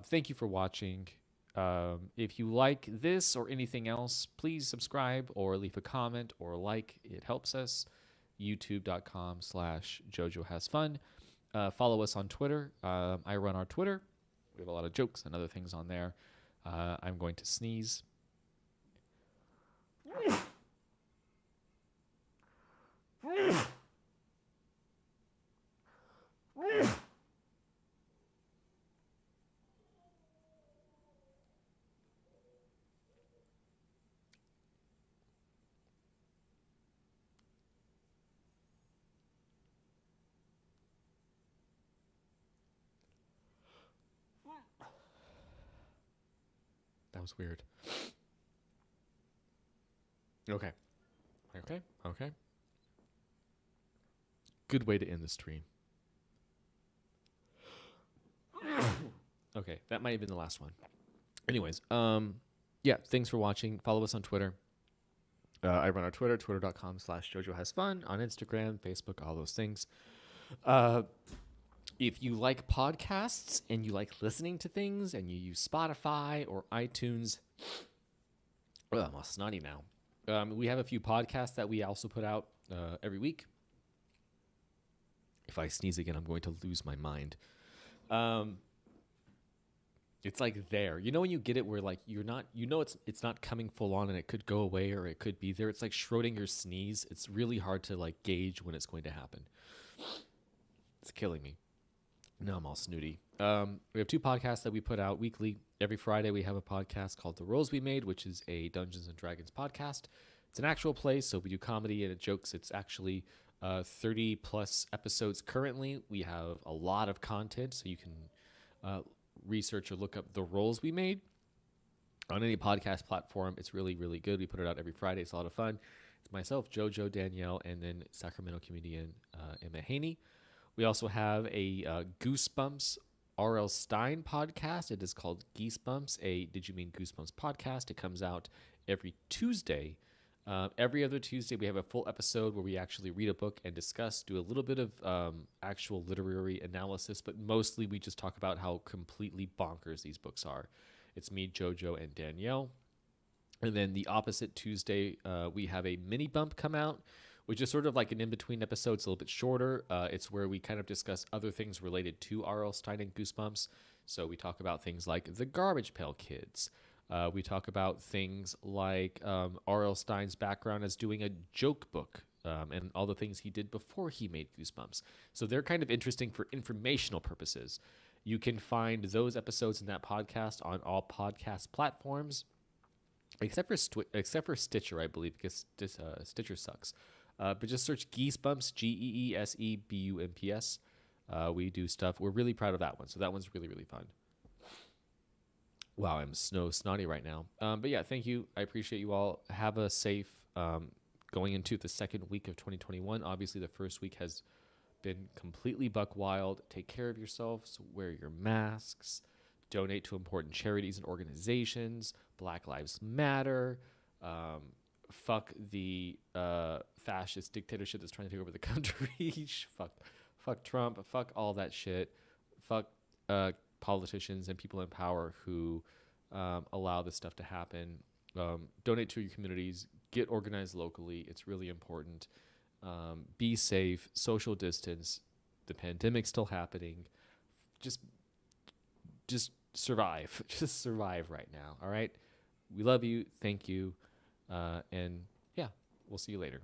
Thank you for watching. If you like this or anything else, please subscribe or leave a comment or like. It helps us. youtube.com/JojoHasFun. Follow us on Twitter. I run our Twitter. We have a lot of jokes and other things on there. I'm going to sneeze. That was weird. Okay. Good way to end the stream. Okay, that might have been the last one. Anyways, yeah, thanks for watching. Follow us on Twitter. I run our Twitter, twitter.com/JojoHasFun, on Instagram, Facebook, all those things. If you like podcasts and you like listening to things and you use Spotify or iTunes, I'm all snotty now. We have a few podcasts that we also put out every week. If I sneeze again, I'm going to lose my mind. It's like there. You know when you get it where like you're not, you know it's not coming full on and it could go away or it could be there. It's like Schrodinger's sneeze. It's really hard to like gauge when it's going to happen. It's killing me. Now I'm all snooty. We have two podcasts that we put out weekly. Every Friday we have a podcast called The Rolls We Made, which is a Dungeons and Dragons podcast. It's an actual play, so we do comedy and jokes. It's actually 30 plus episodes currently. We have a lot of content, so you can research or look up The Rolls We Made on any podcast platform. It's really, really good. We put it out every Friday. It's a lot of fun. It's myself, JoJo, Danielle, and then Sacramento comedian Emma Haney. We also have a Goosebumps R.L. Stein podcast. It is called Geesebumps, a Did You Mean Goosebumps podcast. It comes out every Tuesday. Every other Tuesday, we have a full episode where we actually read a book and discuss, do a little bit of actual literary analysis, but mostly we just talk about how completely bonkers these books are. It's me, Jojo, and Danielle. And then the opposite Tuesday, we have a mini bump come out, which is sort of like an in-between episode. It's a little bit shorter. It's where we kind of discuss other things related to R.L. Stein and Goosebumps. So we talk about things like the Garbage Pail Kids. We talk about things like R.L. Stein's background as doing a joke book and all the things he did before he made Goosebumps. So they're kind of interesting for informational purposes. You can find those episodes in that podcast on all podcast platforms, except for Stitcher, I believe, because Stitcher sucks. But just search Geesebumps, Geesebumps. We do stuff. We're really proud of that one. So that one's really, really fun. Wow, I'm snotty right now. But yeah, thank you. I appreciate you all. Have a safe going into the second week of 2021. Obviously, the first week has been completely buck wild. Take care of yourselves. Wear your masks. Donate to important charities and organizations. Black Lives Matter. Fuck the fascist dictatorship that's trying to take over the country. Fuck Trump. Fuck all that shit. Fuck politicians and people in power who allow this stuff to happen. Donate to your communities. Get organized locally. It's really important. Be safe. Social distance. The pandemic's still happening. Just survive. Just survive right now. All right. We love you. Thank you. And yeah, we'll see you later.